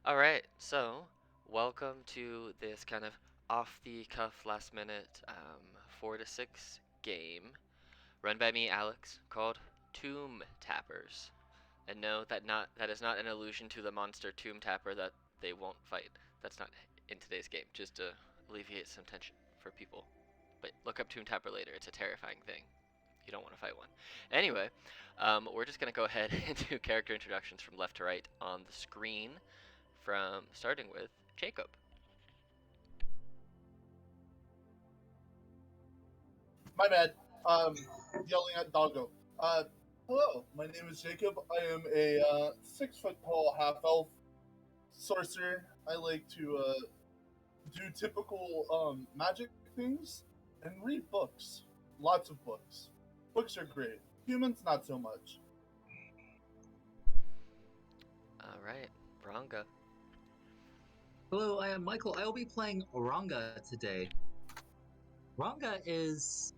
All right, so welcome to this kind of off the cuff, last minute 4 to 6 game run by me, Alex, called Tomb Tappers. And no, that is not an allusion to the monster Tomb Tapper that they won't fight. That's not in today's game, just to alleviate some tension for people. But look up Tomb Tapper later, it's a terrifying thing. You don't want to fight one. Anyway, we're just going to go ahead and do character introductions from left to right on the screen, from starting with Jacob. My bad. Um, Yelling at Doggo. Hello, my name is Jacob. I am a 6 foot tall half elf sorcerer. I like to do typical magic things and read books. Lots of books. Books are great. Humans, not so much. All right, Ranga. Hello, I am Michael. I will be playing Ranga today. Ranga is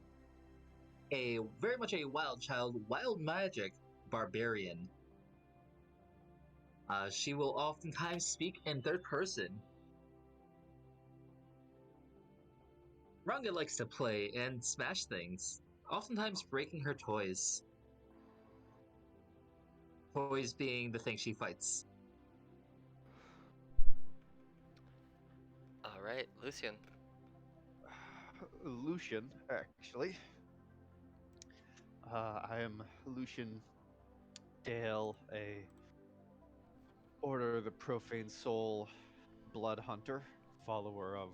a very much a wild child, wild magic barbarian. She will oftentimes speak in third person. Ranga likes to play and smash things, oftentimes breaking her toys. Toys being the thing she fights. All right, Lucian. Lucian, actually. I am Lucian Dale, a Order of the Profane Soul blood hunter, follower of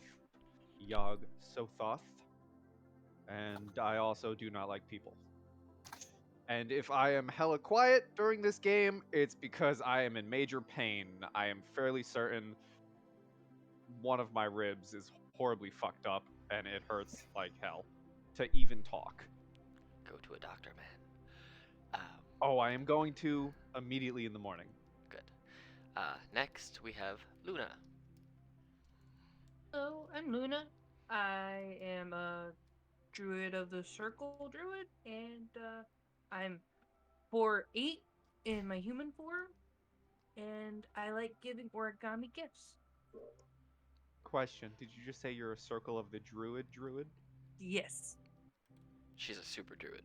Yog Sothoth, and I also do not like people. And if I am hella quiet during this game, it's because I am in major pain. I am fairly certain one of my ribs is horribly fucked up, and it hurts like hell to even talk. Go to a doctor, man. Oh, I am going to immediately in the morning. Good. Next, we have Luna. Hello, I'm Luna. I am a druid of the circle druid, and I'm 4'8" in my human form, and I like giving origami gifts. Question: did you just say you're a circle of the druid? Yes. She's a super druid.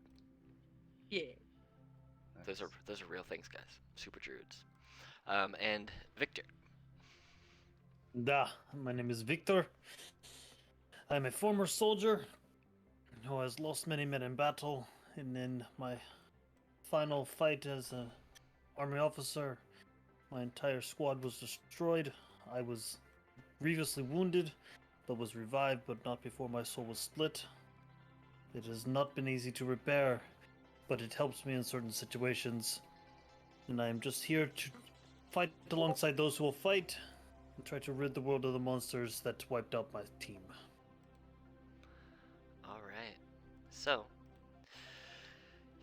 Yeah. Those are real things, guys. Super druids. And Victor. Da, my name is Victor. I'm a former soldier who has lost many men in battle, and in my final fight as an army officer, my entire squad was destroyed. I was grievously wounded, but was revived, but not before my soul was split. It has not been easy to repair, but it helps me in certain situations, and I am just here to fight alongside those who will fight and try to rid the world of the monsters that wiped out my team. All right. So,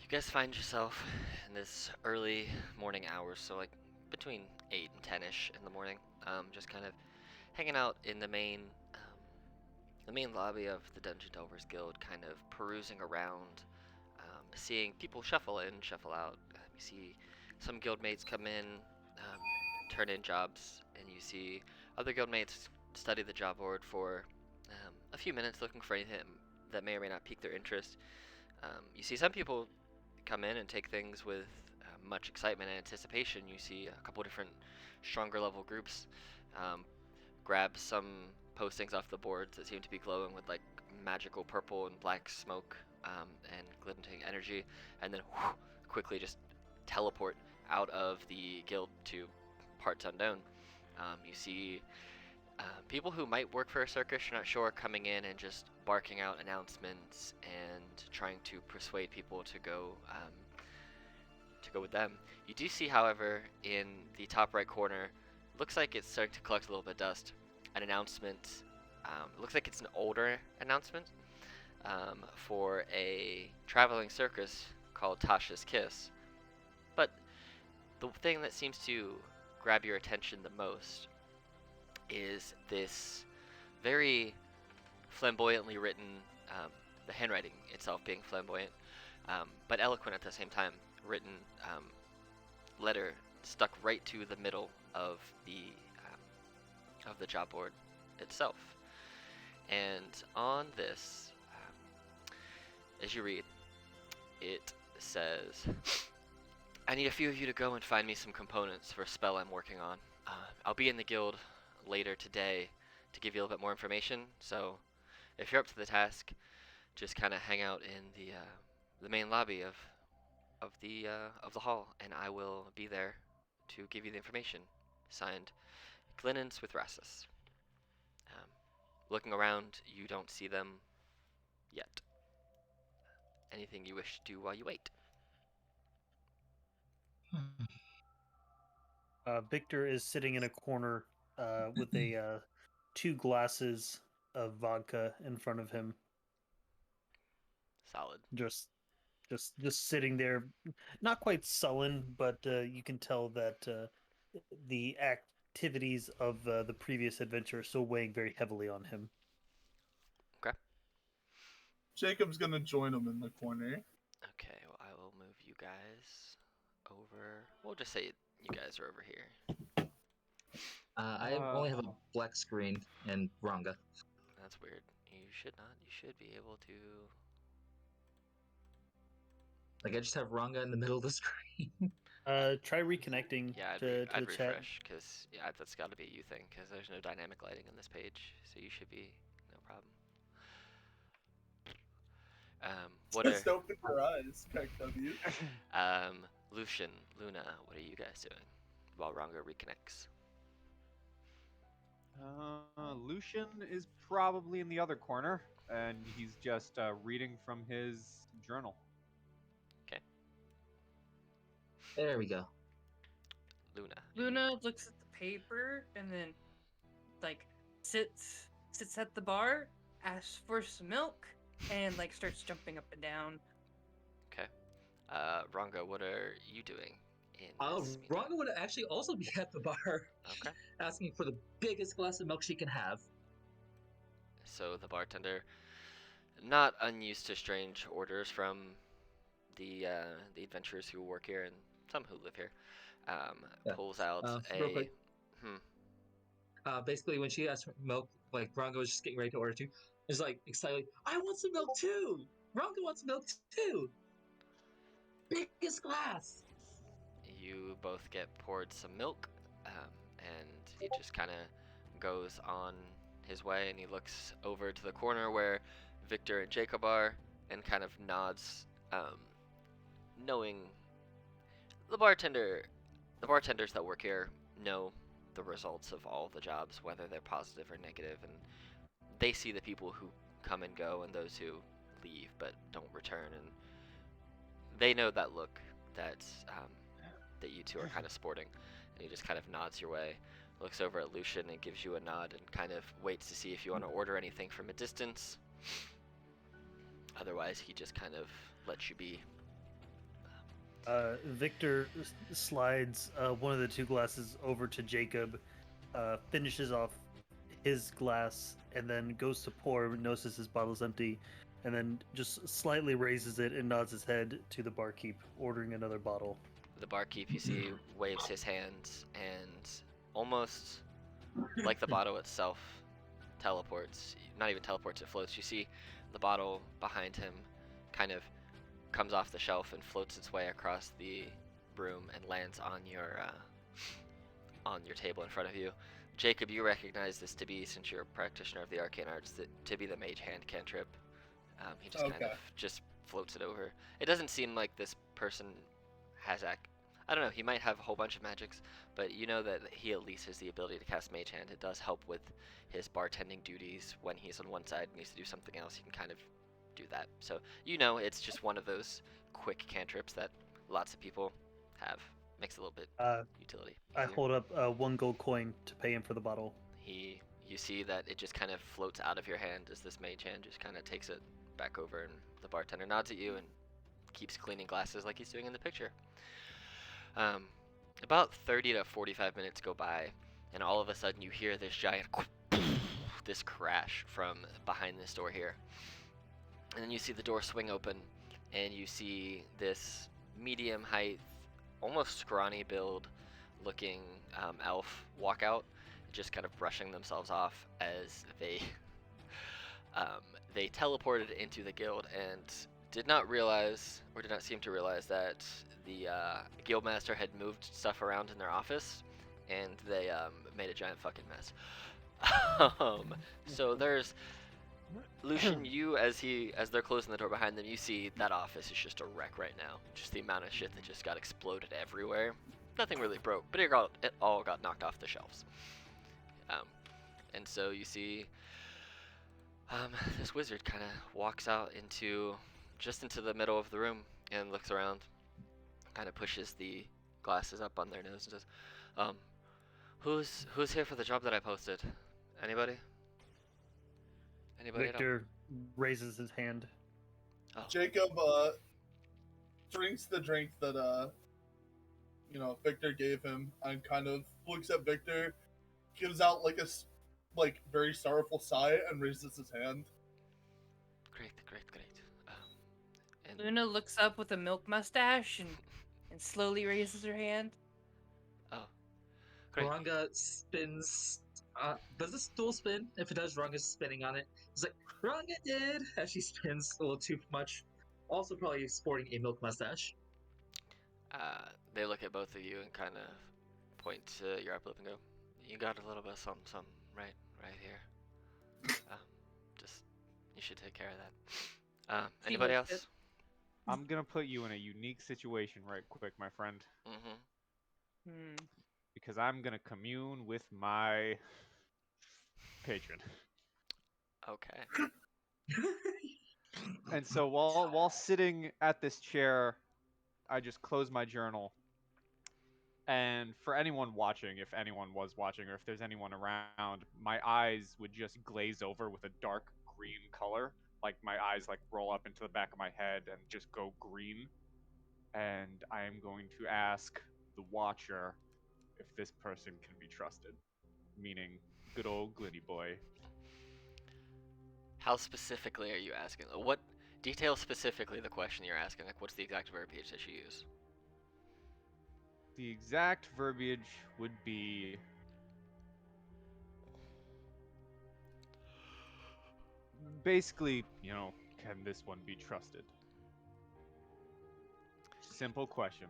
you guys find yourself in this early morning hours, so like between 8 and 10ish in the morning, just kind of hanging out in the main lobby of the Dungeon Delvers Guild, kind of perusing around, seeing people shuffle in, shuffle out. You see some guildmates come in, turn in jobs, and you see other guildmates study the job board for a few minutes, looking for anything that may or may not pique their interest. You see some people come in and take things with much excitement and anticipation. You see a couple different stronger level groups grab some postings off the boards that seem to be glowing with like magical purple and black smoke and glinting energy, and then quickly just teleport out of the guild to parts unknown. You see people who might work for a circus, you're not sure, coming in and just barking out announcements and trying to persuade people to go with them. You do see, however, in the top right corner, looks like it's starting to collect a little bit of dust, an announcement. Looks like it's an older announcement for a traveling circus called Tasha's Kiss. But the thing that seems to grab your attention the most is this very flamboyantly written, the handwriting itself being flamboyant, but eloquent at the same time, written letter stuck right to the middle of the of the job board itself. And on this, as you read, it says, I need a few of you to go and find me some components for a spell I'm working on. I'll be in the guild later today to give you a little bit more information, so if you're up to the task, just kind of hang out in the main lobby of the hall, and I will be there to give you the information. Signed, Glenins with Rassus. Looking around, you don't see them yet. Anything you wish to do while you wait? Victor is sitting in a corner with a 2 glasses of vodka in front of him, Solid. just sitting there, not quite sullen, but you can tell that the activities of the previous adventure are still weighing very heavily on him. Jacob's gonna join him in the corner. Okay, well, I will move you guys over. We'll just say you guys are over here. I only have a black screen and Ranga. That's weird. You should not. You should be able to. Like I just have Ranga in the middle of the screen. Try reconnecting Yeah, to I'd the chat. refresh, because that's got to be a you thing, because there's no dynamic lighting on this page, so you should be no problem. What Just are open your eyes, Craig W. Lucian, Luna, what are you guys doing while Ranga reconnects? Lucian is probably in the other corner, and he's just reading from his journal. There we go. Luna. Luna looks at the paper and then, like, sits at the bar, asks for some milk, and like starts jumping up and down. Okay. Ranga, what are you doing in this meeting? Ranga would actually also be at the bar, Okay. asking for the biggest glass of milk she can have. So the bartender, not unused to strange orders from the adventurers who work here and some who live here, pulls out real quick. a. Basically, when she asked for milk, like Ranga was just getting ready to order too. It's like excited. I want some milk too. Ranga wants milk too. Biggest glass. You both get poured some milk, and he just kind of goes on his way, and he looks over to the corner where Victor and Jacob are, and kind of nods, knowing the bartenders that work here know the results of all the jobs, whether they're positive or negative, and they see the people who come and go and those who leave but don't return, and they know that look that you two are kind of sporting. And he just kind of nods your way, looks over at Lucian and gives you a nod, and kind of waits to see if you want to order anything from a distance. Otherwise, he just kind of lets you be. Victor slides one of the 2 glasses over to Jacob, finishes off his glass, and then goes to pour, notices his bottle's empty, and then just slightly raises it and nods his head to the barkeep, ordering another bottle. The barkeep, you see, waves his hands, and almost like the bottle itself teleports, not even teleports, it floats. You see the bottle behind him kind of comes off the shelf and floats its way across the room and lands on your table in front of you. Jacob, you recognize this to be, since you're a practitioner of the arcane arts, to be the mage hand cantrip. He just kind of just floats it over. It doesn't seem like this person has I don't know, he might have a whole bunch of magics, but you know that he at least has the ability to cast Mage Hand. It does help with his bartending duties. When he's on one side and needs to do something else, he can kind of do that. So you know it's just one of those quick cantrips that lots of people have. Makes it a little bit utility I easier. hold up 1 gold coin to pay him for the bottle. You see that it just kind of floats out of your hand as this mage hand just kind of takes it back over, and the bartender nods at you and keeps cleaning glasses like he's doing in the picture. About 30 to 45 minutes go by, and all of a sudden you hear this giant this crash from behind this door here. And then you see the door swing open, and you see this medium height, almost scrawny build looking elf walk out, just kind of brushing themselves off as they teleported into the guild and did not realize, or did not seem to realize, that the guildmaster had moved stuff around in their office, and they made a giant fucking mess. So there's Lucian. You, as they're closing the door behind them, you see that office is just a wreck right now. Just the amount of shit that just got exploded everywhere. Nothing really broke, but it all got knocked off the shelves. And so you see this wizard kind of walks out into the middle of the room and looks around, kind of pushes the glasses up on their nose and says, who's here for the job that I posted? Anybody? Anybody? Victor raises his hand. Oh. Jacob drinks the drink that Victor gave him, and kind of looks at Victor, gives out like a very sorrowful sigh, and raises his hand. Great. And Luna looks up with a milk mustache and slowly raises her hand. great. Ranga spins. Does the stool spin? If it does, Ranga's spinning on it. It's like, Ranga did! As she spins a little too much. Also probably sporting a milk mustache. They look at both of you and kind of point to your upper lip and go, "You got a little bit of something, right here. Just, you should take care of that. Anybody looks else?" I'm gonna put you in a unique situation right quick, my friend, Mm-hmm. because I'm gonna commune with my patron. Okay. And so while sitting at this chair, I just close my journal. And for anyone watching, if anyone was watching, or if there's anyone around, my eyes would just glaze over with a dark green color. Like my eyes roll up into the back of my head and just go green. And I am going to ask the Watcher if this person can be trusted. Meaning, good old Glitty Boy. How specifically are you asking? What detail specifically the question you're asking? Like, what's the exact verbiage that you use? The exact verbiage would be... basically, can this one be trusted? Simple question.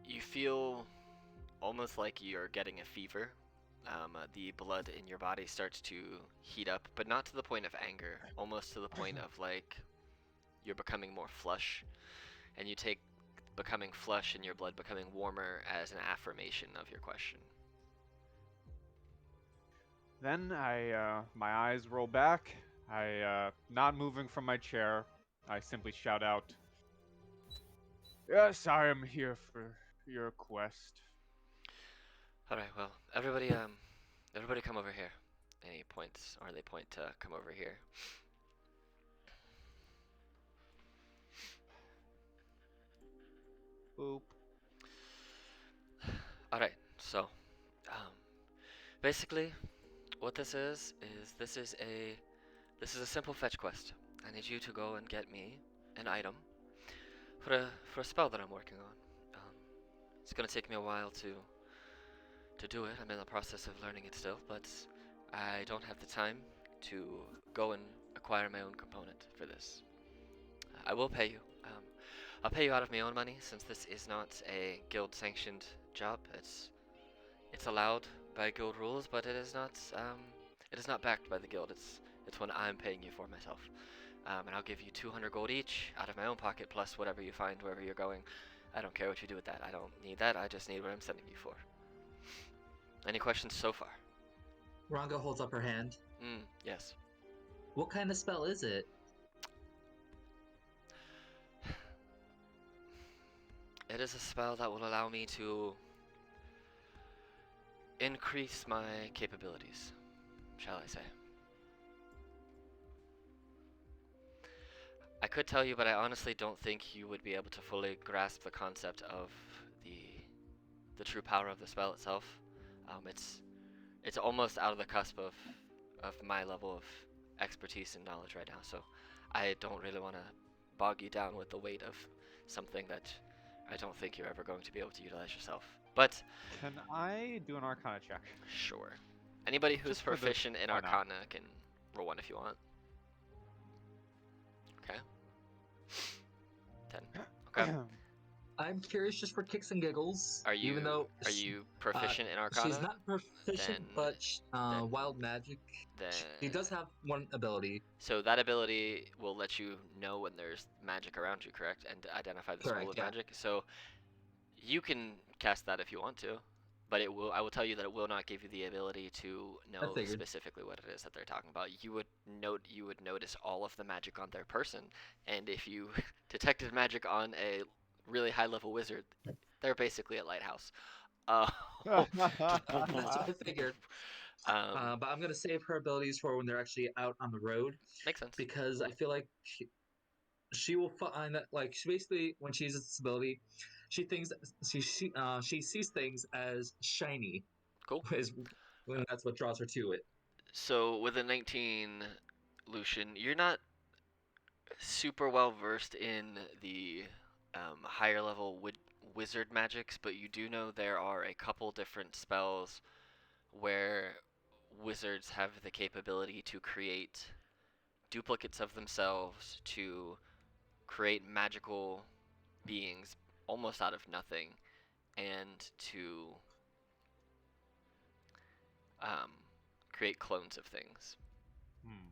You feel almost like you're getting a fever. The blood in your body starts to heat up, but not to the point of anger, almost to the point of you're becoming more flush, and you take becoming flush and your blood becoming warmer as an affirmation of your question. Then my eyes roll back. Not moving from my chair, I simply shout out, "Yes, I am here for your quest." All right, well, everybody come over here. And he points, or they point to come over here. Boop. All right, so basically, what this is a simple fetch quest. I need you to go and get me an item for a spell that I'm working on. It's gonna take me a while to do it. I'm in the process of learning it still, but I don't have the time to go and acquire my own component for this. I will pay you. I'll pay you out of my own money, since this is not a guild-sanctioned job. It's allowed by guild rules, but it is not backed by the guild. It's one I'm paying you for myself. And I'll give you 200 gold each out of my own pocket, plus whatever you find wherever you're going. I don't care what you do with that. I don't need that. I just need what I'm sending you for. Any questions so far? Ranga holds up her hand. Yes. What kind of spell is it? It is a spell that will allow me to increase my capabilities, shall I say. I could tell you, but I honestly don't think you would be able to fully grasp the concept of the true power of the spell itself. It's almost out of the cusp of my level of expertise and knowledge right now, so I don't really want to bog you down with the weight of something that I don't think you're ever going to be able to utilize yourself. But Can I do an Arcana check? sure, anybody who's Just for the- proficient in why not? Arcana can roll one if you want. Okay. 10. Okay. I'm curious just for kicks and giggles. Are you even though you proficient in Arcana? she's not proficient, Then- but then- wild magic. Then She does have one ability. so that ability will let you know when there's magic around you, correct? And identify the school Correct, of yeah. magic. So you can cast that if you want to, but I will tell you that it will not give you the ability to know figured. specifically what it is that they're talking about. You would notice all of the magic on their person, and if you detected magic on a really high level wizard, they're basically a lighthouse. That's what I figured. Um, But I'm gonna save her abilities for when they're actually out on the road, makes sense. because I feel like she will find that, like, she basically, when she uses this ability, she thinks that she sees things as shiny. Cool. When that's what draws her to it. So with a 19, Lucian, you're not super well versed in the higher level wizard magics, but you do know there are a couple different spells where wizards have the capability to create duplicates of themselves, to create magical beings almost out of nothing, and to create clones of things. Hmm.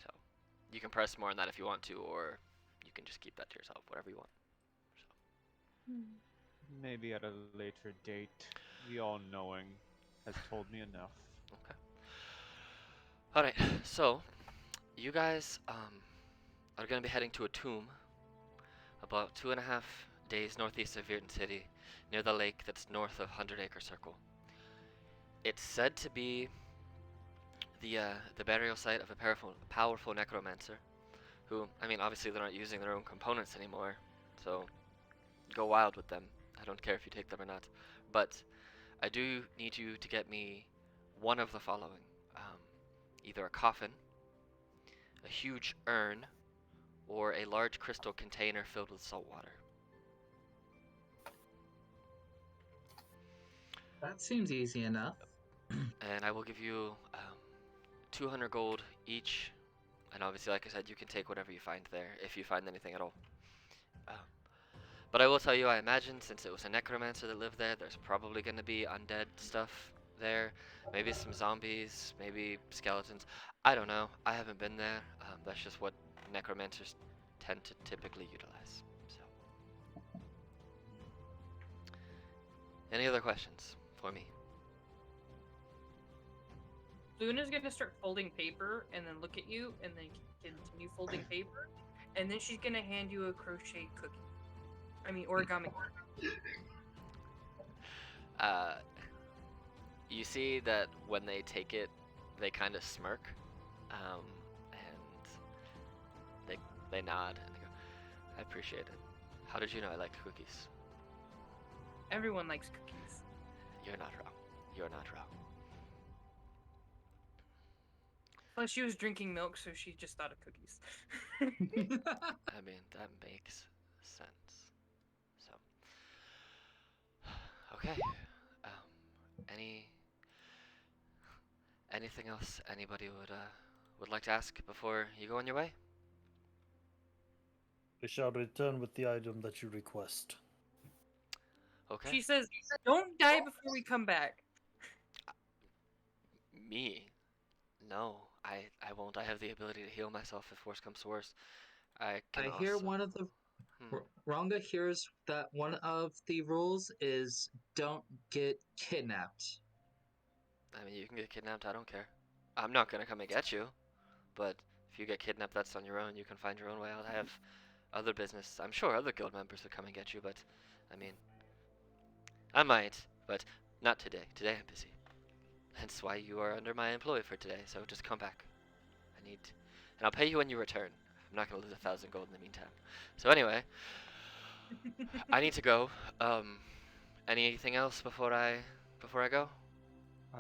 So you can press more on that if you want to, or you can just keep that to yourself, whatever you want. Maybe at a later date. The all-knowing has told me enough. Okay. All right. So you guys are gonna be heading to a tomb about 2.5 days northeast of Virton City, near the lake that's north of 100 Acre Circle. It's said to be the burial site of a powerful necromancer, who, I mean, obviously they're not using their own components anymore, so go wild with them. I don't care if you take them or not. But I do need you to get me one of the following. Either a coffin, a huge urn, or a large crystal container filled with salt water. That seems easy enough. And I will give you 200 gold each. And obviously, like I said, you can take whatever you find there, if you find anything at all. But I will tell you, I imagine since it was a necromancer that lived there, there's probably going to be undead stuff there. Maybe some zombies, maybe skeletons. I don't know. I haven't been there. That's just what necromancers tend to typically utilize. So, any other questions for me? Luna's gonna start folding paper and then look at you and then continue folding paper, and then she's gonna hand you a crochet cookie. I mean origami. You see that when they take it, they kind of smirk, and they nod and they go, "I appreciate it. How did you know I liked cookies?" Everyone likes cookies. You're not wrong. You're not wrong. Plus, she was drinking milk, so she just thought of cookies. I mean, that makes sense. So, okay. Anything else anybody would like to ask before you go on your way? We shall return with the item that you request. Okay. She says, "Don't die before we come back." Me? No, I won't. I have the ability to heal myself if worse comes to worse. I can I hear also- one of the Hmm. Ranga hears that one of the rules is don't get kidnapped. I mean, you can get kidnapped. I don't care. I'm not gonna come and get you, but if you get kidnapped, that's on your own. You can find your own way out. I have other business. I'm sure other guild members would come and get you, but I mean, I might, but not today. Today I'm busy. Hence why you are under my employ for today. So just come back. And I'll pay you when you return. I'm not gonna lose 1,000 gold in the meantime. So anyway, I need to go. Anything else before I go?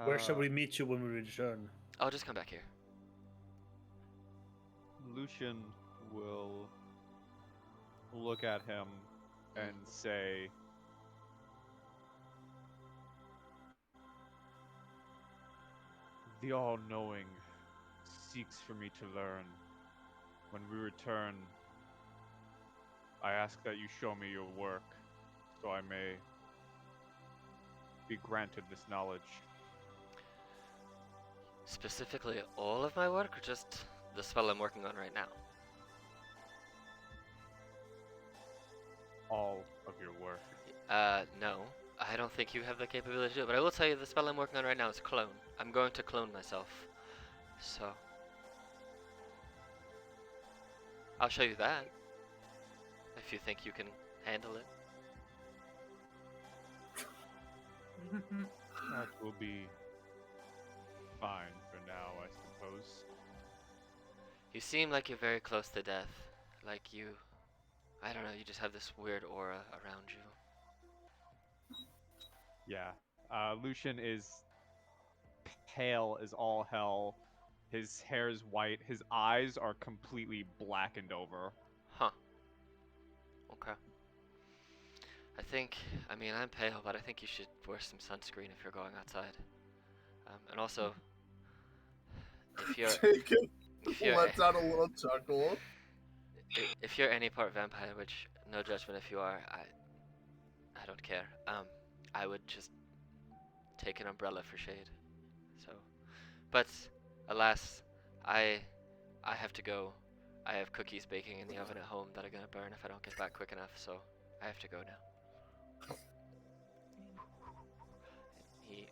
Where shall Uh, we meet you when we return? I'll just come back here. Lucian will look at him and say, the all-knowing seeks for me to learn. When we return, I ask that you show me your work, so I may be granted this knowledge. Specifically, all of my work, or just the spell I'm working on right now? All of your work. No. I don't think you have the capability to do it, but I will tell you the spell I'm working on right now is clone. I'm going to clone myself. So. I'll show you that. If you think you can handle it. That will be fine for now, I suppose. You seem like you're very close to death. Like you, I don't know, you just have this weird aura around you. Yeah. Lucian is pale as all hell. His hair is white. His eyes are completely blackened over. Huh. Okay. I mean, I'm pale, but I think you should wear some sunscreen if you're going outside. And also, if you're, Jacob if you're, lets out a little chuckle. if you're any part vampire, which no judgment if you are, I don't care. I would just take an umbrella for shade. So, but alas, I have to go. I have cookies baking in the oven at home that are gonna burn if I don't get back quick enough. So I have to go now.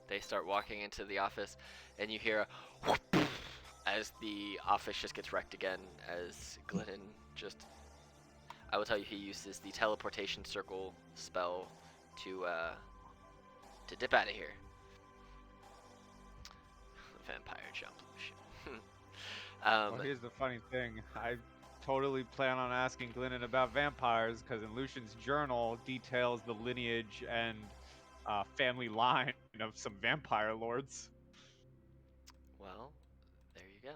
They start walking into the office, and you hear a whoop as the office just gets wrecked again. As Glennon just, I will tell you, he uses the teleportation circle spell to dip out of here. Vampire jump, Lucian. Well, here's the funny thing. I totally plan on asking Glennon about vampires, because in Lucian's journal details the lineage and family line of some vampire lords. Well, there you go.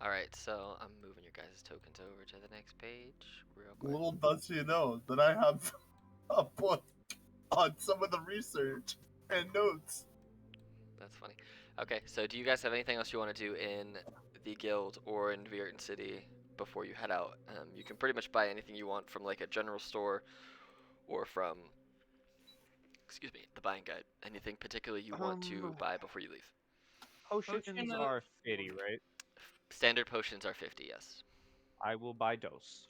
Alright, so I'm moving your guys' tokens over to the next page real quick. Little does he know that I have a book on some of the research and notes. That's funny. Okay, so do you guys have anything else you want to do in the guild or in Virton City before you head out? You can pretty much buy anything you want from like a general store or from, excuse me, the buying guide. Anything particularly you want to buy before you leave? Potions Potion are 50, right? Standard potions are 50, yes. I will buy dose.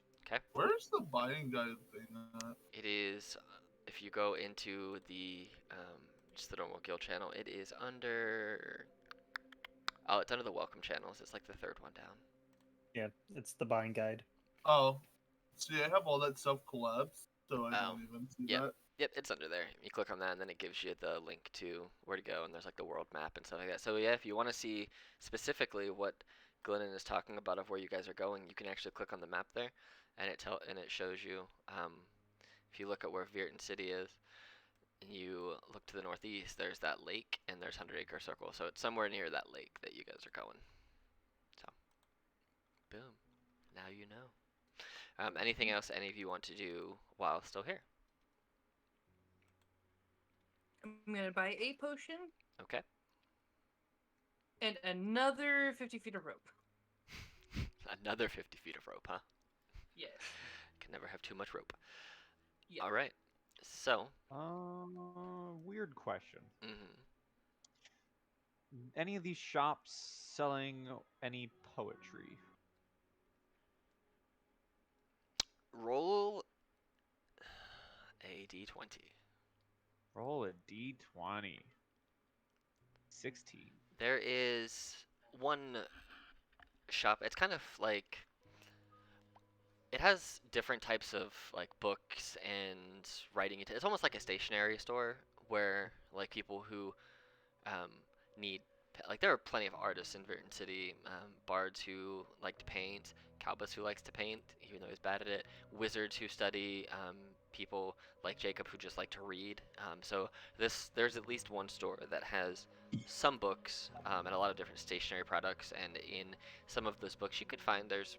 Where's the buying guide thing at? It is, if you go into the, just the normal guild channel, it is under, oh, it's under the welcome channels. It's like the third one down. Yeah, it's the buying guide. Oh, see, I have all that stuff collapsed, so I Oh, don't even see yeah. that. Yep, it's under there. You click on that, and then it gives you the link to where to go, and there's like the world map and stuff like that. So yeah, if you want to see specifically what Glennon is talking about of where you guys are going, you can actually click on the map there, and it shows you. If you look at where Virton City is, and you look to the northeast, there's that lake, and there's 100 Acre Circle. So it's somewhere near that lake that you guys are going. So, boom. Now you know. Anything else any of you want to do while still here? I'm gonna buy a potion Okay. and another 50 feet of rope. Another 50 feet of rope, huh? Yes. Can never have too much rope. Yeah. All right. So, Weird question. mhm. Any of these shops selling any poetry? Roll a d20. Roll a d20. 16. There is one shop. It's kind of like it has different types of like books and writing. It's almost like a stationery store where like people who need like there are plenty of artists in Virton City, bards who like to paint, Calbus who likes to paint even though he's bad at it, wizards who study, people like Jacob who just like to read. So there's at least one store that has some books and a lot of different stationery products, and in some of those books you could find there's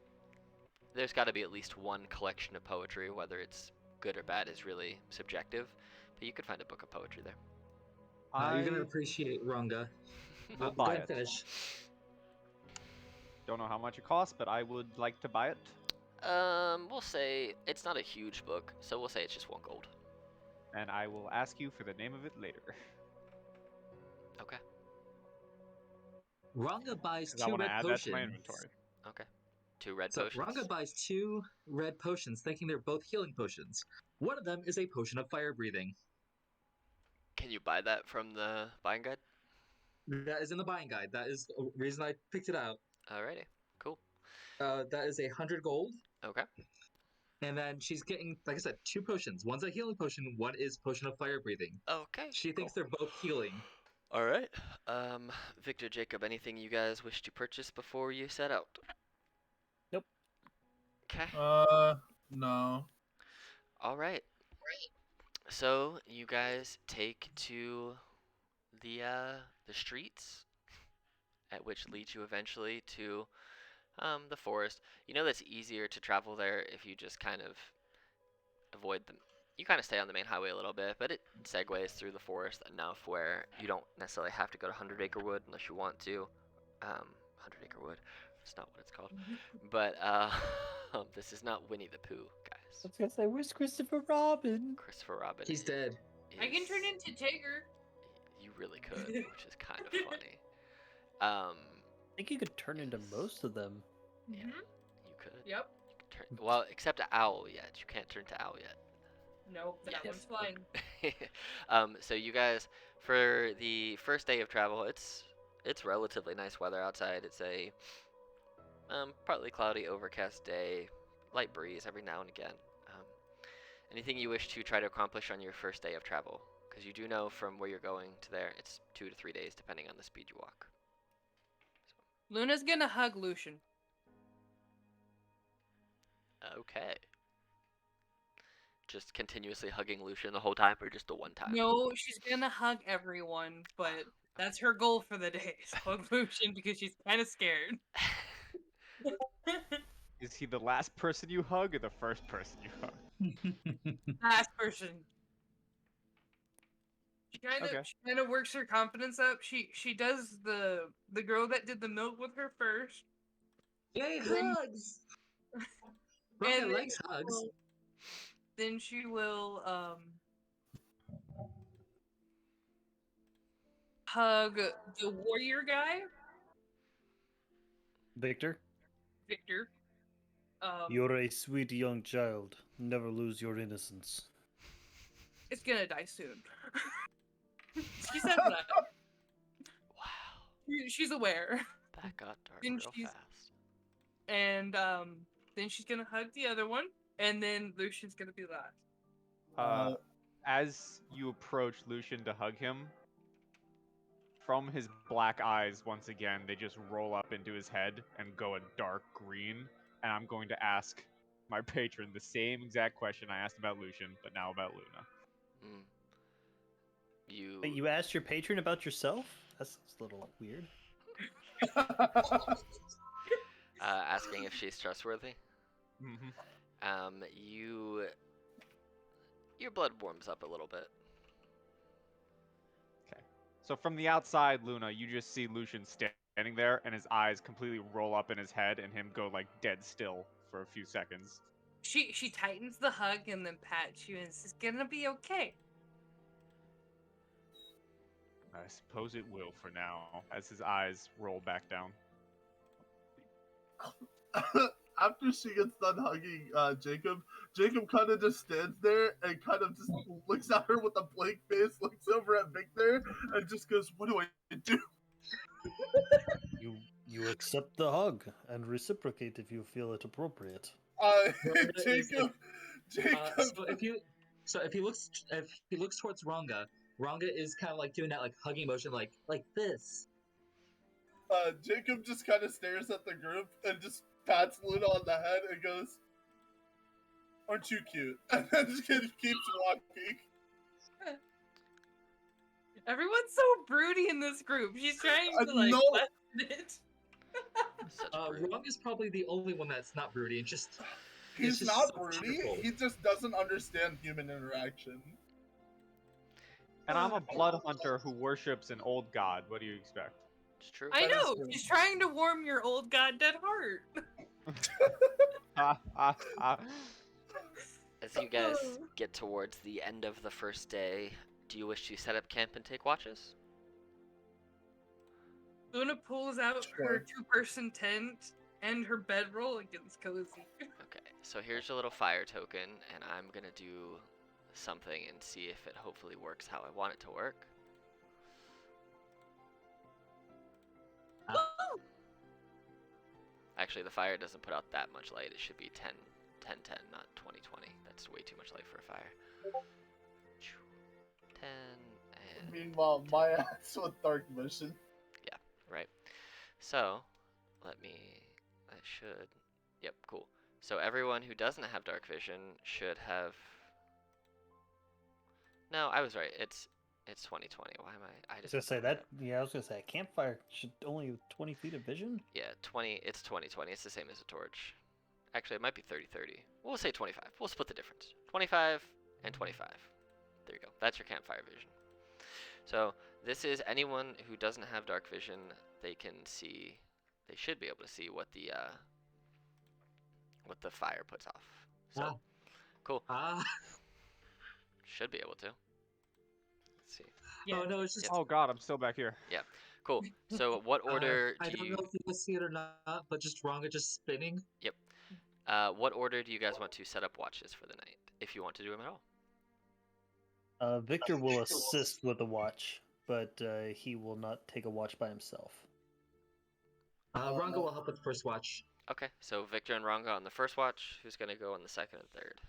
got to be at least one collection of poetry. Whether it's good or bad is really subjective, but you could find a book of poetry there. You're gonna appreciate Runga. We'll Go buy ahead and it. finish. Don't know how much it costs, but I would like to buy it. We'll say it's not a huge book, so we'll say it's just 1 gold. And I will ask you for the name of it later. Okay. Ranga buys Because I 2 want to red add potions. that to my inventory. Okay. 2 red So potions. Ranga buys 2 red potions, thinking they're both healing potions. One of them is a potion of fire breathing. Can you buy that from the buying guide? That is in the buying guide. That is the reason I picked it out. Alrighty. Cool. That is 100 gold. Okay. And then she's getting, like I said, 2 potions. One's a healing potion, one is potion of fire breathing. Okay. She cool. thinks they're both healing. All right. Victor, Jacob, anything you guys wish to purchase before you set out? Nope. Okay. No. All right. So you guys take to the streets, at which leads you eventually to the forest. You know that's easier to travel there if you just kind of avoid them. You kind of stay on the main highway a little bit, but it segues through the forest enough where you don't necessarily have to go to 100 Acre Wood unless you want to. 100 Acre Wood, that's not what it's called. But this is not Winnie the Pooh, guys. I was gonna say, where's Christopher Robin? Christopher Robin. He's dead. I can turn is- into Tigger. You really could, which is kind of funny. I think you could turn into most of them. Yeah. Mhm. You could. Yep. Well, except to owl yet. You can't turn to owl yet. Nope, that Yes. one's flying. So you guys, for the first day of travel, it's relatively nice weather outside. It's a partly cloudy, overcast day, light breeze every now and again. Anything you wish to try to accomplish on your first day of travel? Because you do know from where you're going to there, it's 2 to 3 days, depending on the speed you walk. Luna's gonna hug Lucian. Okay. Just continuously hugging Lucian the whole time, or just the one time? No, she's gonna hug everyone, but that's her goal for the day. Is hug Lucian because she's kind of scared. Is he the last person you hug or the first person you hug? Last person. She kind of works her confidence up. She does the girl that did the milk with her first. Yay, Then- hugs! Ranga then likes hugs. Then she will hug the warrior guy, Victor, Victor. you're a sweet young child. Never lose your innocence. It's gonna die soon. She said that. Wow. She's aware. That got dark Then real she's- fast. And then she's gonna hug the other one, and then Lucian's gonna be last. As you approach Lucian to hug him, from his black eyes, once again, they just roll up into his head and go a dark green. And I'm going to ask my patron the same exact question I asked about Lucian, but now about Luna. You. Wait, you asked your patron about yourself? That's a little weird. Asking if she's trustworthy. Mm-hmm. Your blood warms up a little bit. So from the outside, Luna, you just see Lucian standing there, and his eyes completely roll up in his head, and him go like dead still for a few seconds. She tightens the hug and then pats you and says, "It's gonna be okay." I suppose it will for now, as his eyes roll back down. After she gets done hugging Jacob kind of just stands there and kind of just looks at her with a blank face, looks over at Victor, and just goes, "What do I do?" You accept the hug and reciprocate if you feel it appropriate. Jacob. So if he looks towards Ranga, Ranga is kind of like doing that like hugging motion, like this. Jacob just kind of stares at the group and just pats Luna on the head and goes, "Aren't you cute?" And then just keeps walking. Everyone's so broody in this group. She's trying to like No. lessen it. Such brute. Ranga's probably the only one that's not broody and just. He's just not so broody. cheerful. He just doesn't understand human interaction. And I'm a blood hunter who worships an old god. What do you expect? It's true. I That is know. true. She's trying to warm your old goddamn heart. Ah, ah, ah. As you guys get towards the end of the first day, do you wish to set up camp and take watches? Luna pulls out her Sure. two-person tent and her bedroll against Cozy. Okay, so here's your little fire token, and I'm gonna do something and see if it hopefully works how I want it to work. Actually, the fire doesn't put out that much light. It should be 10, 10, 10, not 20, 20. That's way too much light for a fire. 10 and Meanwhile, my ass with dark vision. right. So, let me. I should. Yep, cool. So everyone who doesn't have dark vision should have. No, I was right. It's 2020. Why am I? I was gonna say that. Yeah, I was gonna say a campfire should only have 20 feet of vision. Yeah, 20. It's 2020. It's the same as a torch. Actually, it might be 30-30. We'll say 25. We'll split the difference. 25 and 25. There you go. That's your campfire vision. So this is anyone who doesn't have dark vision. They can see. They should be able to see what the fire puts off. So Ah. cool. Ah. Should be able to. Let's see. Yeah. Oh no, it's just. Oh god, I'm still back here. Cool. So what order I do don't you? know if you guys see it or not, but just Ranga just spinning. What order do you guys want to set up watches for the night? If you want to do them at all. Victor will assist with the watch, but he will not take a watch by himself. Ranga will help with the first watch. Okay. So Victor and Ranga on the first watch. Who's gonna go on the second and third?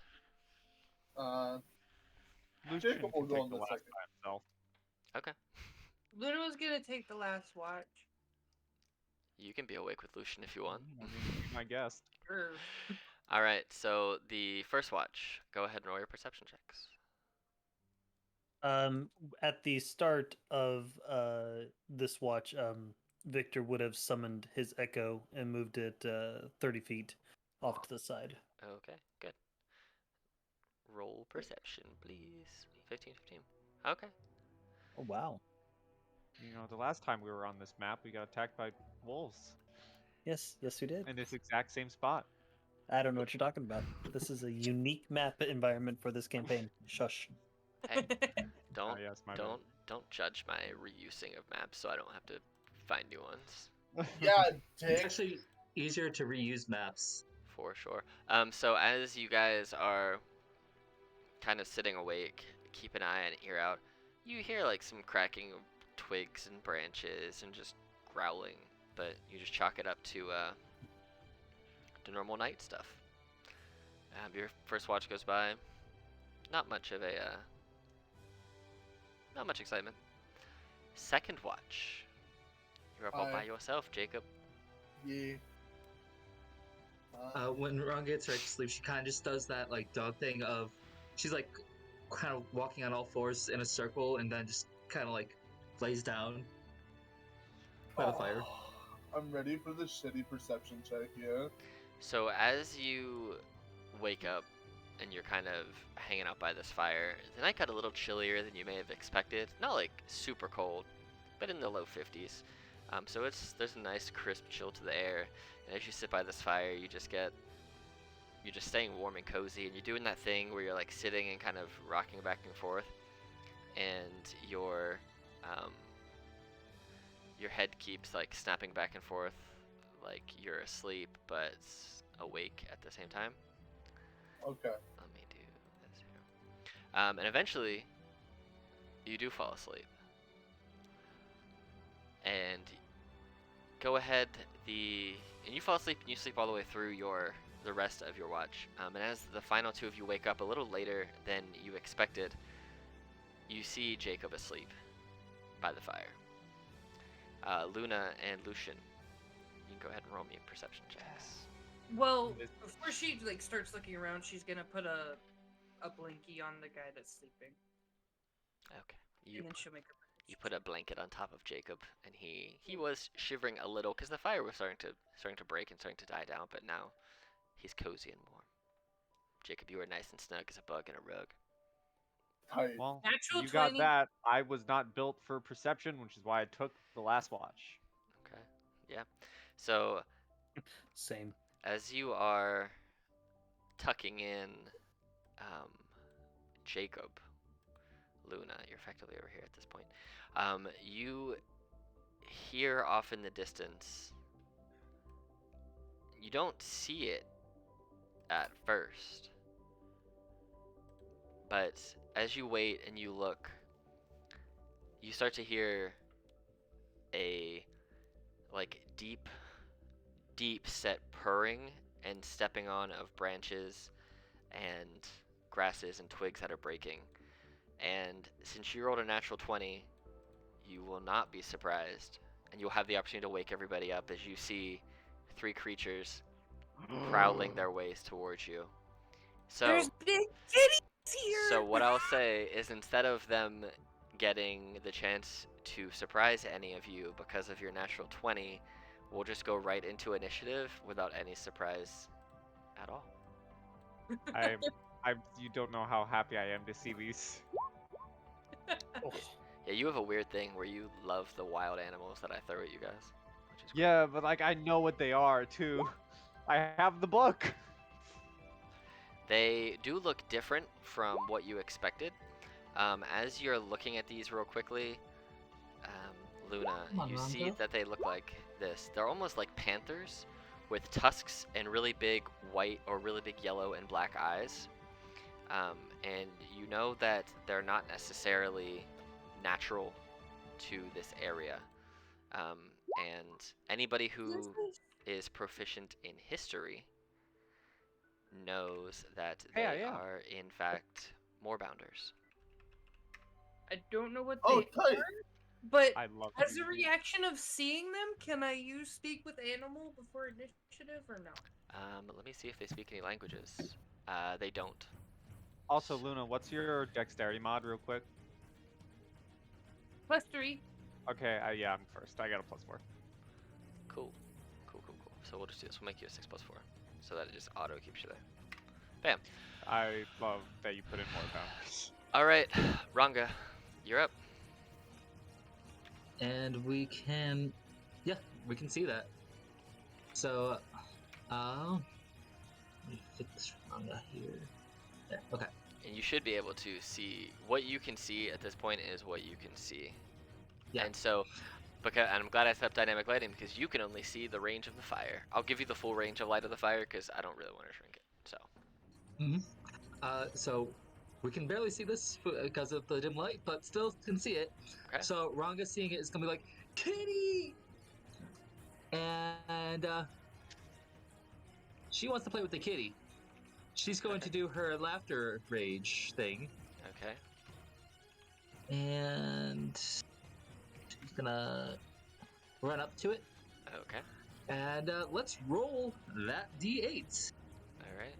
Lucian Jacob will can go take on the the last second. by himself. Okay. Luna was gonna take the last watch. You can be awake with Lucian if you want. I mean, be my guest. Sure. All right. So the first watch. Go ahead and roll your perception checks. At the start of this watch, Victor would have summoned his echo and moved it 30 feet off to the side. Okay. Good. Roll perception, please. 15, 15. Okay. Oh wow! You know, the last time we were on this map, we got attacked by wolves Yes, yes, we did. in this exact same spot. I don't know what you're talking about. This is a unique map environment for this campaign. Shush. Hey, Oh don't yes, my bad. don't judge my reusing of maps, so I don't have to find new ones. Yeah, It's dick. actually easier to reuse maps. For sure. So as you guys are kind of sitting awake, keep an eye and ear out, you hear like some cracking of twigs and branches and just growling, but you just chalk it up to normal night stuff. Your first watch goes by. Not much of a not much excitement. Second watch. You're up all by Hi. yourself, Jacob. Yeah. When Ranga gets ready to sleep, she kind of just does that like dog thing of, she's like kind of walking on all fours in a circle and then just kind of like lays down by the fire. I'm ready for the shitty perception check, yeah. So as you wake up and you're kind of hanging out by this fire, the night got a little chillier than you may have expected. Not like super cold, but in the low 50s. So there's a nice crisp chill to the air. And as you sit by this fire, you're just staying warm and cozy, and you're doing that thing where you're like sitting and kind of rocking back and forth, and your head keeps like snapping back and forth, like you're asleep but awake at the same time. Okay. Let me do this here. And eventually, you do fall asleep. And go ahead, and you fall asleep and you sleep all the way through the rest of your watch. And as the final two of you wake up a little later than you expected, you see Jacob asleep by the fire. Luna and Lucian, you can go ahead and roll me perception checks. Well, This- before she like starts looking around, she's gonna put a blinky on the guy that's sleeping, Okay. and then she'll make her. You put a blanket on top of Jacob, and he was shivering a little because the fire was starting to break and starting to die down. But now he's cozy and warm. Jacob, you were nice and snug as a bug in a rug. Tight. Well, Natural you got 20. that. I was not built for perception, which is why I took the last watch. So Same. as you are tucking in Jacob, Luna, you're effectively over here at this point. You hear off in the distance. You don't see it at first, but as you wait and you look, you start to hear a like deep set purring and stepping on of branches and grasses and twigs that are breaking. And since you rolled a natural 20, you will not be surprised, and you'll have the opportunity to wake everybody up as you see 3 creatures prowling their ways towards you. So, There's big kitties here. so what I'll say is, instead of them getting the chance to surprise any of you because of your natural 20, we'll just go right into initiative without any surprise at all. You don't know how happy I am to see these. Oh, Yeah, you have a weird thing where you love the wild animals that I throw at you guys. Which is cool. Yeah, but like I know what they are too. I have the book. They do look different from what you expected. As you're looking at these real quickly, Luna, Come on, you see Rongo. that they look like this. They're almost like panthers with tusks and really big white or really big yellow and black eyes. And you know that they're not necessarily natural to this area. And anybody who is proficient in history knows that they Yeah. are in fact moorbounders. I don't know what Oh, they tight. are, but I love as a these. reaction of seeing them, can I use speak with animal before initiative or no? Let me see if they speak any languages. They don't. Also, Luna, what's your dexterity mod, real quick? +3. Okay, yeah, I'm first. I got a +4. Cool. So we'll just do this. We'll make you a 6 + 4, so that it just auto keeps you there. Bam. I love that you put in more boundaries. All right, Ranga, you're up. And we can, yeah, we can see that. So, let me fit this manga here. There, okay. And you should be able to see what you can see at this point is what you can see. Yeah. And so, and I'm glad I set up dynamic lighting because you can only see the range of the fire. I'll give you the full range of light of the fire because I don't really want to shrink it. So. So we can barely see this because of the dim light, but still can see it. Okay. So Ranga seeing it is gonna be like, Kitty! And she wants to play with the kitty. She's going to do her laughter rage thing. Okay. And she's gonna run up to it. Okay. And let's roll that d8. All right.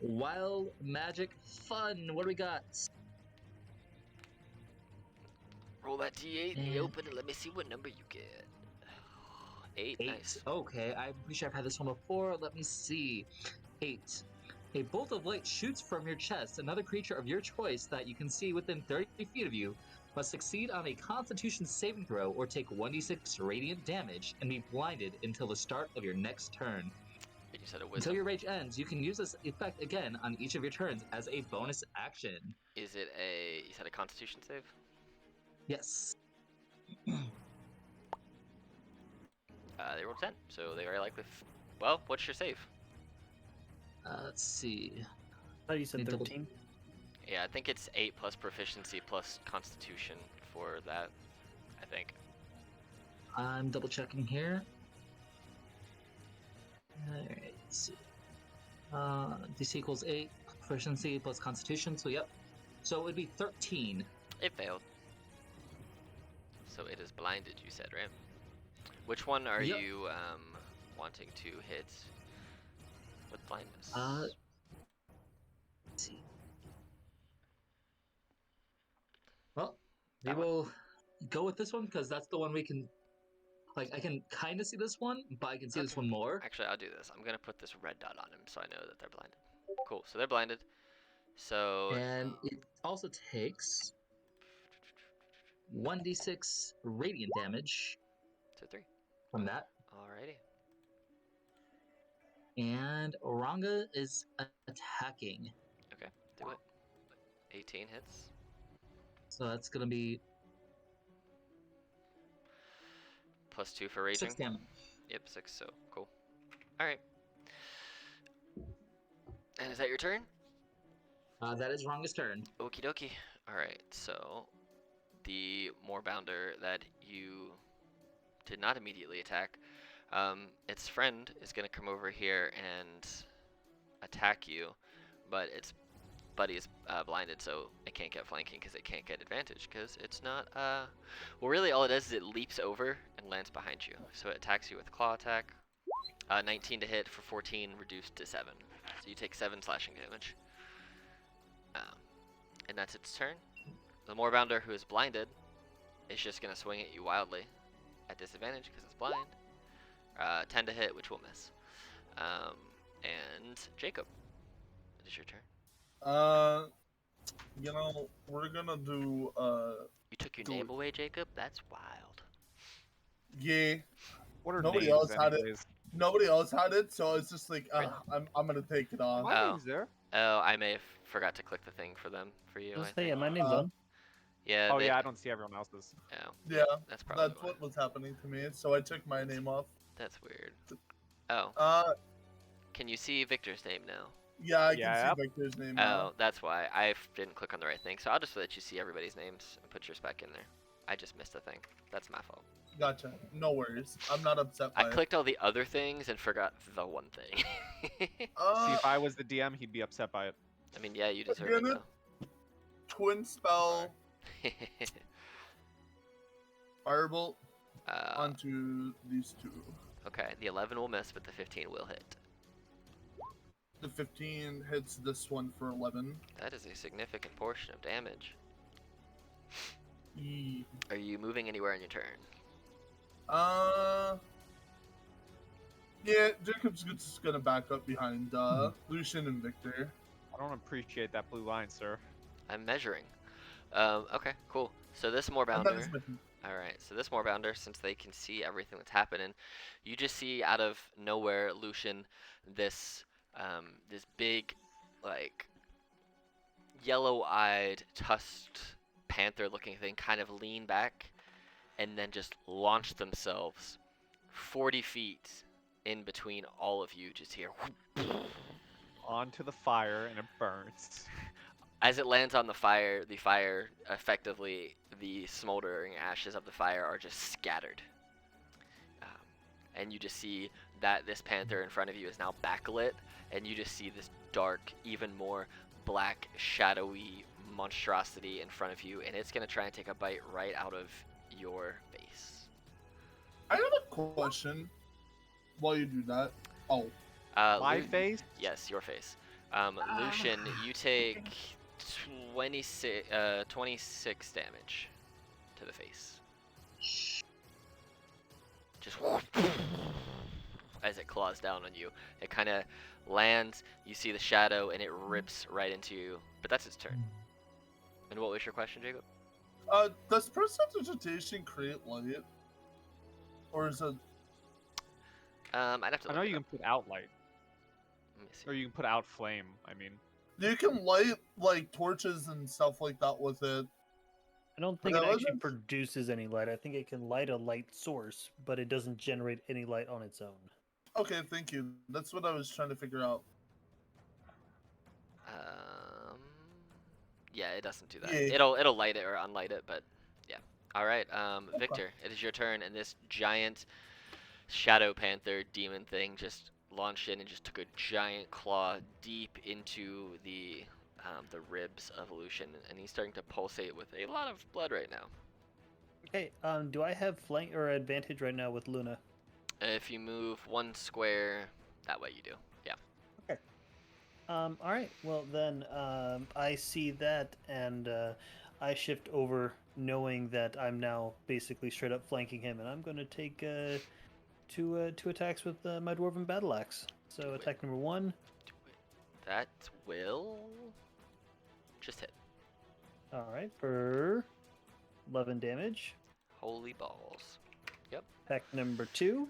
Wild magic fun. What do we got? Roll that D8 and And- you open it. Let me see what number you get. 8. 8. Nice. Okay, I'm pretty sure I've had this one before. Let me see. 8. A bolt of light shoots from your chest. Another creature of your choice that you can see within 30 feet of you must succeed on a Constitution saving throw or take 1d6 radiant damage and be blinded until the start of your next turn. And you said a Until wisdom. your rage ends, you can use this effect again on each of your turns as a bonus action. Is it a? You said a Constitution save? Yes. They rolled 10, so they are likely. Well, what's your save? Let's see. I thought you said Need to look- 13. Yeah, I think it's 8 plus proficiency plus Constitution for that. I think. I'm double checking here. Alright, let's see. DC equals 8, proficiency plus constitution, so yep. So it would be 13. It failed. So it is blinded. You said, right? Which one are Yep. you wanting to hit with blindness? Let's see. Well, we That one. will go with this one because that's the one we can. Like, I can kind of see this one, but I can see this Okay. one more. Actually, I'll do this. I'm gonna put this red dot on him so I know that they're blinded. Cool. So they're blinded. So And it also takes 1d6 radiant damage. so 3. from that. Alrighty. And Oranga is attacking. Okay, do it. 18 hits. So that's gonna be +2 for raging. 6 damage. Yep, 6, so cool. Alright. And is that your turn? That is Ranga's turn. Okie dokie. Alright, so the Moorbounder that you did not immediately attack, its friend is going to come over here and attack you, but its buddy is blinded, so it can't get flanking because it can't get advantage because it's not, well, really all it does is it leaps over and lands behind you. So it attacks you with claw attack. 19 to hit for 14, reduced to 7. So you take 7 slashing damage. And that's its turn. The Moorbounder, who is blinded, is just going to swing at you wildly at disadvantage because it's blind. 10 to hit, which will miss. And Jacob, it is your turn. You know, we're gonna do You took your name away, Jacob? That's wild. yeah. What are Nobody names else had it. anyways? Nobody else had it, so it's just like Really? I'm gonna take it off. My Oh. name's there. Oh, I may have forgot to click the thing for them, for you, I Let's say, think. yeah, my name's Uh, on. Yeah, Oh they, yeah, I don't see everyone else's. oh, Yeah, that's probably that's why. what was happening to me, so I took my name off. That's weird. Oh, can you see Victor's name now? Yeah, I Yep. can see Victor's name Oh, now. that's why. I didn't click on the right thing, so I'll just let you see everybody's names and put yours back in there. I just missed a thing. That's my fault. Gotcha. No worries. I'm not upset by I it. clicked all the other things and forgot the one thing. See, if I was the DM, he'd be upset by it. I mean, yeah, you deserve it, Again, twin spell, though. firebolt uh, onto these two. okay, the 11 will miss, but the 15 will hit. The 15 hits this one for 11. That is a significant portion of damage. E- Are you moving anywhere on your turn? Yeah, Jacob's just gonna back up behind Lucian and Victor. I don't appreciate that blue line, sir. I'm measuring. Okay, cool. So this And that Moorbounder. is my- Alright, so this Moorbounder, since they can see everything that's happening, you just see out of nowhere, Lucian, this this big, like, yellow-eyed, tusked, panther-looking thing kind of lean back and then just launch themselves 40 feet in between all of you, just here. Onto the fire and it burns. As it lands on the fire effectively, the smoldering ashes of the fire are just scattered. And you just see that this panther in front of you is now backlit, and you just see this dark, even more black, shadowy monstrosity in front of you, and it's going to try and take a bite right out of your face. I have a question while you do that. Oh, My Lu- face? Yes, your face. Lucian, you take 26 damage to the face. Just as it claws down on you. It kind of lands, you see the shadow, and it rips right into you. But that's its turn. And what was your question, Jacob? does prestidigitation create light? Or is it... I'd have to I look know it you up. can put out light, Let me see. or you can put out flame. I mean, You can light, like, torches and stuff like that with it. I don't But think it that actually wasn't- produces any light. I think it can light a light source, but it doesn't generate any light on its own. Okay, thank you. That's what I was trying to figure out. Yeah, it doesn't do that. Yeah. It'll light it or unlight it, but yeah. All right, Victor, it is your turn, and this giant shadow panther demon thing just launched in and just took a giant claw deep into the ribs of Lucian, and he's starting to pulsate with a lot of blood right now. Okay, do I have flank or advantage right now with Luna? If you move one square, that way you do. Yeah. All right. Well, then I see that, and I shift over, knowing that I'm now basically straight up flanking him, and I'm going to take two attacks with my dwarven battle axe. So Do it. attack number 1. Do it. That will just hit. All right, for 11 damage. Holy balls. Yep. Attack number 2.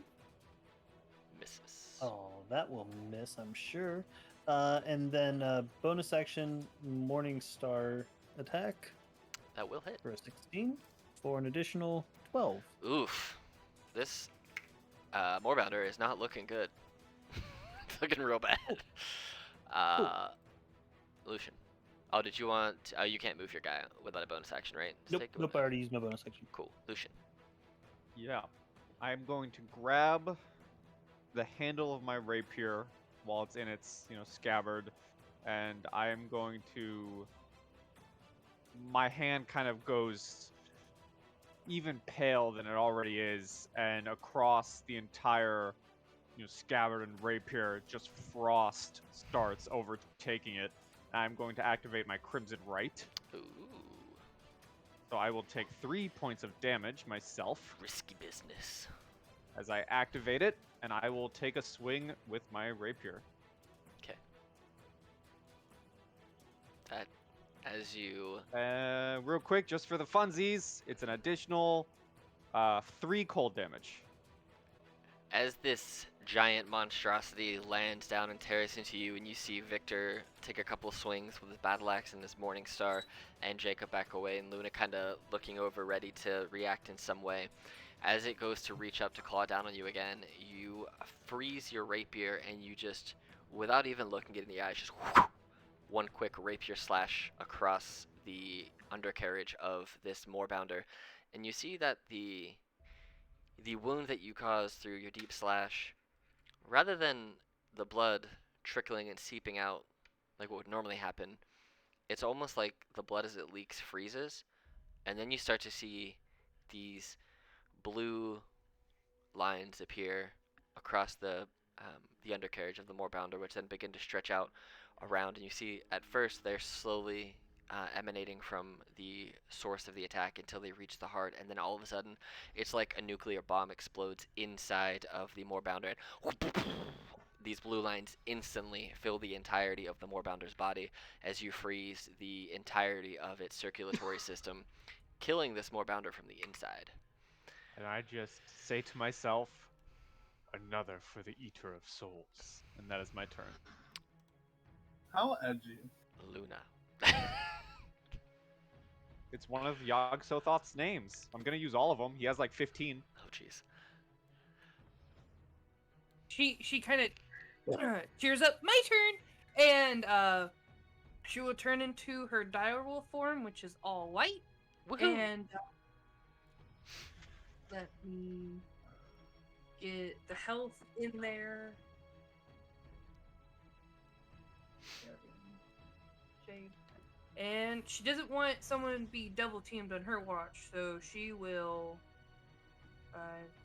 Misses. Oh, that will miss, I'm sure. And then bonus action Morning Star attack That will hit. for a 16 for an additional 12. Oof. This Moorbounder is not looking good. It's looking real bad. Lucian. Oh, did you want... you can't move your guy without a bonus action, right? Just Nope, take the nope, I already used my bonus action. Cool. Lucian. Yeah. I'm going to grab the handle of my rapier while it's in its, scabbard, and I am going to... My hand kind of goes even pale than it already is, and across the entire, scabbard and rapier, just frost starts overtaking it. I'm going to activate my Crimson Right. Ooh. So I will take 3 points of damage myself Risky business. as I activate it, and I will take a swing with my rapier. Okay. That, as you... Real quick, just for the funsies, it's an additional 3 cold damage. As this giant monstrosity lands down and tears into you, and you see Victor take a couple swings with his battle axe and his Morning Star, and Jacob back away, and Luna kind of looking over, ready to react in some way. As it goes to reach up to claw down on you again, you freeze your rapier, and you just, without even looking it in the eyes, just one quick rapier slash across the undercarriage of this Moorbounder, and you see that the wound that you caused through your deep slash, rather than the blood trickling and seeping out like what would normally happen, it's almost like the blood as it leaks freezes, and then you start to see these blue lines appear across the undercarriage of the Moorbounder, which then begin to stretch out around, and you see at first they're slowly emanating from the source of the attack until they reach the heart, and then all of a sudden it's like a nuclear bomb explodes inside of the Moorbounder, and these blue lines instantly fill the entirety of the Moorbounder's body as you freeze the entirety of its circulatory system, killing this Moorbounder from the inside. And I just say to myself, another for the Eater of Souls. And that is my turn. How edgy. Luna. It's one of Yog Sothoth's names. I'm going to use all of them. He has like 15. Oh, jeez. She kind of cheers up, my turn, and she will turn into her direwolf form, which is all white. Woohoo! And let me get the health in there. Shade. And she doesn't want someone to be double teamed on her watch, so she will 5,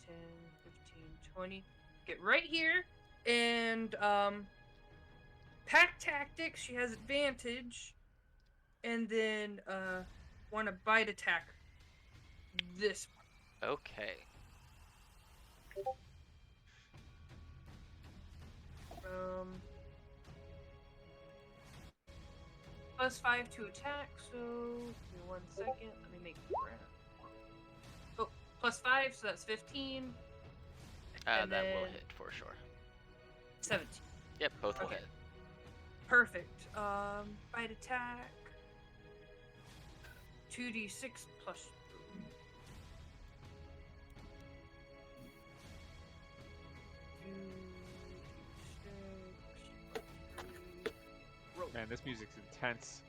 10, 15, 20 get right here, and pack tactics, she has advantage, and then want to bite attack this Okay. +5 to attack, so give me 1 second, let me make it round. Oh, +5, so that's 15. And That will then- hit for sure. 17. Yep, both will Okay. hit. Perfect. Bite attack. 2d6 plus. Man, this music's intense.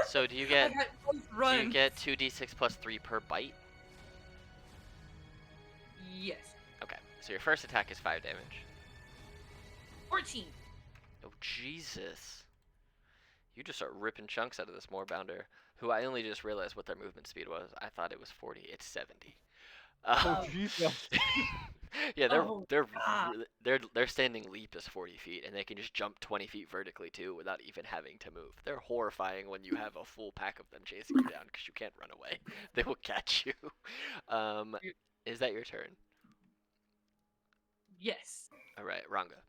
So do you I get got both do runs. you get 2d6 plus 3 per bite? Yes. Okay. So your first attack is 5 damage. 14. Oh Jesus. You just start ripping chunks out of this Moorbounder, who I only just realized what their movement speed was. I thought it was 40. It's 70. Oh, Oh. Jesus. Yeah, Oh, God. their standing leap is 40 feet, and they can just jump 20 feet vertically too without even having to move. They're horrifying when you have a full pack of them chasing you down because you can't run away. They will catch you. Is that your turn? Yes. All right, Ranga.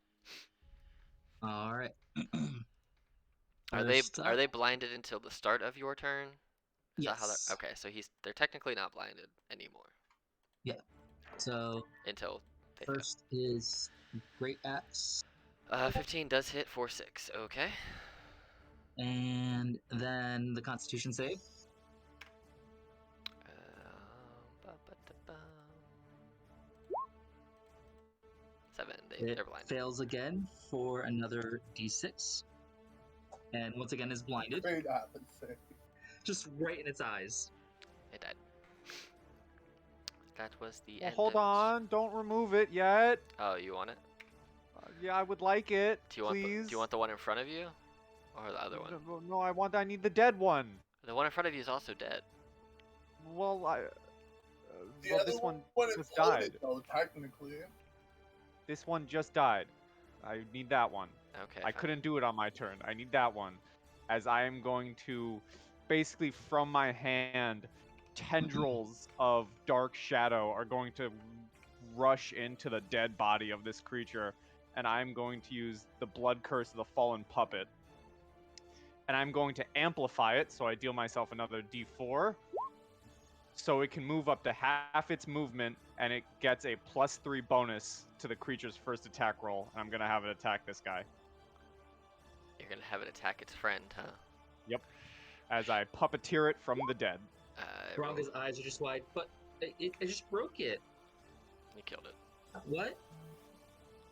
All right. Are they blinded until the start of your turn? Is that how Yes. they're okay? So they're technically not blinded anymore So until they fail. first is Great Axe, 15 does hit for 6. Okay. and then the Constitution save. Ba-ba-da-bum. 7. It They're blinded. fails again for another d6, and once again is blinded, Great happens. just right in its eyes. It died. That was the Well, end. hold of it. on, don't remove it yet. Oh, you want it? Yeah, I would like it, Do you want please. do you want the one in front of you, or the other one? No, I need the dead one. The one in front of you is also dead. Well, The well, other this one one just imploded, died. though, technically. This one just died. I need that one. Okay. I fine. couldn't do it on my turn. I need that one, as I am going to, basically from my hand, tendrils of dark shadow are going to rush into the dead body of this creature, and I'm going to use the blood curse of the fallen puppet, and I'm going to amplify it, so I deal myself another d4, so it can move up to half its movement, and it gets a +3 bonus to the creature's first attack roll, and I'm going to have it attack this guy, You're gonna have it attack its friend, huh? as I puppeteer it from the dead. Roll. Ronga's eyes are just wide, but I just broke it. You killed it. What?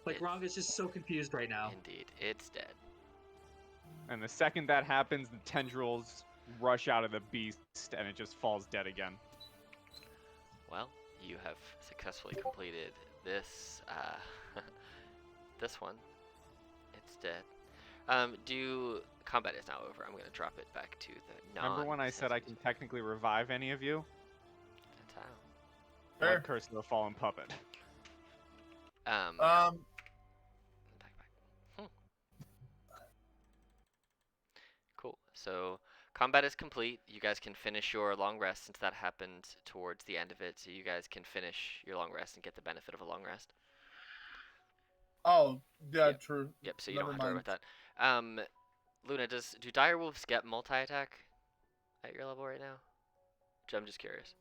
Like, It- Ronga's just so confused right now. Indeed, it's dead. And the second that happens, the tendrils rush out of the beast, and it just falls dead again. Well, you have successfully completed this. This one. It's dead. Combat is now over. I'm gonna drop it back to the non. Remember when I said I can technically revive any of you? That's how. Fair. Blood curse of the fallen puppet. Back. Cool. So combat is complete. You guys can finish your long rest since that happened towards the end of it. So you guys can finish your long rest and get the benefit of a long rest. Oh, yeah, Yep. true. Yep. So you Never don't have to worry mind. about that. Luna, do direwolves get multi-attack at your level right now? I'm just curious.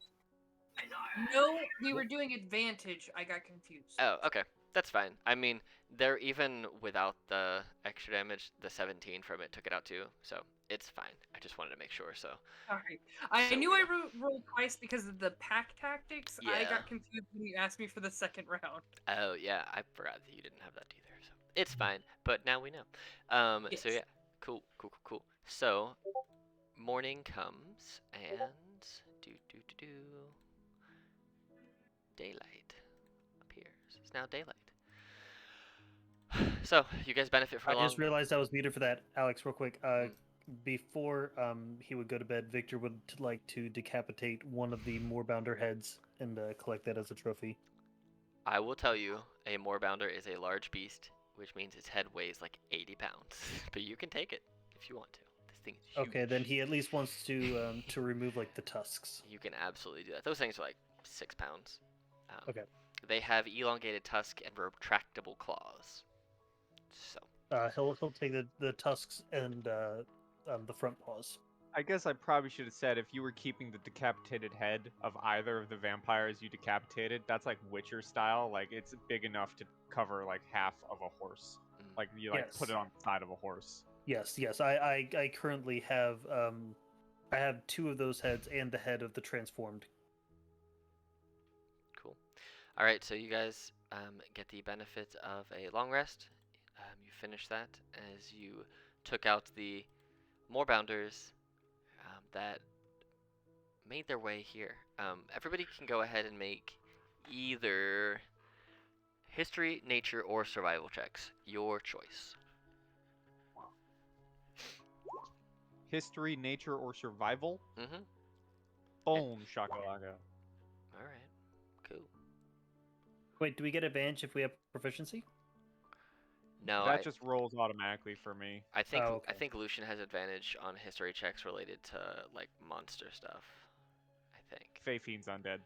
No, we were doing advantage. I got confused. Oh, okay. That's fine. I mean, they're even without the extra damage, the 17 from it took it out too, so it's fine. I just wanted to make sure, so. Alright. I So knew we I rolled twice because of the pack tactics. I Yeah. got confused when you asked me for the second round. Oh, yeah, I forgot that you didn't have that either, so. It's fine, but now we know. So Yes. yeah, cool. So, morning comes, and daylight appears. It's now daylight. So, you guys benefit for a I long... just realized I was muted for that, Alex. Real quick, before he would go to bed, Victor would like to decapitate one of the Moorbounder heads and collect that as a trophy. I will tell you, a Moorbounder is a large beast, which means its head weighs like 80 pounds. But you can take it if you want to. This thing is huge. Okay, then he at least wants to remove like the tusks. You can absolutely do that. Those things are like 6 pounds. Okay. They have elongated tusk and retractable claws. So, He'll take the tusks and the front paws. I guess I probably should have said if you were keeping the decapitated head of either of the vampires you decapitated, that's like Witcher style. Like it's big enough to cover like half of a horse. Like you like put Yes. it on the side of a horse. Yes. I currently have I have 2 of those heads and the head of the transformed. cool. All right, so you guys get the benefits of a long rest. You finish that as you took out the Moorbounders that made their way here. Everybody can go ahead and make either history, nature, or survival checks. Your choice. History, nature, or survival? Mm-hmm. Boom, shakalaka. All right. Cool. Wait, do we get advantage if we have proficiency? No, That just rolls automatically for me. I think Oh, I okay. think Lucian has advantage on history checks related to like monster stuff. I think. Fae Fiend's undead.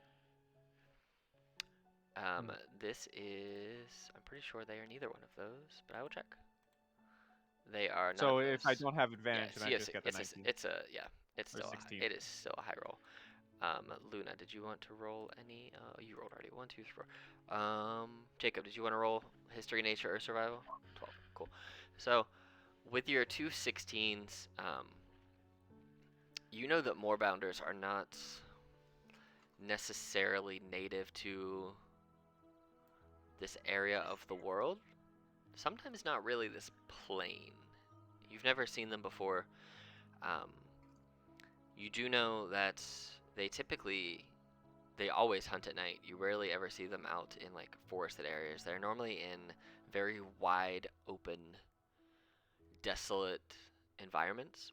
This is. I'm pretty sure they are neither one of those, but I will check. They are not. So of if I those. don't have advantage, Yes, then I yes, just get the it's 19. it's a yeah. It's Or still 16. it is still a high roll. Luna, did you want to roll any? You rolled already. 1, 2, 3, 4. Jacob, did you want to roll history, nature, or survival? 12. Cool. So, with your two 16s, you know that moorbounders are not necessarily native to this area of the world. Sometimes not really this plane. You've never seen them before. Um, you do know that they always hunt at night. You rarely ever see them out in like forested areas. They're normally in very wide open, desolate environments.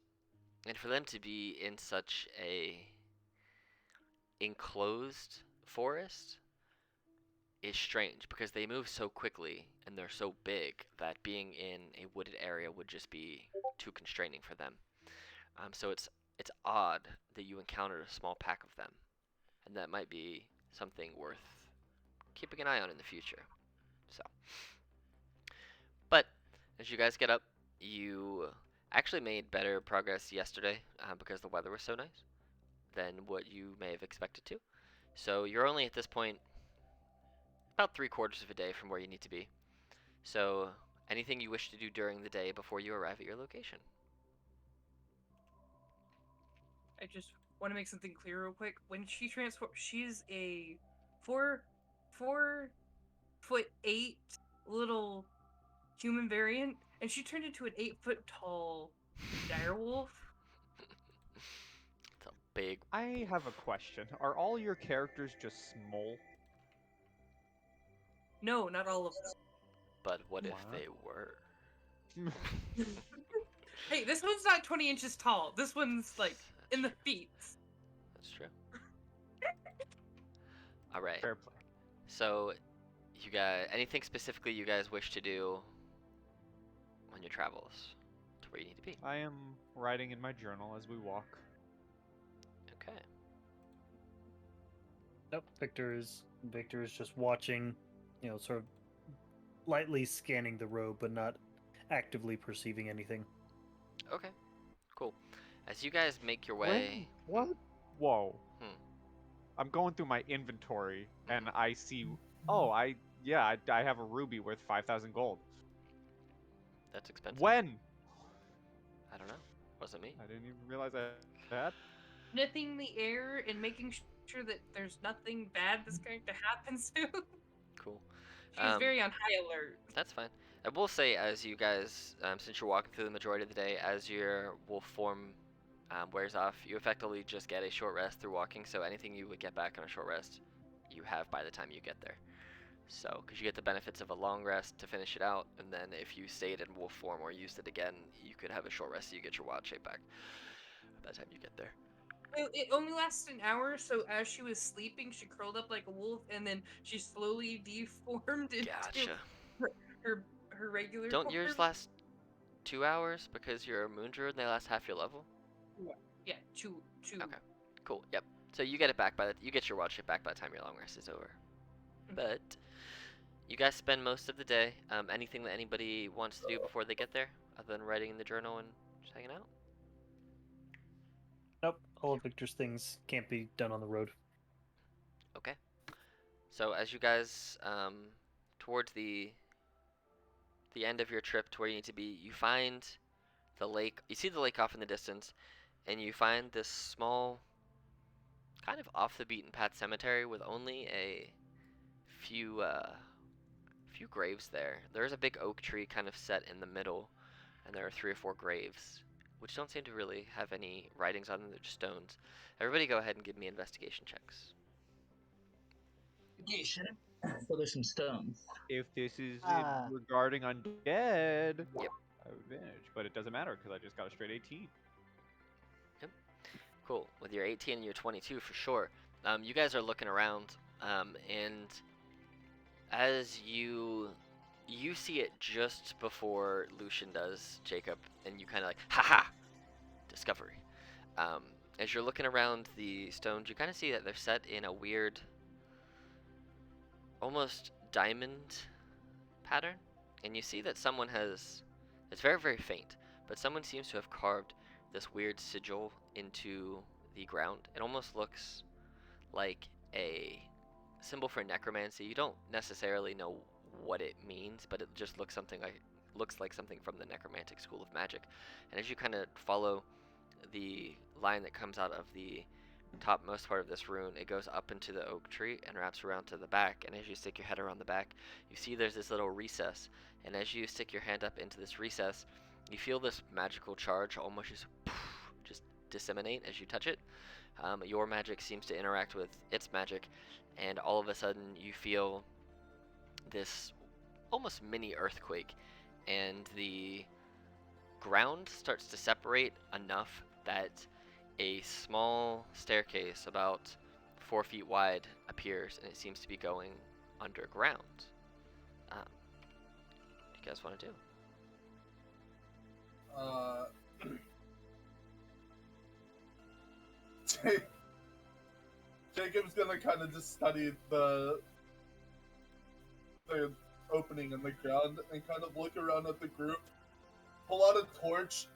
And for them to be in such a enclosed forest is strange because they move so quickly and they're so big that being in a wooded area would just be too constraining for them. So it's odd that you encountered a small pack of them, and that might be something worth keeping an eye on in the future. So, but as you guys get up, you actually made better progress yesterday because the weather was so nice than what you may have expected to. So you're only at this point about 3/4 of a day from where you need to be. So anything you wish to do during the day before you arrive at your location? I just want to make something clear real quick. When she transforms, she's a 4'8" little human variant, and she turned into an 8 foot tall direwolf. It's a big. I have a question. Are all your characters just small? No, not all of them. But what if What? they were? Hey, this one's not 20 inches tall. This one's like in the feet. That's true. All right. Fair play. So, you guys, anything specifically you guys wish to do on your travels to where you need to be? I am writing in my journal as we walk. Okay. Nope. Victor is just watching, sort of lightly scanning the road, but not actively perceiving anything. Okay. Cool. As you guys make your way. What? Whoa. Hmm. I'm going through my inventory and I see. Oh, I have a ruby worth 5,000 gold. That's expensive. When? I don't know. Wasn't me. I didn't even realize I had. Sniffing the air and making sure that there's nothing bad that's going to happen soon. Cool. She's very on high alert. That's fine. I will say, as you guys, since you're walking through the majority of the day, as your wolf form wears off, you effectively just get a short rest through walking. So anything you would get back on a short rest, you have by the time you get there. So, because you get the benefits of a long rest to finish it out, and then if you stayed in wolf form or used it again, you could have a short rest so you get your wild shape back by the time you get there. It only lasted an hour, so as she was sleeping, she curled up like a wolf, and then she slowly deformed into Gotcha. her regular Don't form. yours last 2 hours because you're a moon druid and they last half your level? Yeah, two. Okay. Cool. Yep. So you get it back you get your wild shape back by the time your long rest is over. But you guys spend most of the day. Anything that anybody wants to do before they get there, other than writing in the journal and just hanging out? Nope. All of Victor's things can't be done on the road. Okay. So as you guys, towards the end of your trip to where you need to be, you find the lake. You see the lake off in the distance, and you find this small, kind of off the beaten path cemetery with only a few graves there. There's a big oak tree kind of set in the middle, and there are 3 or 4 graves, which don't seem to really have any writings on them. They're just stones. Everybody, go ahead and give me investigation checks. Investigation. So there's some stones. If this is Ah. regarding undead, Yep. I have advantage, but it doesn't matter because I just got a straight 18. Cool. With your 18 and your 22 for sure. You guys are looking around, and as you see it just before Lucian does, Jacob, and you kind of like, haha, discovery. As you're looking around the stones, you kind of see that they're set in a weird, almost diamond pattern, and you see that someone has, it's very, very faint, but someone seems to have carved this weird sigil into the ground. It almost looks like a symbol for necromancy. You don't necessarily know what it means, but it just looks like something from the necromantic school of magic. And as you kind of follow the line that comes out of the topmost part of this rune, it goes up into the oak tree and wraps around to the back. And as you stick your head around the back, you see there's this little recess. And as you stick your hand up into this recess, you feel this magical charge almost just disseminate as you touch it. Your magic seems to interact with its magic, and all of a sudden you feel this almost mini earthquake, and the ground starts to separate enough that a small staircase about 4 feet wide appears, and it seems to be going underground. What do you guys want to do? Jacob's gonna kind of just study the opening in the ground and kind of look around at the group, pull out a torch,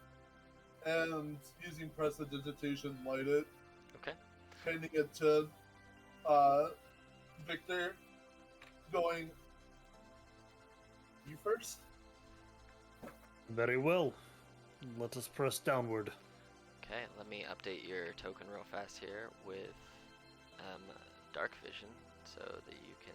and using prestidigitation light it. Okay. Handing it to Victor, going, "You first." Very well. Let us press downward. Okay, let me update your token real fast here with dark vision so that you can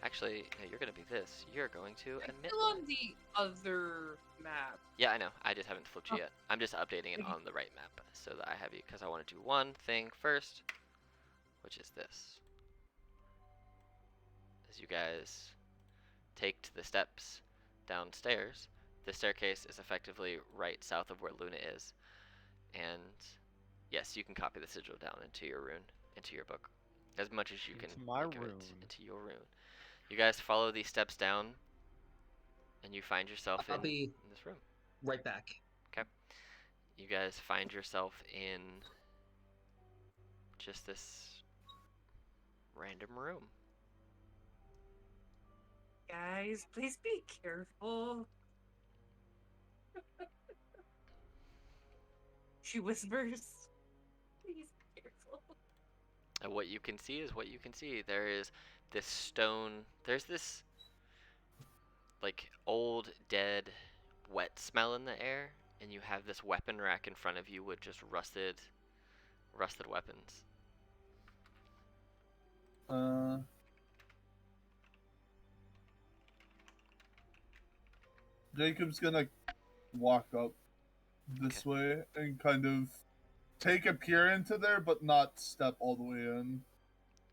actually, no, you're going to be this. You're going to I'm emit still on light. the other map. Yeah, I know. I just haven't flipped you Oh. yet. I'm just updating it on the right map so that I have you, because I want to do one thing first, which is this. As you guys take to the steps downstairs, the staircase is effectively right south of where Luna is. And yes, you can copy the sigil down into your rune, into your book, as much as you can. Into my think of it, rune. into your rune. You guys follow these steps down, and you find yourself I'll in be this room. right back. You guys find yourself in just this random room. Guys, please be careful. She whispers. Please be careful. And what you can see is what you can see. There is this stone, there's this like old, dead, wet smell in the air, and you have this weapon rack in front of you with just rusted weapons. Jacob's gonna walk up this way and kind of take a peer into there, but not step all the way in.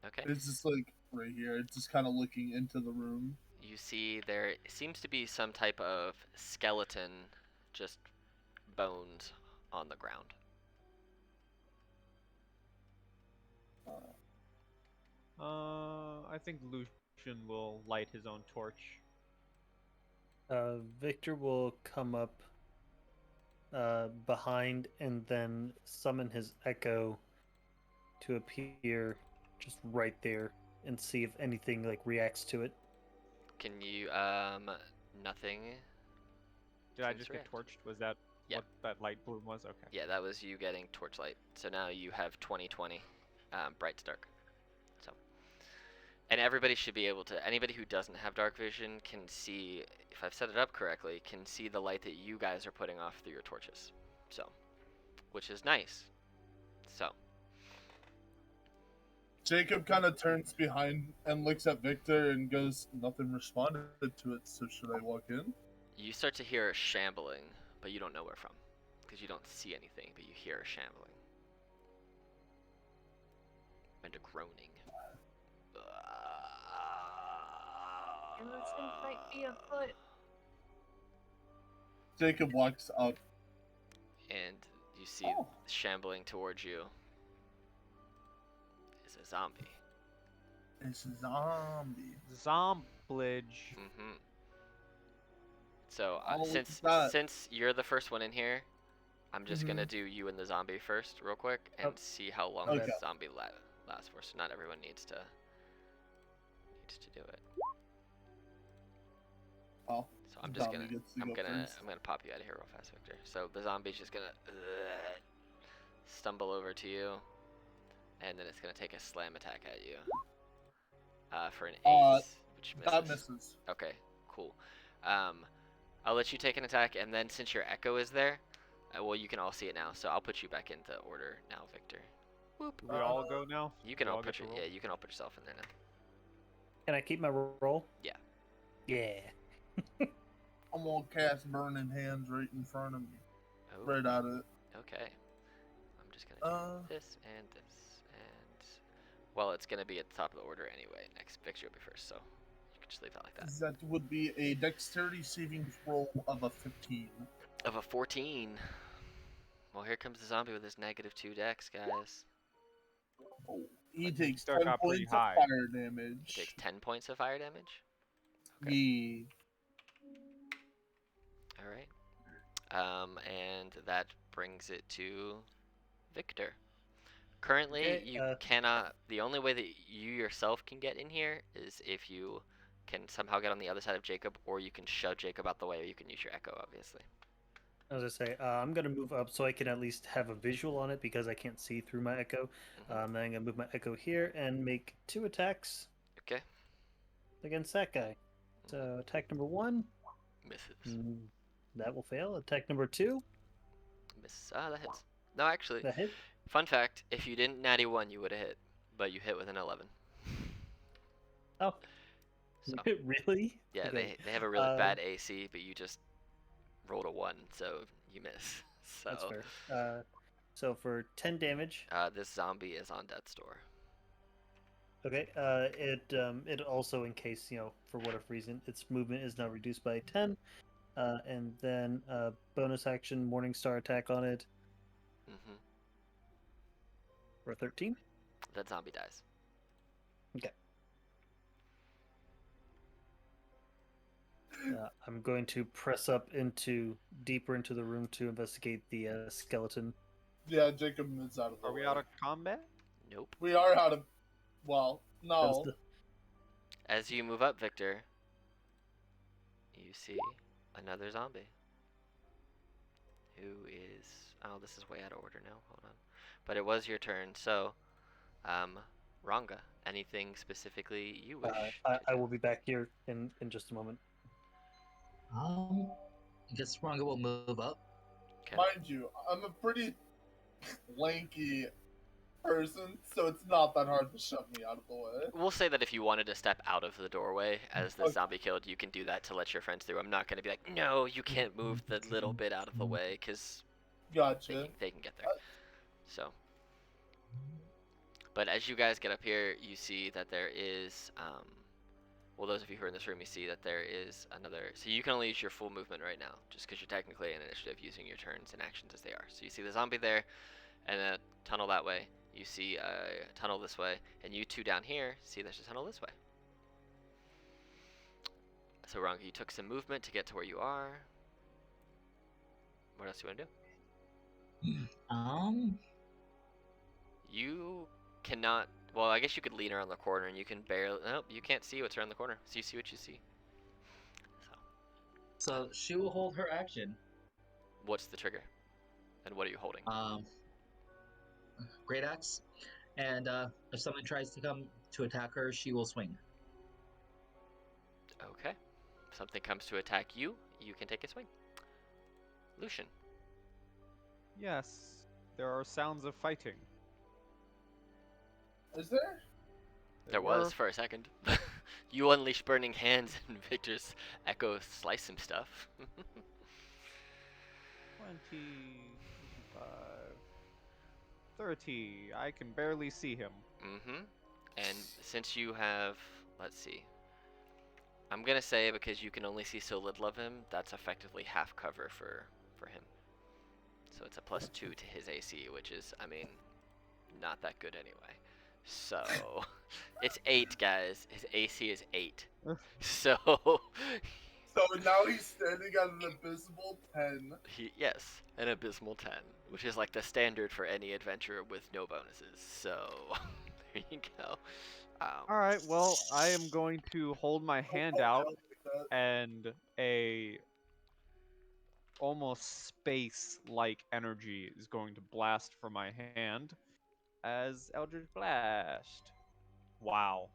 Okay. It's just like right here. It's just kind of looking into the room. You see there seems to be some type of skeleton, just bones on the ground. I think Lucian will light his own torch. Victor will come up behind and then summon his echo to appear just right there and see if anything like reacts to it. Can you nothing? Did I Seems just to get react. torched? Was that Yeah. what that light bloom was? Okay. Yeah, that was you getting torchlight. So now you have 20/20, bright to dark. So, and everybody should be able to. Anybody who doesn't have dark vision can see, if I've set it up correctly, can see the light that you guys are putting off through your torches. So, which is nice. So, Jacob kind of turns behind and looks at Victor and goes, "Nothing responded to it, so should I walk in?" you start to hear a shambling, but you don't know where from, because you don't see anything, but you hear a shambling and a groaning. Innocent might be afoot. Jacob walks up. And you see Oh. shambling towards you is a zombie. It's a zombie. Zomblage. Mm-hmm. So Oh, since that- since you're the first one in here, I'm just gonna Mhm. do you and the zombie first, real quick, and Oh. see how long Okay. this zombie lasts for. So not everyone needs to do it. Oh. So I'm just Zombie gonna, gets to I'm go gonna, first. I'm gonna pop you out of here real fast, Victor. So the zombie's just gonna stumble over to you, and then it's gonna take a slam attack at you. For an ace, which misses. That misses. Okay, cool. I'll let you take an attack, and then since your echo is there, well, you can all see it now. So I'll put you back into order now, Victor. Whoop. We all go now. You can We all get put to your, roll? yeah, you can all put yourself in there now. Can I keep my roll? Yeah. Yeah. I'm gonna cast Burning Hands right in front of me. Oh, Right at it. okay. I'm just gonna do this and this and well, it's gonna be at the top of the order anyway. Next Victor will be first, so you can just leave that like that. That would be a dexterity saving throw of a 15. Of a 14. Well, here comes the zombie with his -2 dex, guys. Oh, he But takes start 10 out pretty points of high. fire damage. He takes 10 points of fire damage. Okay. Yeah. All right. And that brings it to Victor. Currently, Okay, you cannot. The only way that you yourself can get in here is if you can somehow get on the other side of Jacob, or you can shove Jacob out the way, or you can use your echo, obviously. As I say, I'm gonna move up so I can at least have a visual on it because I can't see through my echo. Mhm. Then I'm gonna move my echo here and make 2 attacks Okay. against that guy. So attack number 1, Misses. that will fail. Attack number 2, Miss. Ah, that hits. No, actually, that hit. fun fact: if you didn't natty 1, you would have hit, but you hit with an 11. Oh, So really? yeah, Okay. they have a really bad AC, but you just rolled a 1, so you miss. So That's fair. So for 10 damage, this zombie is on death's door. okay. It also, in case for whatever reason, its movement is now reduced by 10, and then bonus action Morningstar attack on it Hmm. for 13. That zombie dies. I'm going to press up deeper into the room to investigate the skeleton. Yeah, Jacob is out of the Are we way. out of combat? Nope. We are out of. Well, no. As you move up, Victor, you see another zombie. Who is... Oh, this is way out of order now. Hold on. But it was your turn, so... Ranga, anything specifically you wish I will be back here in just a moment. I guess Ronga will move up. Okay. Mind you, I'm a pretty lanky person, so it's not that hard to shove me out of the way. We'll say that if you wanted to step out of the doorway as the Okay. zombie killed, you can do that to let your friends through. I'm not going to be like, no, you can't move the little bit out of the way, because Gotcha. they can get there. So, but as you guys get up here, you see that there is, well, those of you who are in this room, you see that there is another, so you can only use your full movement right now, just because you're technically in initiative using your turns and actions as they are. So you see the zombie there, and a tunnel that way. You see a tunnel this way, and you two down here see there's a tunnel this way. So Ranga, you took some movement to get to where you are. What else do you want to do? You cannot. Well, I guess you could lean around the corner, and you can barely. Nope, you can't see what's around the corner. So you see what you see. So she will hold her action. What's the trigger? And what are you holding? Great axe, and if someone tries to come to attack her, she will swing. Okay. If something comes to attack you, you can take a swing. Lucian. Yes. There are sounds of fighting. Is there? There was for a second. You unleash burning hands, and Victor's echo slice some stuff. 20, 25, 30. I can barely see him. Mm-hmm. And since you have, let's see, I'm gonna say because you can only see so little of him, that's effectively half cover for him. So it's a +2 to his AC, which is, I mean, not that good anyway. So it's 8, guys. His AC is 8. So So now he's standing at an abysmal 10. yes, an abysmal 10, which is like the standard for any adventurer with no bonuses. So there you go. Alright, well, I am going to hold my hand Oh, out like that. and a almost space-like energy is going to blast from my hand as Eldritch Blast. Wow.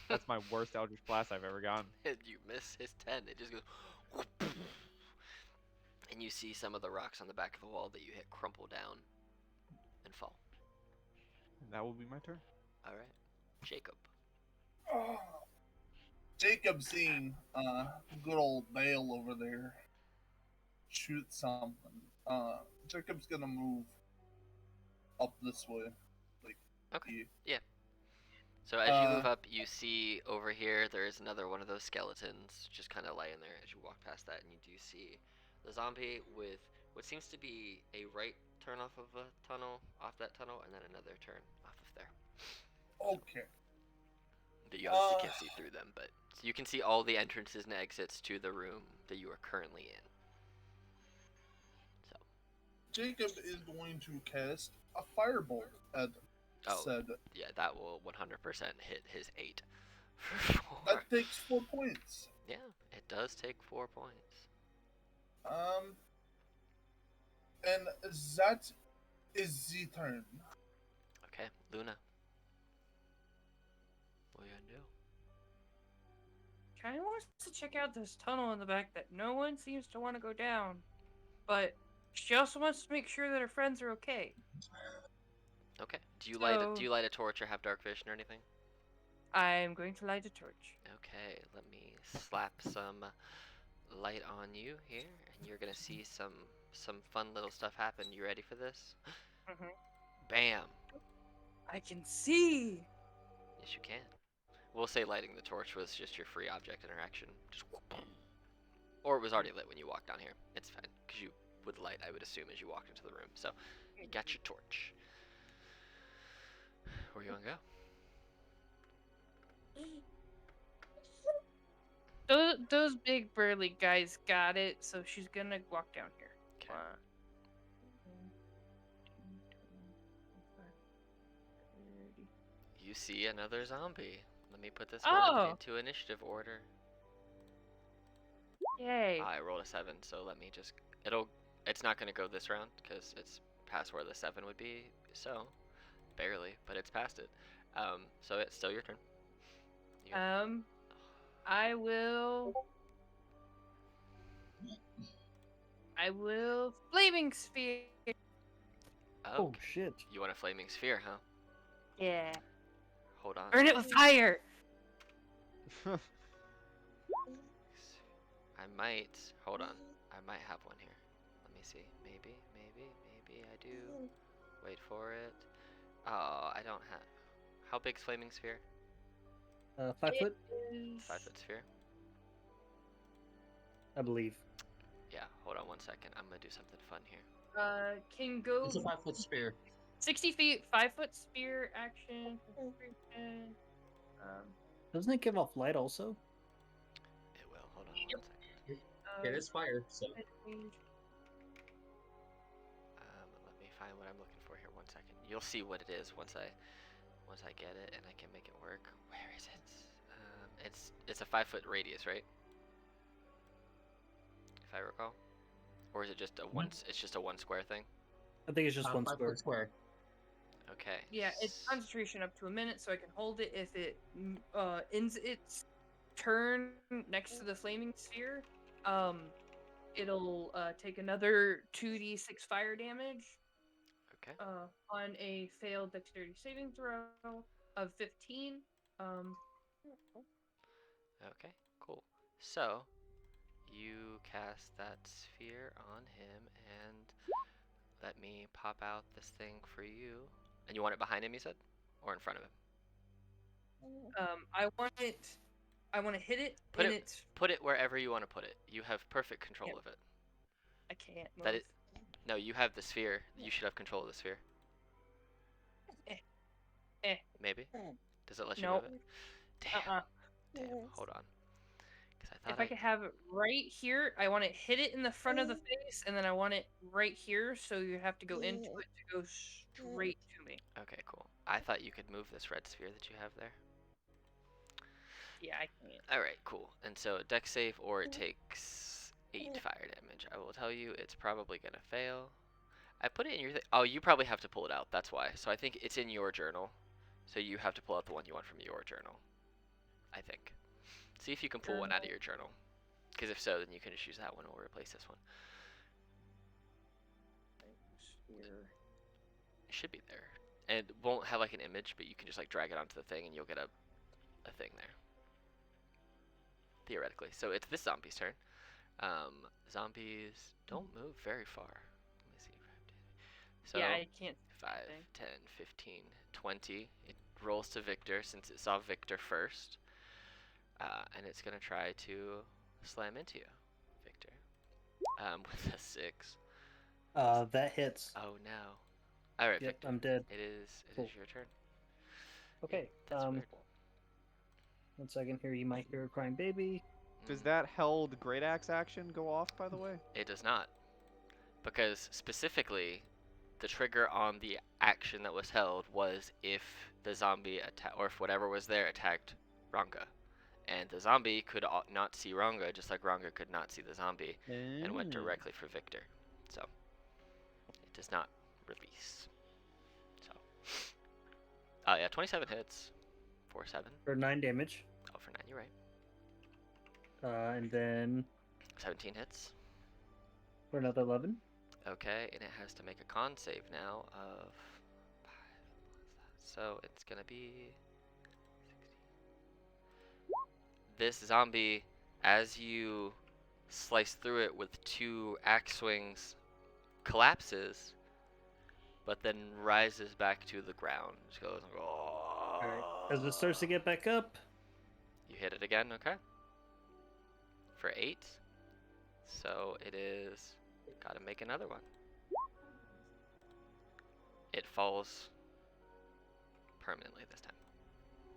That's my worst Eldritch Blast I've ever gotten. And you miss his 10. It just goes. And you see some of the rocks on the back of the wall that you hit crumple down and fall. And that will be my turn. Alright. Jacob. Jacob seeing good old Bale over there shoot something. Jacob's gonna move up this way. Okay. Yeah. So as you move up, you see over here there is another one of those skeletons just kind of laying there as you walk past that, and you do see the zombie with what seems to be a right turn off of a tunnel, off that tunnel, and then another turn off of there. Okay. But you obviously can't see through them, but you can see all the entrances and exits to the room that you are currently in. So. Jacob is going to cast a firebolt at said. Yeah, that will 100% hit his 8. That takes 4 points. Yeah, it does take 4 points. And that is the turn. Okay, Luna. What are you gonna do? Kind of wants to check out this tunnel in the back that no one seems to want to go down, but she also wants to make sure that her friends are okay. Okay. Do you So- light a torch or have dark vision or anything? I'm going to light a torch. Okay, let me slap some light on you here, and you're gonna see some fun little stuff happen. You ready for this? Mhm. Bam! I can see. Yes, you can. We'll say lighting the torch was just your free object interaction. Just or it was already lit when you walked down here. It's fine, because you would light, I would assume, as you walked into the room. So, you got your torch. Where you wanna go? Those big burly guys got it, so she's gonna walk down here. Okay. 1, 2, 30. You see another zombie. Let me put this Oh. one into initiative order. Yay. I rolled a 7, so let me just. It's not gonna go this round because it's past where the 7 would be. So, barely, but it's past it. So it's still your turn. I will flaming sphere. Oh Okay. shit. You want a flaming sphere, huh? Yeah. Hold on. Burn it with fire. I might. Hold on. I might have one here. Let me see. Maybe I do. Wait for it. Oh, I don't have. How big's flaming sphere? 5 foot, 5-foot sphere. I believe. Yeah. Hold on one second. I'm gonna do something fun here. Can go It's a 5-foot spear. 60 feet, 5-foot spear action. Doesn't it give off light also? It will. Hold on one second. It is fire, so. Let me find what I'm looking for here. One second. You'll see what it is once I get it and I can make it work. Where is it? It's a 5-foot radius, right? If I recall, or is it just a one? It's just a 1 square thing. I think it's just one 5-foot square. square. Okay. Yeah, it's concentration up to a minute, so I can hold it. If it ends its turn next to the flaming sphere, it'll take another 2d6 fire damage Okay. on a failed dexterity saving throw of 15. Okay. Cool. So, you cast that sphere on him, and let me pop out this thing for you. And you want it behind him, you said, or in front of him? I want to hit it. Put in it- its. Put it wherever you want to put it. You have perfect control Yep. of it. I can't move. That it. No, you have the sphere. You should have control of the sphere. Maybe. Does it let you Nope. move it? Damn. Uh-uh. Damn. Hold on. Because I If thought I could have it right here, I want to hit it in the front of the face, and then I want it right here, so you have to go into it to go straight to me. Okay, cool. I thought you could move this red sphere that you have there. Yeah, I can't. All right, cool. And so deck save, or it takes 8 fire damage. I will tell you, it's probably gonna fail. I put it in your. Oh, you probably have to pull it out. That's why. So I think it's in your journal. So you have to pull out the one you want from your journal. I think. See if you can pull one out of your journal. Because if so, then you can just use that one or replace this one. Here. It should be there. And it won't have like an image, but you can just like drag it onto the thing and you'll get a thing there. Theoretically. So it's this zombie's turn. Zombies don't move very far. Let me see. So Yeah, I can't. 5, thing. 10, 15, 20. It rolls to Victor since it saw Victor first. And it's going to try to slam into you, Victor. With a 6. That hits. Oh no. Alright, Yep, Victor. I'm dead. It is Cool. your turn. Okay. That's weird. 1 second here. You might hear a crying baby. Does that held great axe action go off, by the way? It does not. Because specifically, the trigger on the action that was held was if the zombie or if whatever was there attacked Ranga. And the zombie could not see Ranga, just like Ranga could not see the zombie, and went directly for Victor. So, it does not release. So, yeah, 27 hits. 4-7. For 9 damage. Oh, for 9, you're right. And then 17 hits. for another 11. Okay, and it has to make a con save now of 5. So it's gonna be 16. This zombie, as you slice through it with 2 axe swings, collapses, but then rises back to the ground. Just goes. Alright. As it starts to get back up. You hit it again, okay? For 8. So it is. Gotta make another one. It falls permanently this time.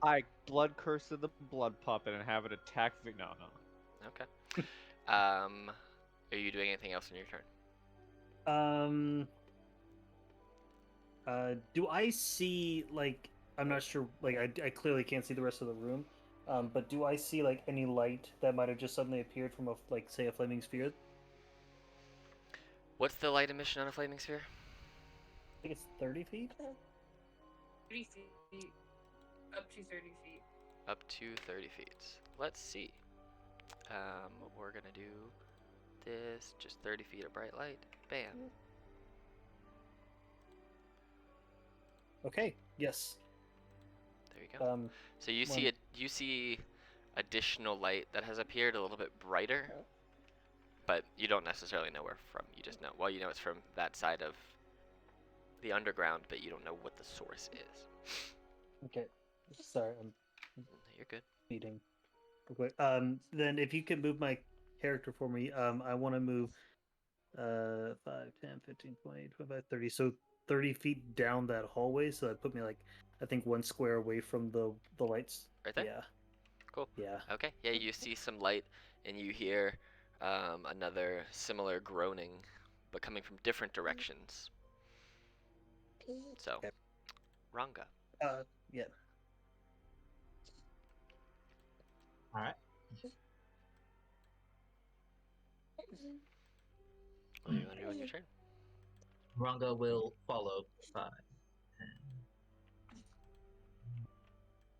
I blood curse of the blood puppet and have it attack No. Okay. Are you doing anything else in your turn? Do I see, like, I'm not sure, like, I clearly can't see the rest of the room, but do I see, like, any light that might have just suddenly appeared from, like, say, a flaming sphere? What's the light emission on a flaming sphere? I think it's 30 feet? 30 feet. Up to 30 feet. Up to 30 feet. Let's see. We're gonna do this. Just 30 feet of bright light. Bam. Okay, yes. There you go. So you see one- it. You see additional light that has appeared a little bit brighter, but you don't necessarily know where from. You just know. Well, you know it's from that side of the underground, but you don't know what the source is. Okay. Sorry, I'm You're good. eating. Real quick. Then if you can move my character for me, I want to move 5, 10, 15, 20, 25, 30. So 30 feet down that hallway, so that put me, like, I think 1 square away from the lights. Right there. Yeah. Cool. Yeah. Okay. Yeah, you see some light, and you hear another similar groaning, but coming from different directions. So, Okay. Ranga. Yeah. Alright. What do you want to do on your turn? Ranga will follow 5, 10,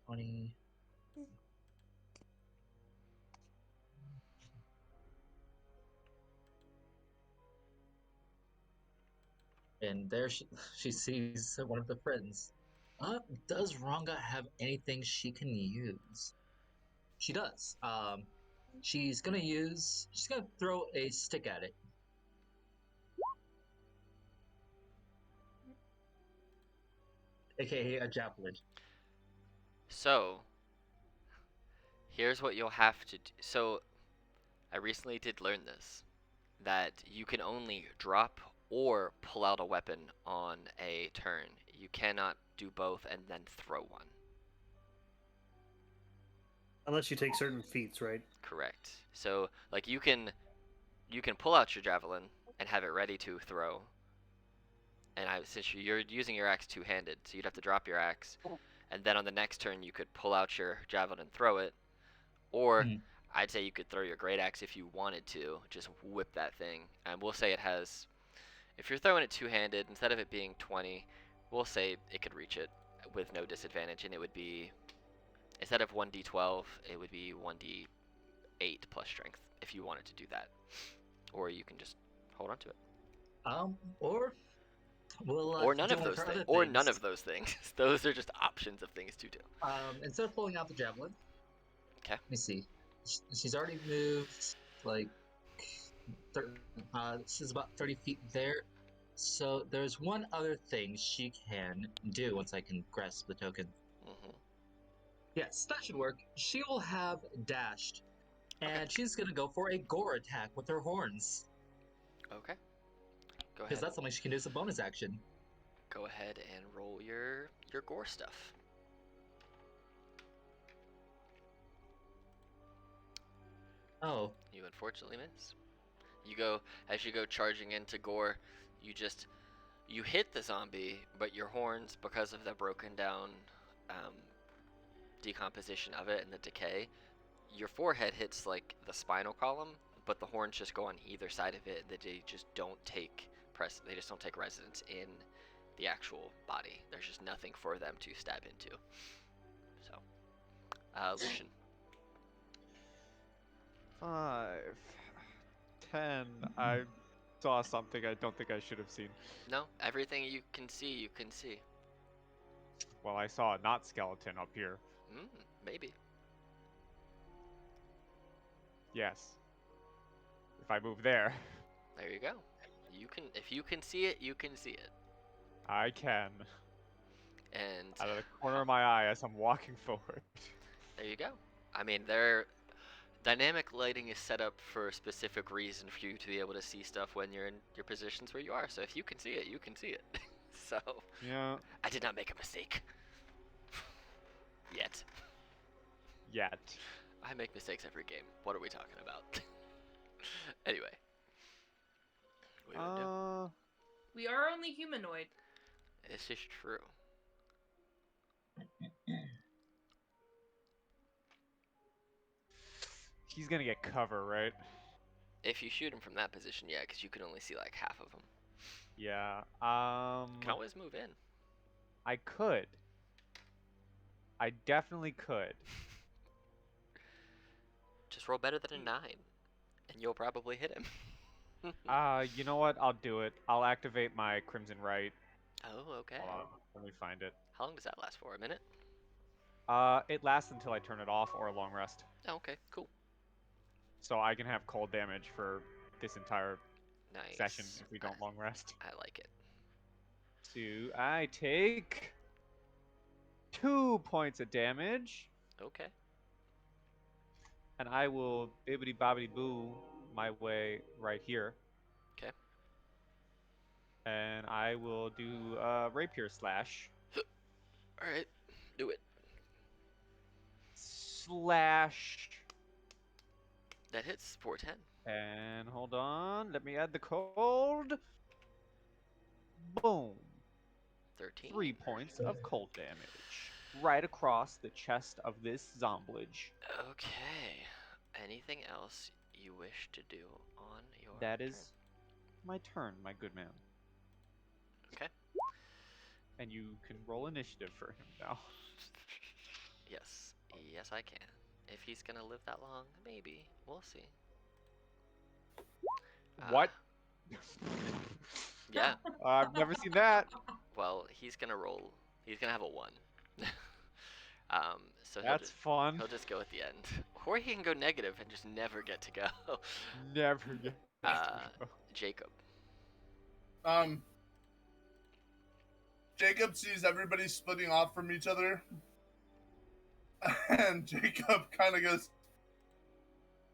20. And there she sees one of the friends. Does Ranga have anything she can use? She does. She's gonna throw a stick at it. AKA a javelin. So, here's what you'll have to do. So, I recently did learn this, that you can only drop or pull out a weapon on a turn. You cannot do both and then throw one. Unless you take certain feats, right? Correct. So, like you can pull out your javelin and have it ready to throw. And since you're using your axe two-handed, so you'd have to drop your axe, and then on the next turn you could pull out your javelin and throw it. Or Mhm. I'd say you could throw your great axe if you wanted to, just whip that thing. And we'll say it has, if you're throwing it two-handed, instead of it being 20, we'll say it could reach it with no disadvantage, and it would be, instead of 1d12, it would be 1d8 plus strength if you wanted to do that. Or you can just hold on to it. Or we'll Or none do of one those her things. other Or none things. of those things. Those are just options of things to do. Instead of pulling out the javelin. 'Kay. Let me see. She's already moved like she's about 30 feet there. So there's one other thing she can do once I can grasp the token. Hmm. Yes, that should work. She will have dashed, and Okay. she's gonna go for a gore attack with her horns. Okay. Go Because ahead. that's something she can do as a bonus action. Go ahead and roll your gore stuff. Oh, You unfortunately miss. You go, as you go charging into gore, you hit the zombie, but your horns, because of the broken down decomposition of it and the decay, your forehead hits like the spinal column, but the horns just go on either side of it. They just don't take they just don't take residence in the actual body. There's just nothing for them to stab into. So, Lucian. 5, 10. I saw something I don't think I should have seen. No, everything you can see, you can see. Well, I saw a not skeleton up here. Maybe. Yes. If I move there, There you go. If you can see it, you can see it. I can. And Out of the corner of my eye as I'm walking forward. there you go. I mean, dynamic lighting is set up for a specific reason for you to be able to see stuff when you're in your positions where you are. So if you can see it, you can see it. So Yeah. I did not make a mistake. Yet. Yet. I make mistakes every game. What are we talking about? Anyway. What do you want to do? We are only humanoid. This is true. He's gonna get cover, right? If you shoot him from that position, yeah, because you can only see like half of him. Yeah. You can always move in. I could. I definitely could. Just roll better than a 9, and you'll probably hit him. You know what? I'll do it. I'll activate my Crimson Right. Oh, okay. Hold on, let me find it. How long does that last for? A minute? It lasts until I turn it off or a long rest. Oh, okay, cool. So I can have cold damage for this entire Nice. session if we don't long rest. I like it. So I take 2 points of damage, Okay. and I will bibbity bobbity boo my way right here. Okay. And I will do rapier slash. All right, do it. Slash. That hits 410. And hold on, let me add the cold. Boom. 13. 3 points of cold damage. Right across the chest of this zomblage. Okay. Anything else you wish to do on your That is turn? my turn, my good man. Okay. And you can roll initiative for him now. Yes. Yes, I can. If he's gonna live that long, maybe. We'll see. What? Yeah. I've never seen that. Well, he's gonna roll. He's gonna have a 1. So That's fun. he'll just go at the end, or he can go negative and just never get to go. Never get. Jacob. Jacob sees everybody splitting off from each other, and Jacob kind of goes,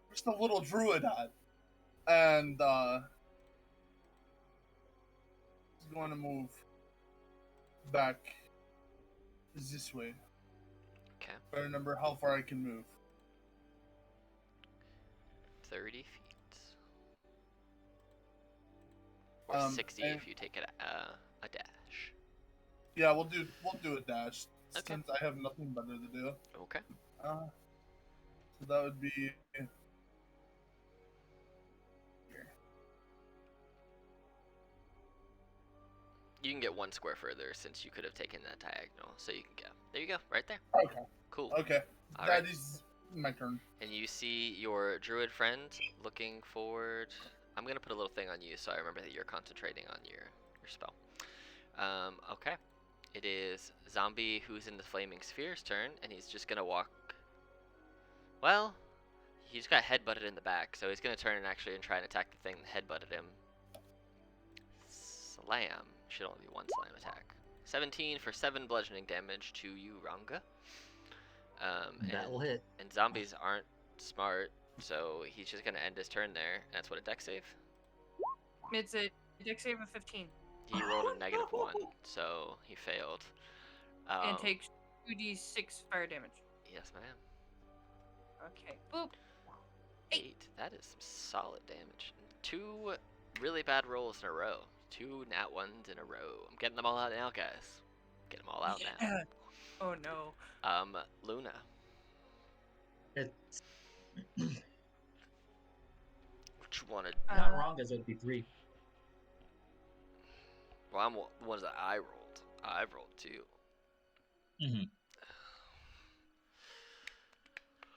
"Where's the little druid at?" And he's going to move back this way. Okay. I remember how far I can move. 30 feet. Or 60 and- if you take it a dash. Yeah, we'll do a dash Okay. since I have nothing better to do. Okay. that would be here. You can get 1 square further since you could have taken that diagonal, so you can go. There you go, right there. Okay. Cool. Okay. All That right. is my turn. And you see your druid friend looking forward. I'm gonna put a little thing on you so I remember that you're concentrating on your spell. Okay. It is zombie who's in the flaming sphere's turn, and he's just gonna walk. Well, he just got headbutted in the back, so he's gonna turn and actually try and attack the thing that headbutted him. Slam. Should only be 1 slam attack. 17 for 7 bludgeoning damage to you, Ranga. That will hit. And zombies aren't smart, so he's just gonna end his turn there. And that's what a dex save. It's a dex save of 15. He rolled a -1, so he failed. And takes 2d6 fire damage. Yes, ma'am. Okay. Boop. 8. That is some solid damage. 2 really bad rolls in a row. 2 nat 1s in a row. I'm getting them all out now, guys. Get them all out now. Yeah. Oh no. Luna. It's What you want to? not wrong as it would be 3. Well, I'm the ones that I rolled. I've rolled 2. Mm-hmm.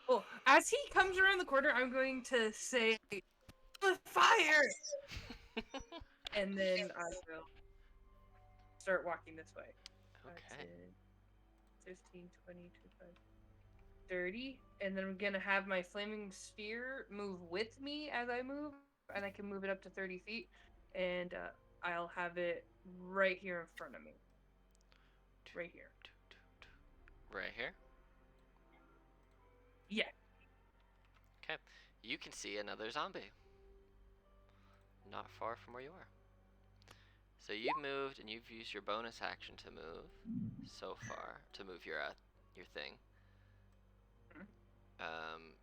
Well, as he comes around the corner, I'm going to say, "Fire!" And then I will start walking this way. Okay. 15, 20, 25, 30. And then I'm going to have my flaming sphere move with me as I move. And I can move it up to 30 feet. And I'll have it right here in front of me. Right here. Right here. Yeah. Okay. You can see another zombie. Not far from where you are. So you've moved and you've used your bonus action to move so far to move your thing.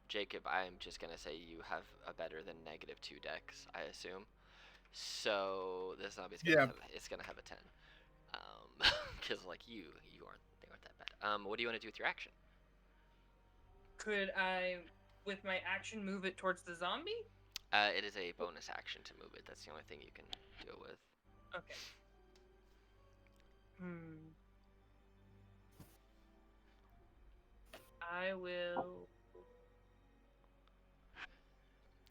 Jacob, I'm just gonna say you have a better than -2 dex, I assume. So this zombie's gonna have a 10. Because like they aren't that bad. What do you want to do with your action? Could I, with my action, move it towards the zombie? It is a bonus action to move it. That's the only thing you can do it with. Okay. I will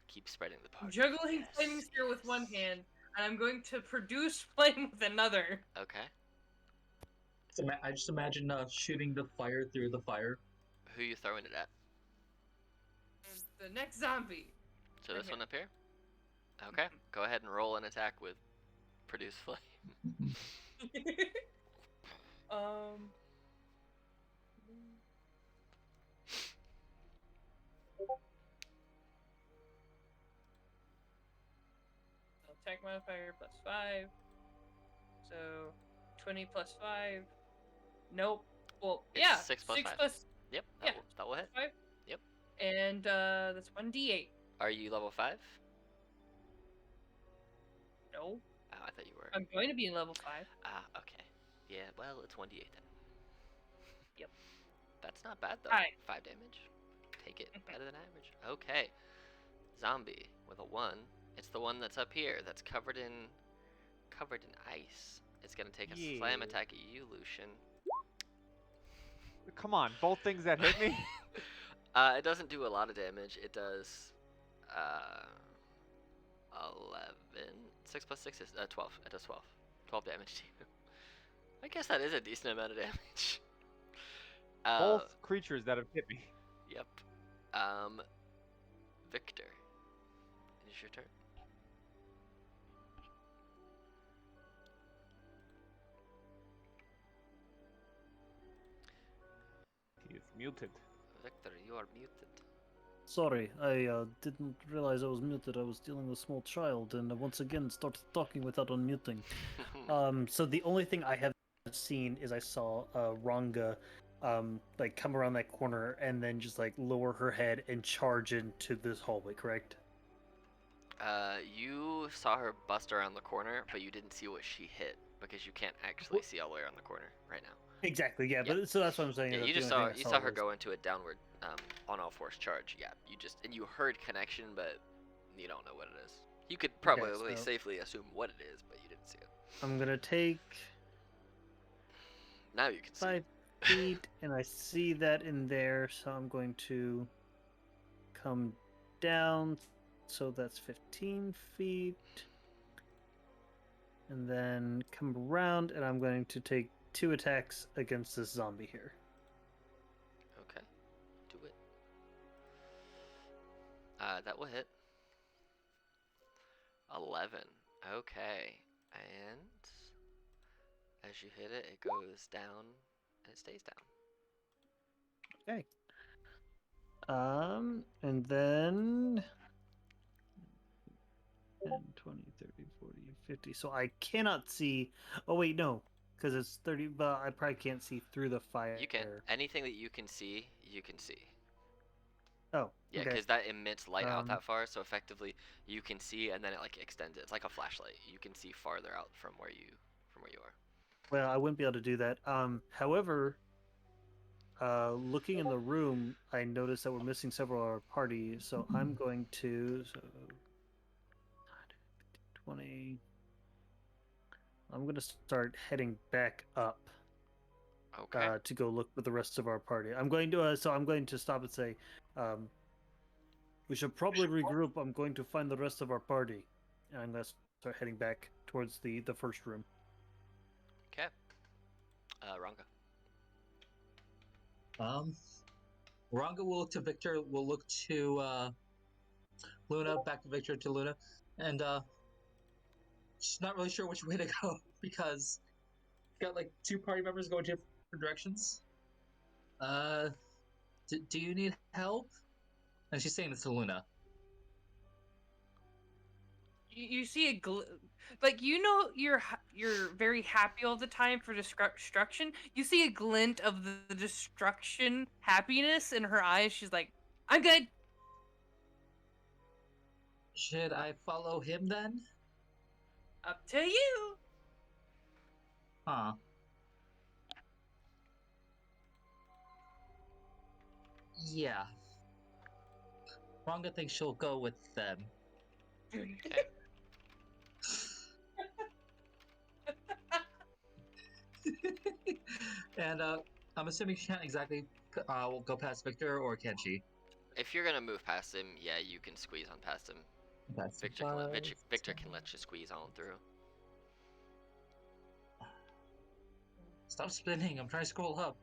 Keep spreading the party. juggling Yes, flaming spear with one yes. hand, and I'm going to produce flame with another. Okay. So I just imagine shooting the fire through the fire. Who you throwing it at? The next zombie. So Right this here. one up here? Okay. Go ahead and roll an attack with produce flame. Attack modifier +5. So 20 + 5. Nope. Well, It's yeah. 6 plus 5. Plus Yep. Yeah. That will hit. 5. Yep. And that's 1d8. Are you level 5? No, Oh, I thought you were. I'm going to be in level 5. Ah, okay. Yeah, well, it's 1d8 then. Yep. That's not bad though. Alright. 5 damage. Take it. Better than average. Okay. Zombie with a 1. It's the one that's up here that's covered in ice. It's gonna take a slam Yeah. attack at you, Lucian. Come on, both things that hit me. It doesn't do a lot of damage. It does 11. 6 plus 6 is 12. It does 12. 12 damage to you. I guess that is a decent amount of damage. Both creatures that have hit me. Yep. Victor. It is your turn. He is muted. Victor, you are muted. Sorry, I didn't realize I was muted. I was dealing with a small child, and once again started talking without unmuting. So the only thing I have seen is I saw Ranga, like come around that corner and then just like lower her head and charge into this hallway. Correct? You saw her bust around the corner, but you didn't see what she hit because you can't actually see all the way around the corner right now. Exactly. Yeah, Yep. but so that's what I'm saying. Yeah, that's you the just only saw thing I you saw her was- go into a downward on all fours charge. Yeah, you heard connection, but you don't know what it is. You could probably so- safely assume what it is, but you didn't see it. I'm gonna take Now you can see. 5 feet, and I see that in there, so I'm going to come down. So that's 15 feet. And then come around, and I'm going to take 2 attacks against this zombie here. Okay, do it. That will hit. 11. Okay, and as you hit it, it goes down and it stays down. Okay. And then 10, 20, 30, 40, 50. So I cannot see. Oh, wait, no. Because it's 30, but I probably can't see through the fire. You can. Anything that you can see, you can see. Oh, Yeah, okay. because that emits light out Um, that far, so effectively you can see, and then it like extends it. It's like a flashlight. You can see farther out from where you are. Well, I wouldn't be able to do that. However, looking in the room, I noticed that we're missing several of our party, so I'm going to 20. I'm going to start heading back up Okay. to go look with the rest of our party. I'm going to I'm going to stop and say, we should probably regroup. I'm going to find the rest of our party, and I'm going to start heading back towards the first room. Okay. Ranga. Ranga will look to Victor. Will look to Luna. Back to Victor, to Luna, and she's not really sure which way to go because she's got like 2 party members going different directions. Do you need help? And she's saying this to Luna. You see a like you're very happy all the time for destruction. You see a glint of the destruction happiness in her eyes. She's like, "I'm good." Should I follow him then? Up to you. Huh. Yeah. Ranga thinks she'll go with them. Okay. And I'm assuming she can't exactly go past Victor, or can she? If you're gonna move past him, yeah, you can squeeze on past him. That's Victor can let you squeeze on through. Stop spinning. I'm trying to scroll up.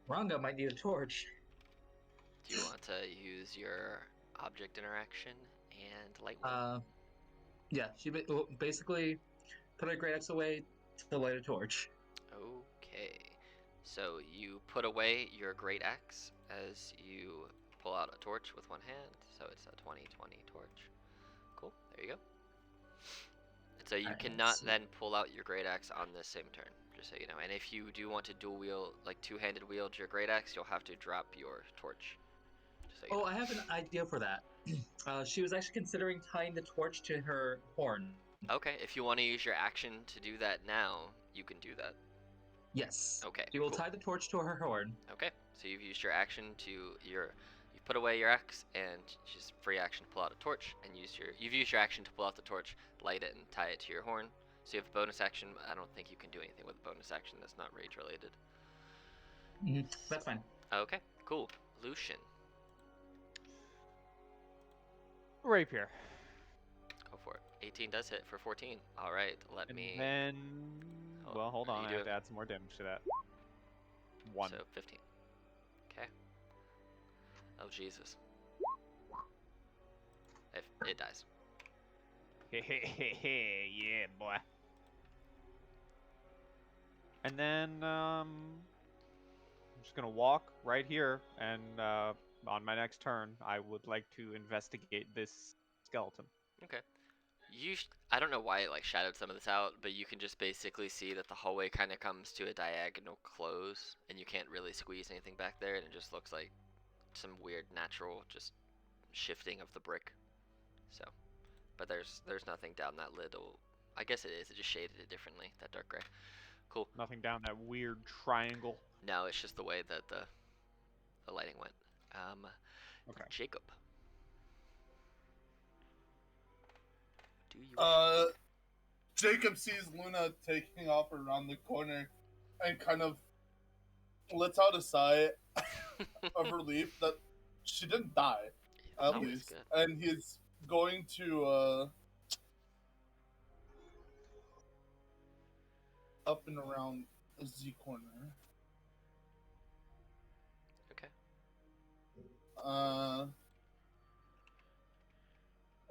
Ranga might need a torch. Do you want to use your object interaction and light one? Yeah, she basically put a great axe away to light a torch. Okay. So you put away your great axe as you pull out a torch with one hand. So it's a 20/20 torch. Cool. There you go. And so you Alright, cannot let's see. then pull out your great axe on this same turn, just so you know. And if you do want to dual wield, like two-handed wield your great axe, you'll have to drop your torch. Just so you Oh, know. I have an idea for that. She was actually considering tying the torch to her horn. Okay, if you want to use your action to do that now, you can do that. Yes. Okay. She will cool. tie the torch to her horn. Okay, so you've used your action to you put away your axe and just free action to pull out a torch and you've used your action to pull out the torch, light it and tie it to your horn. So you have a bonus action. I don't think you can do anything with a bonus action that's not rage related. That's fine. Okay, cool. Lucian, Rapier. go for it. 18 does hit for 14. All right, let And me. then, Oh, well, hold are on. you I have doing- to add some more damage to that. 1. So 15. Okay. Oh Jesus. It dies. Yeah, boy. And then, I'm just gonna walk right here, and on my next turn, I would like to investigate this skeleton. Okay. I don't know why it like shadowed some of this out, but you can just basically see that the hallway kind of comes to a diagonal close, and you can't really squeeze anything back there, and it just looks like some weird natural just shifting of the brick. So, but there's nothing down that little. I guess it is. It just shaded it differently. That dark gray. Cool. Nothing down that weird triangle. No, it's just the way that the lighting went. Okay. Jacob. Do you? Jacob sees Luna taking off around the corner and kind of lets out a sigh of relief that she didn't die, at Oh, that's least. good. And he's going to up and around the Z corner. Okay. Uh,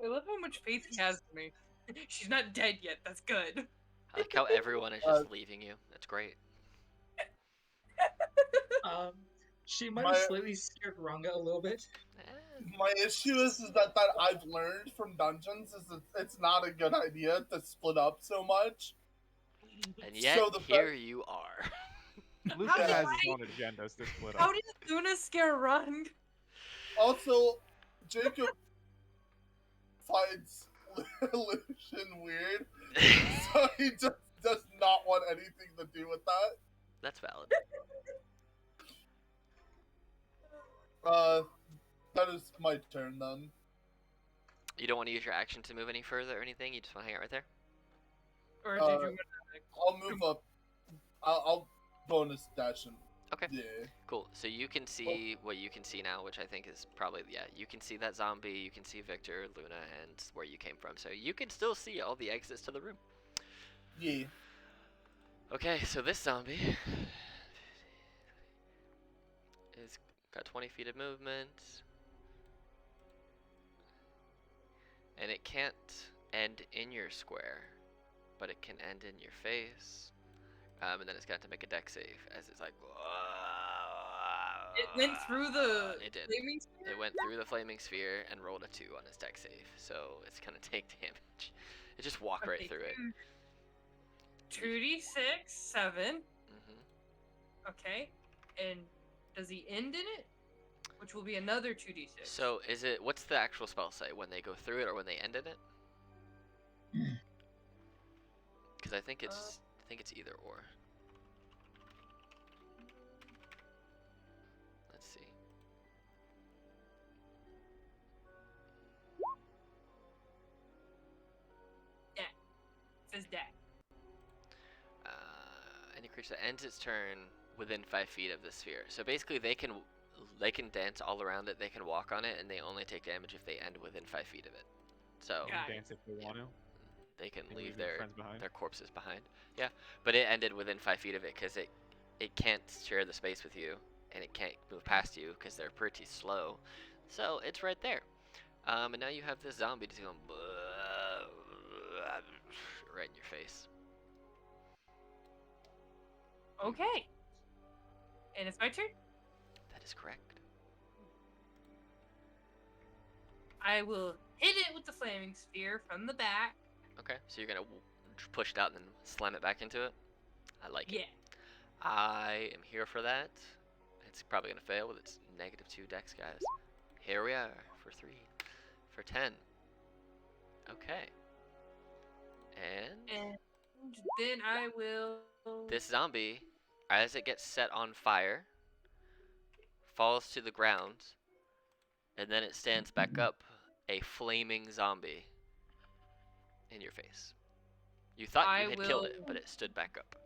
I love how much faith he has in me. She's not dead yet. That's good. I like how everyone is just leaving you. That's great. She might My- have slightly scared Ranga a little bit. my issue is that I've learned from dungeons is that it's not a good idea to split up so much. And yet, So the here you are. Luca did has I- his own agendas to split How up. did Luna scare Rung? Also, Jacob finds Lucian weird, so he just does not want anything to do with that. That's valid. That is my turn then. You don't want to use your action to move any further or anything? You just want to hang out right there? Or did Uh, you? I'll move up. I'll bonus dash him. Okay. Yeah. Cool. So you can see what you can see now, which I think is probably, yeah, you can see that zombie, you can see Victor, Luna, and where you came from. So you can still see all the exits to the room. Yeah. Okay, so this zombie is got 20 feet of movement. And it can't end in your square, but it can end in your face. And then it's got to make a dex save as it's like. It went through the It did. flaming sphere? It went through the flaming sphere and rolled a 2 on his dex save, so it's gonna take damage. It just walked right Okay, through it. 2d6, 7. Hmm. Okay. And does he end in it? Which will be another 2d6. So is it? What's the actual spell say? When they go through it or when they end in it? Because I think it's either or. Let's see. It says that. Any creature that ends its turn within 5 feet of the sphere. So basically, they can dance all around it. They can walk on it, and they only take damage if they end within 5 feet of it. So They Got can it. dance if they want to. they can They leave their their friends behind. corpses behind. Yeah, but it ended within 5 feet of it because it can't share the space with you, and it can't move past you because they're pretty slow. So it's right there. And now you have this zombie just going right in your face. Okay. And it's my turn. That is correct. I will hit it with the flaming sphere from the back. Okay, so you're gonna push it out and then slam it back into it. I like Yeah. it. I am here for that. It's probably gonna fail with its -2 dex, guys. Here we are for 3, for 10. Okay. And And then I will. this zombie, as it gets set on fire, falls to the ground, and then it stands back up, a flaming zombie in your face. You thought you I had killed it, will- but it stood back up.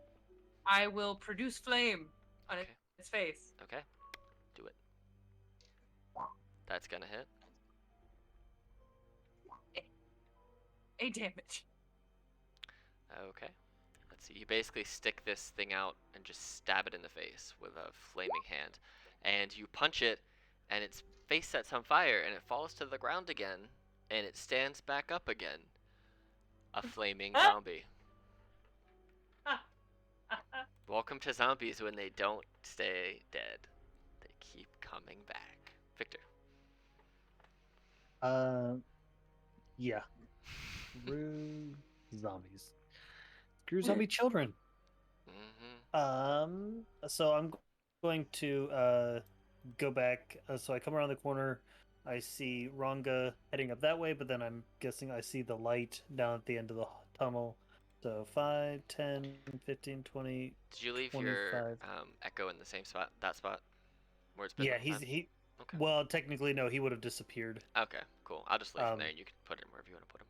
I will produce flame on Okay. its face. Okay, do it. That's gonna hit. 8 damage. Okay. Let's see. You basically stick this thing out and just stab it in the face with a flaming hand. And you punch it, and its face sets on fire, and it falls to the ground again, and it stands back up again. A flaming zombie. Welcome to zombies when they don't stay dead. They keep coming back. Victor. Yeah. Screw zombies. Screw zombie children. Mm-hmm. So I'm going to go back. So I come around the corner, I see Ranga heading up that way, but then I'm guessing I see the light down at the end of the tunnel. So 5, 10, 15, 20, Did you leave your 25. echo in the same spot? That spot where it's been Yeah, the whole time? he. Okay. Well, technically, no, he would have disappeared. Okay, cool. I'll just leave him there, Um, and you can put him wherever you want to put him.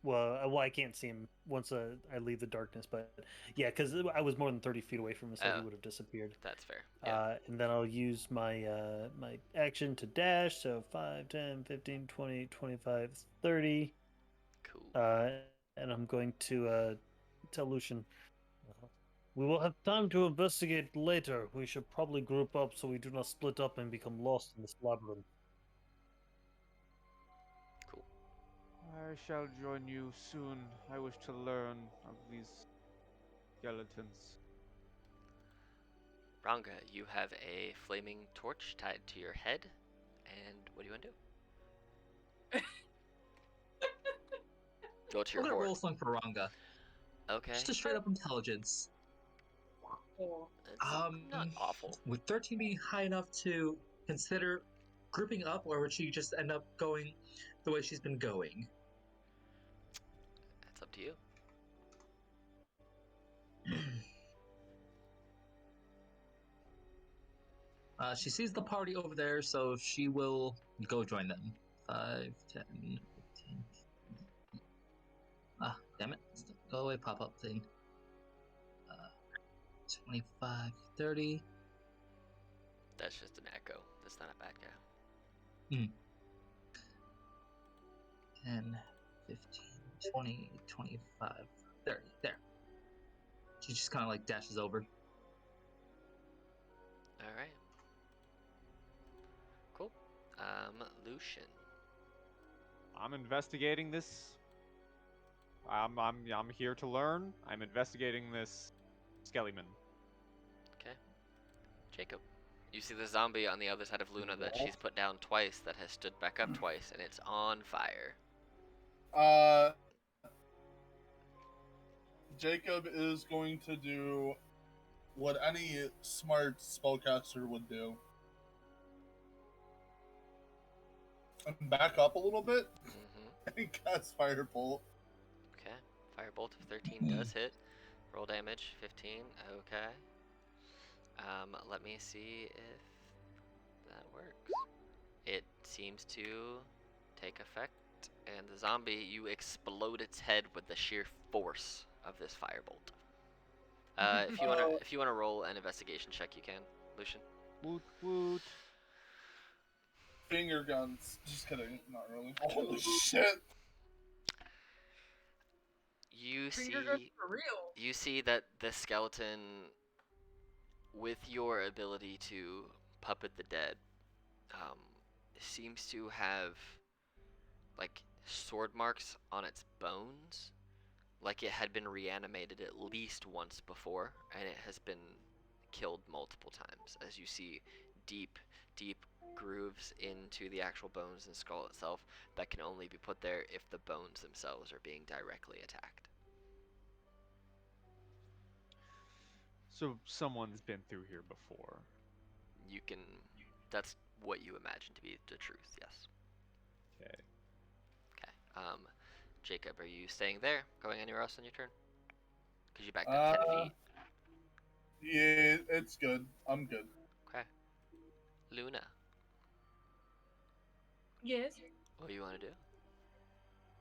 well, I can't see him once I leave the darkness, but yeah, because I was more than 30 feet away from him, so he Oh. would have disappeared. That's fair. Yeah. And then I'll use my my action to dash, so 5, 10, 15, 20, 25, 30. Cool. And I'm going to tell Lucian. We will have time to investigate later. We should probably group up so we do not split up and become lost in this labyrinth. Cool. I shall join you soon. I wish to learn of these skeletons. Ranga, you have a flaming torch tied to your head, and what do you want to do? Go to I'm your gonna horde. roll something for Ranga. Okay. Just a straight up intelligence. It's not awful. Would 13 be high enough to consider grouping up, or would she just end up going the way she's been going? It's up to you. She sees the party over there, so she will go join them. 5, 10, 15. Ah, damn it. Go away, pop up thing. 25, 30. That's just an echo. That's not a bad guy. 10, 15, 20, 25, 30. There. She just kind of like dashes over. All right. Cool. Lucian. I'm investigating this. I'm here to learn. I'm investigating this Skellyman. Okay. Jacob. You see the zombie on the other side of Luna that she's put down twice that has stood back up twice, and it's on fire. Jacob is going to do what any smart spellcaster would do. And back up a little bit Mm-hmm. and cast Firebolt. Okay. Firebolt of 13 does hit. Roll damage, 15. Okay. Let me see if that works. It seems to take effect, and the zombie, you explode its head with the sheer force of this firebolt. If you wanna roll an investigation check, you can, Lucian. Woot woot. Finger guns. Just kidding. Not really. Holy shit. You see, Finger guns for real. you see that the skeleton, with your ability to puppet the dead, seems to have like sword marks on its bones, like it had been reanimated at least once before, and it has been killed multiple times, as you see deep grooves into the actual bones and skull itself that can only be put there if the bones themselves are being directly attacked. So someone's been through here before. You can, that's what you imagine to be the truth, yes. Okay. Okay. Jacob, are you staying there? Going anywhere else on your turn? Because you backed up 10 feet. Yeah, it's good. I'm good. Okay. Luna, Yes. what do you want to do?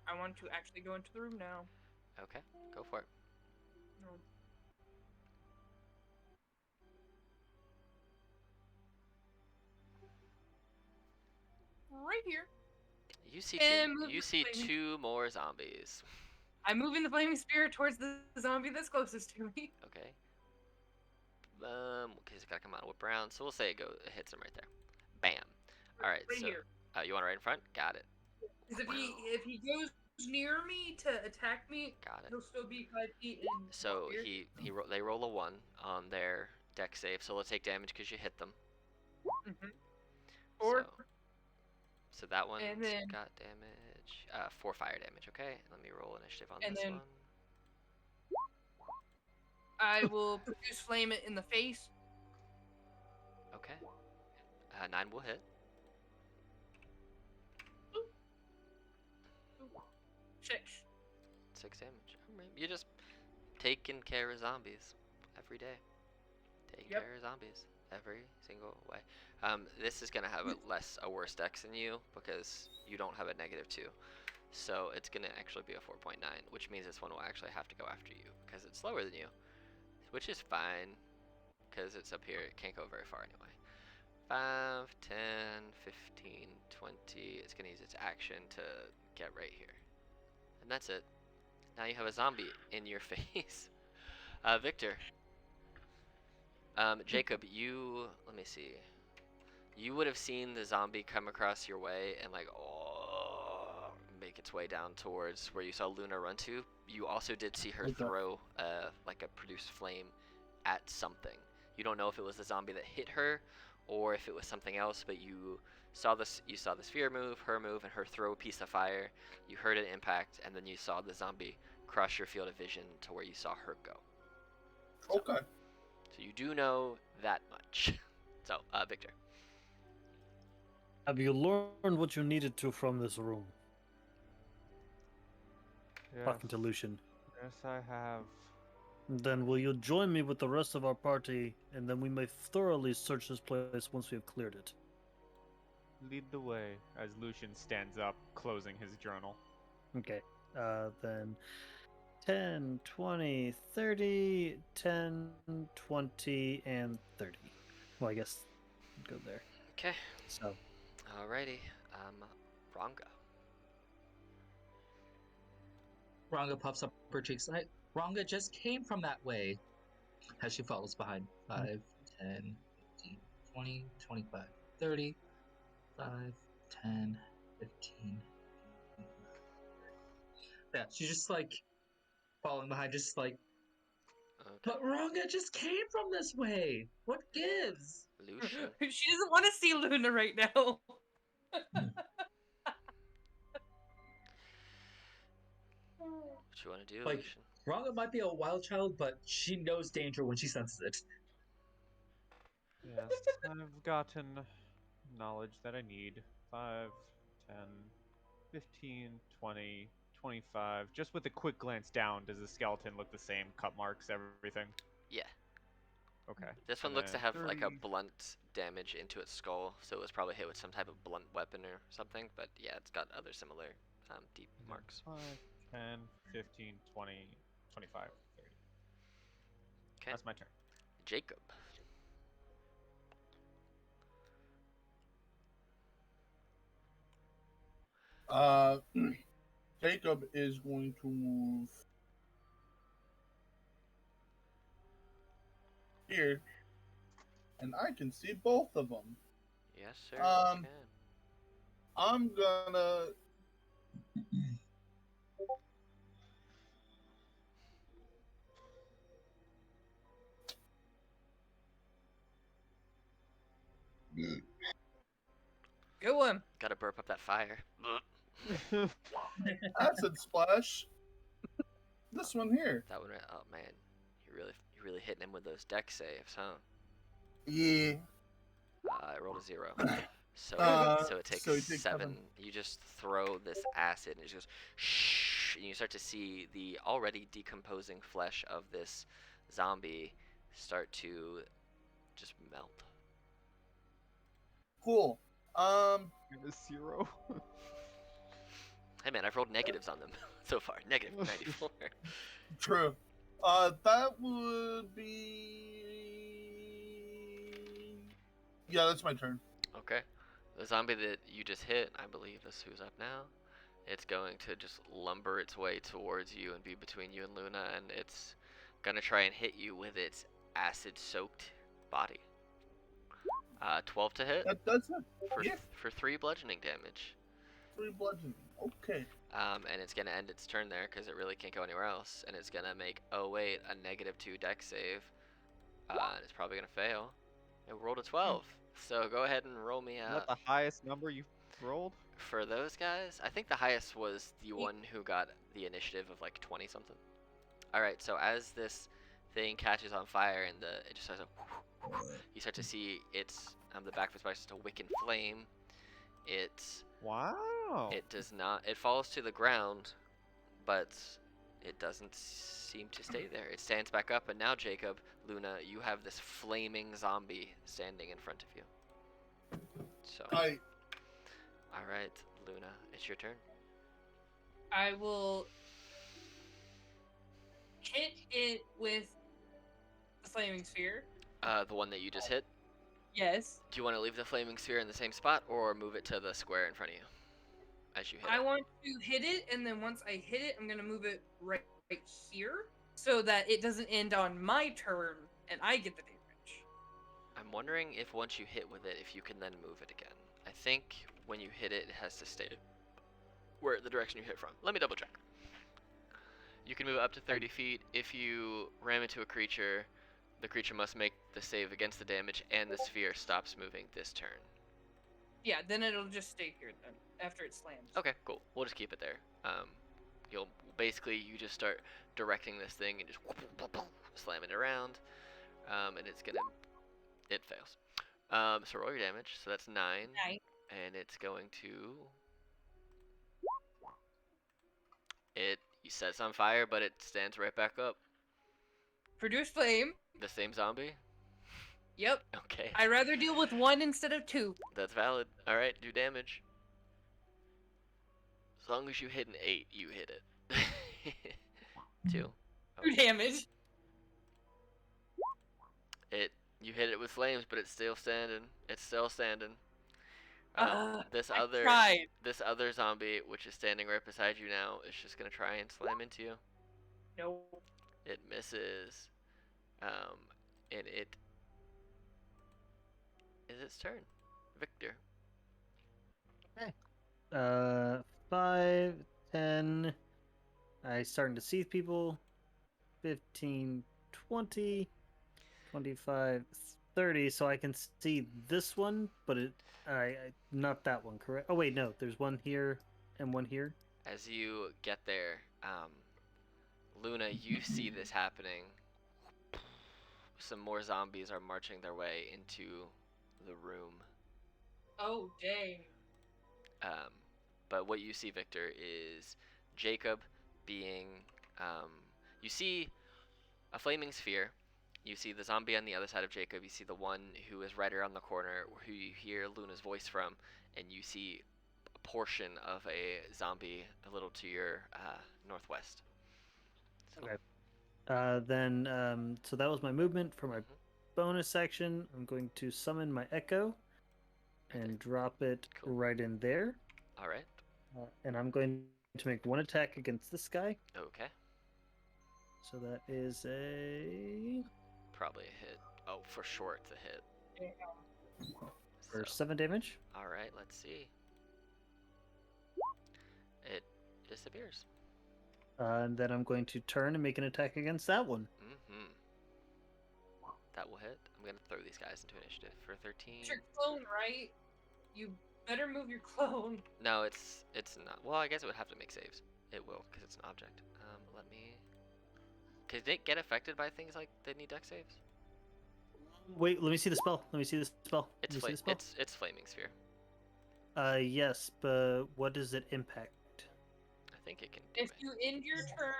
I want to actually go into the room now. Okay, go for it. Right here. You see And two, move you the see flaming- 2 more zombies. I'm moving the flaming spear towards the zombie that's closest to me. Okay. Okay, it's gotta come out and whip around, so we'll say it hits him right there. Bam. All right. Right so, here. you want it right in front? Got it. Because if he goes near me to attack me, Got it. he'll still be 5 feet in. So here. they roll a 1 on their deck save, so they'll take damage because you hit them. Mhm. Or So that one And then- got damage. 4 fire damage. Okay. Let me roll initiative on And this then- one. I will produce flame it in the face. Okay. 9 will hit. 6. 6 damage. Alright, you just taking care of zombies every day. Taking Yep. care of zombies every single way. This is gonna have a worse dex than you because you don't have a -2. So it's gonna actually be a 4.9, which means this one will actually have to go after you because it's slower than you, which is fine because it's up here. It can't go very far anyway. 5, 10, 15, 20. It's gonna use its action to get right here, and that's it. Now you have a zombie in your face. Victor. Jacob, let me see. You would have seen the zombie come across your way and like, make its way down towards where you saw Luna run to. You also did see her Okay. throw, like a produced flame at something. You don't know if it was the zombie that hit her or if it was something else, but you saw the sphere move, and her throw a piece of fire. You heard it impact, and then you saw the zombie cross your field of vision to where you saw her go. Okay. So you do know that much. So, Victor. Have you learned what you needed to from this room? Yes, Talking to Lucian. yes, I have. Then will you join me with the rest of our party, and then we may thoroughly search this place once we have cleared it. Lead the way as Lucian stands up, closing his journal. Okay. Then 10, 20, 30, 10, 20, and 30. Well, I guess go there. Okay. So, Alrighty. Ronga. Ranga puffs up her cheeks. Ranga just came from that way. As she follows behind. 5, 10, 15, 20, 25, 30. 5, 10, 15. Yeah, she's just like following behind, just like, Okay. but Ranga just came from this way. What gives? Lucian. She doesn't want to see Luna right now. What you want to do, Like- Lucian? Ranga might be a wild child, but she knows danger when she senses it. Yes, I've gotten knowledge that I need. 5, 10, 15, 20, 25. Just with a quick glance down, does the skeleton look the same? Cut marks, everything? Yeah. Okay. This one And looks to then have like a 30. blunt damage into its skull, so it was probably hit with some type of blunt weapon or something. But yeah, it's got other similar deep And then marks. 5, 10, 15, 20, 25, 30. Okay. That's my turn. Jacob. Jacob is going to move here, and I can see both of them. Yes, sir. You Um, can. I'm gonna. Good one. Gotta burp up that fire. Acid splash. This one here. That one. Oh man, you're really hitting him with those deck saves, huh? Yeah. I rolled a 0. So, so it takes so he takes 7. seven. You just throw this acid and it just goes shh, and you start to see the already decomposing flesh of this zombie start to just melt. Cool. A 0. Hey man, I've rolled negatives on them so far. Negative 94. True. That would be. Yeah, that's my turn. Okay. The zombie that you just hit, I believe is who's up now. It's going to just lumber its way towards you and be between you and Luna, and it's gonna try and hit you with its acid-soaked body. 12 to hit That does it. for yeah. for 3 bludgeoning damage. 3 bludgeoning. Okay. And it's gonna end its turn there because it really can't go anywhere else, and it's gonna make a -2 dex save. And it's probably gonna fail. It rolled a 12, so go ahead and roll me Is out. that the highest number you've rolled? For those guys, I think the highest was the one who got the initiative of like 20 something. All right, so as this thing catches on fire and it just starts you start to see its the back of its body starts to wick in flame. Wow. It does not. It falls to the ground, but it doesn't seem to stay there. It stands back up, and now Jacob, Luna, you have this flaming zombie standing in front of you. So, I all right, Luna, it's your turn. I will hit it with the flaming sphere. The one that you just hit. Yes. Do you want to leave the flaming sphere in the same spot, or move it to the square in front of you as you hit I it? want to hit it, and then once I hit it, I'm gonna move it right here so that it doesn't end on my turn and I get the damage. I'm wondering if once you hit with it, if you can then move it again. I think when you hit it, it has to stay where the direction you hit from. Let me double check. You can move up to 30 feet. If you ram into a creature, the creature must make the save against the damage, and the sphere stops moving this turn. Yeah, then it'll just stay here then after it slams. Okay, cool. We'll just keep it there. You just start directing this thing and just slamming it around, and it fails. So roll your damage. So that's 9, 9. and it's going to. You sets on fire, but it stands right back up. Produce flame. The same zombie. Yep. Okay, I'd rather deal with 1 instead of 2. that's valid. All right, do damage. As long as you hit an 8, you hit it. 2. 2 damage. You hit it with flames, but it's still standing. It's still standing. This I other tried. this other zombie, which is standing right beside you now, is just gonna try and slam into you. No. It misses. And it is its turn. Victor. 5, 10. I starting to see people. 15, 20, 25, 30. So I can see this one, but not that one, correct? Oh wait, no. There's one here and one here. As you get there, Luna, you see this happening. Some more zombies are marching their way into the room. Oh, dang. But what you see, Victor, is Jacob being. You see a flaming sphere. You see the zombie on the other side of Jacob. You see the one who is right around the corner, who you hear Luna's voice from, and you see a portion of a zombie a little to your northwest. So, Okay. So that was my movement for my bonus action. I'm going to summon my Echo and drop it Cool. right in there. all right. And I'm going to make one attack against this guy. Okay. So that is a Probably a hit. Oh, for sure it's a hit. for So, 7 damage. all right, let's see. It disappears. And then I'm going to turn and make an attack against that one. Mm-hmm. That will hit. I'm gonna throw these guys into initiative for 13. It's your clone, right? You better move your clone. No, it's not. Well, I guess it would have to make saves. It will, because it's an object. Let me. Could it get affected by things like they need dex saves? Wait, let me see the spell. Let me see the spell. It's Let me see the spell. it's flaming sphere. Yes, but what does it impact? I think it can do If it. you end your turn,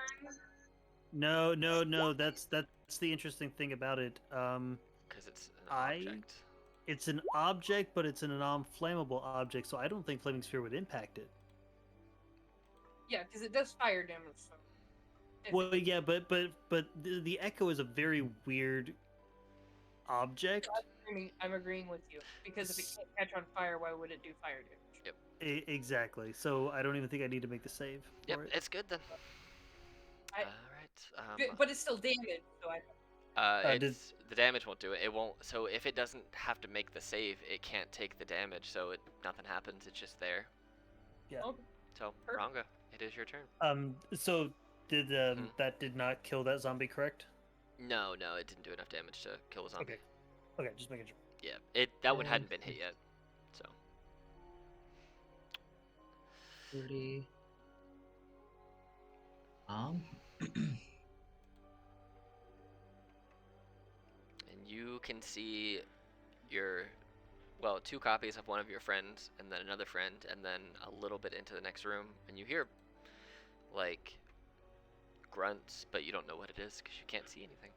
No. That's the interesting thing about it. Because it's an object. It's an object, but it's a non-flammable object, so I don't think flaming sphere would impact it. yeah, because it does fire damage. So. If- Well, yeah, but the Echo is a very weird object. I'm agreeing with you because if it can't catch on fire, why would it do fire damage? Exactly. So I don't even think I need to make the save Yep, for it. it's good then. I- All right. But it's still damage, so I. The damage won't do it. It won't. So if it doesn't have to make the save, it can't take the damage. So nothing happens. It's just there. Yeah. Okay. So Perfect. Ranga, it is your turn. So did that did not kill that zombie, correct? No, it didn't do enough damage to kill the zombie. Okay, just making sure. Yeah, that one hadn't been hit yet. So 30. and you can see two copies of one of your friends, and then another friend, and then a little bit into the next room, and you hear like grunts, but you don't know what it is because you can't see anything.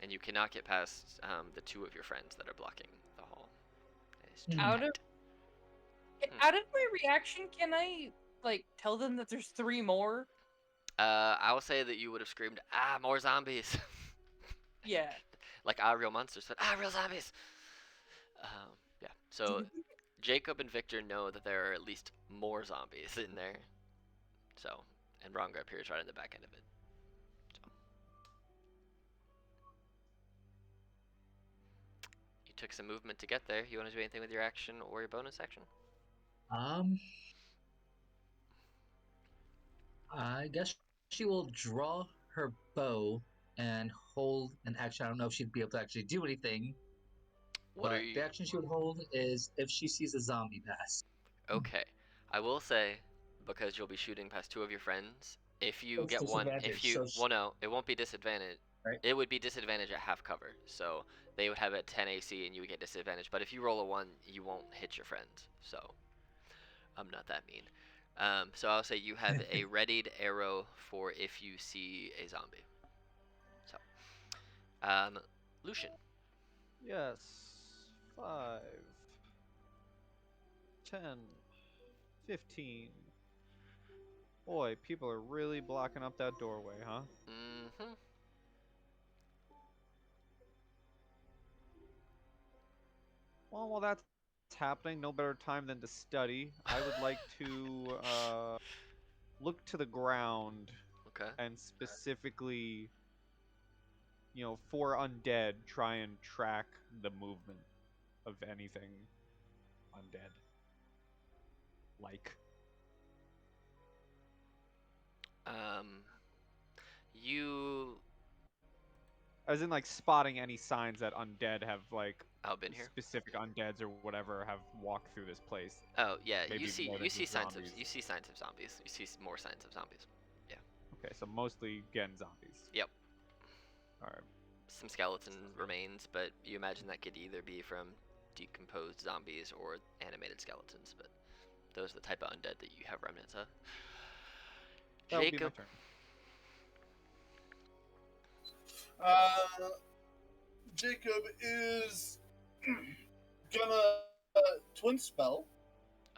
And you cannot get past the 2 of your friends that are blocking the hall. It's too Out of- tight. Out of my reaction, can I like tell them that there's 3 more? I will say that you would have screamed, "Ah, more zombies!" Yeah. Like real monsters, but real zombies. Yeah. So Jacob and Victor know that there are at least more zombies in there. So, and Ronga appears right in the back end of it. So. You took some movement to get there. You want to do anything with your action or your bonus action? I guess she will draw her bow and hold an action. I don't know if she'd be able to actually do anything, What are but you? the action she would hold is if she sees a zombie pass. Okay. I will say, because you'll be shooting past 2 of your friends, if you It's get one, if disadvantage, you, so well, no, it won't be disadvantage. Right. It would be disadvantage at half cover, so they would have a 10 AC and you would get disadvantage. But if you roll a 1, you won't hit your friends. So I'm not that mean. So I'll say you have a readied arrow for if you see a zombie. So, Lucian. Yes. 5, 10, 15. Boy, people are really blocking up that doorway, huh? Mm-hmm. Well, while that's happening, no better time than to study. I would like to look to the ground Okay. and specifically, for undead, try and track the movement of anything undead. Like, You as in, like, spotting any signs that undead have, like, been here? specific undeads or whatever have walked through this place. Oh yeah, Maybe you see more than just signs zombies. of zombies. You see more signs of zombies. Okay, so mostly, again, zombies. Yep. Alright. Some skeleton remains, but you imagine that could either be from decomposed zombies or animated skeletons, but those are the type of undead that you have remnants of. That would be my Jacob. turn. Jacob is gonna twin spell,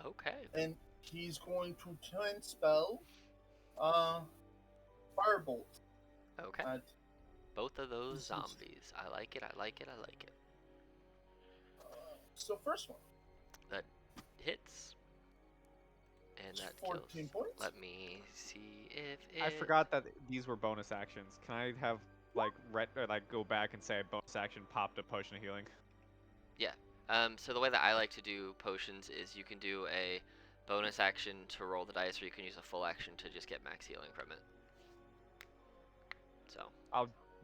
Okay. and he's going to twin spell firebolt Okay. at Both of those this is- zombies. I like it. I like it. I like it. so first one. That hits. And that 14 kills. points. Let me see if it. I forgot that these were bonus actions. Can I have, like, go back and say bonus action popped a potion of healing? So the way that I like to do potions is you can do a bonus action to roll the dice, or you can use a full action to just get max healing from it. So.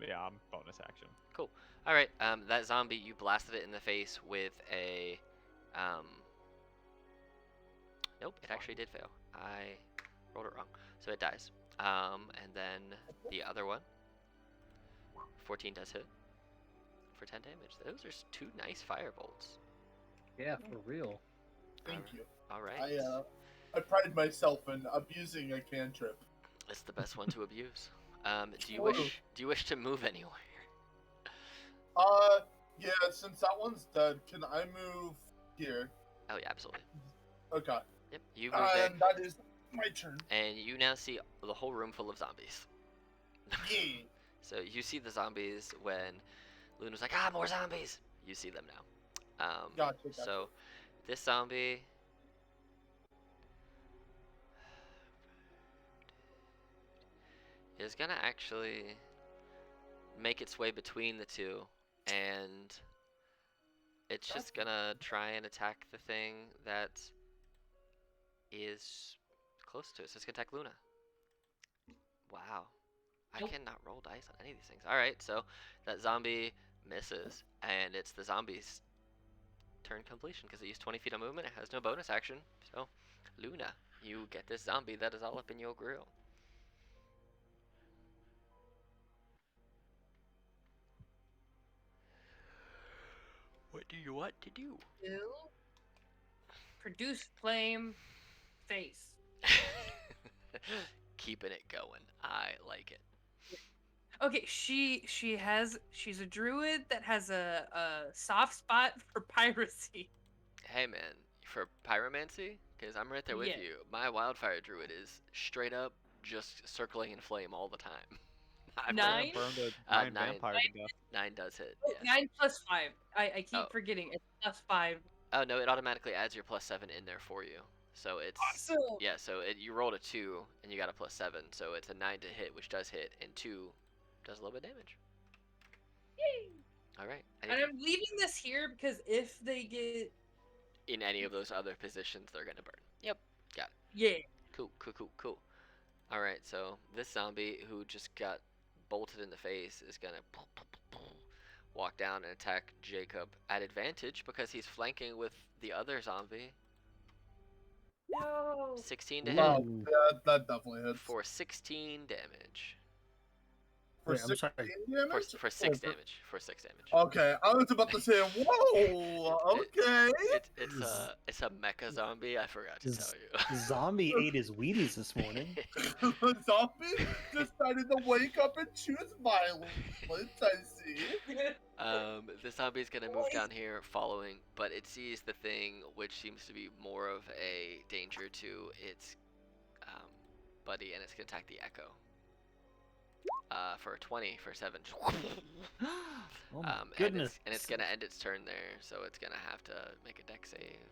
Yeah, I'm bonus action. All right. That zombie, you blasted it in the face with a. Nope, it actually did fail. I rolled it wrong, so it dies. And then the other one. 14 does hit for 10 damage. Those are 2 nice firebolts. Yeah, for real. Thank you. All right. I pride myself in abusing a cantrip. It's the best one to abuse. Do you Whoa. wish to move anywhere? Yeah, since that one's dead, can I move here? Oh yeah, absolutely. Okay. Yep, you move there, And that is my turn. and you now see the whole room full of zombies. Yeah. So you see the zombies when Luna's like, more zombies. You see them now. Gotcha. So this zombie. Is gonna actually make its way between the 2, and it's just gonna try and attack the thing that is close to it. So it's gonna attack Luna. Wow. I Nope. cannot roll dice on any of these things. Alright, so that zombie misses, and it's the zombie's turn completion because it used 20 feet of movement. It has no bonus action. So, Luna, you get this zombie that is all up in your grill. What do you want to do? Produce flame face. keeping it going. I like it. Okay, she's a druid that has a soft spot for piracy. Hey man, for pyromancy, because I'm right there with Yeah. you. My wildfire druid is straight up just circling in flame all the time. I've Yeah, Nine? burned a 9 nine. vampire to death. 9 does hit. Oh, Yes. 9 + 5. I keep Oh. forgetting. It's +5. Oh no, it automatically adds your +7 in there for you. So it's Awesome. yeah. So you rolled a 2 and you got a +7, so it's a 9 to hit, which does hit, and 2 does a little bit of damage. Yay. All right. And I'm leaving this here because if they get In any of those other positions, they're gonna burn. Yep. Got it. yeah. Cool. All right. So this zombie who just got bolted in the face is gonna walk down and attack Jacob at advantage because he's flanking with the other zombie. No. 16 to Ooh. hit Ooh. That definitely hits. for 16 damage. For Wait, I'm 16 sorry. damage? For 6 Oh, damage. For 6 damage. Okay, I was about to say, whoa, okay. It's a mecha zombie. I forgot to tell you. Zombie ate his Wheaties this morning. The zombie decided to wake up and choose violence, I see. The zombie's gonna move down here following, but it sees the thing which seems to be more of a danger to its buddy, and it's gonna attack the echo. For 20 for 7. Oh my goodness. And it's gonna end its turn there, so it's gonna have to make a dex save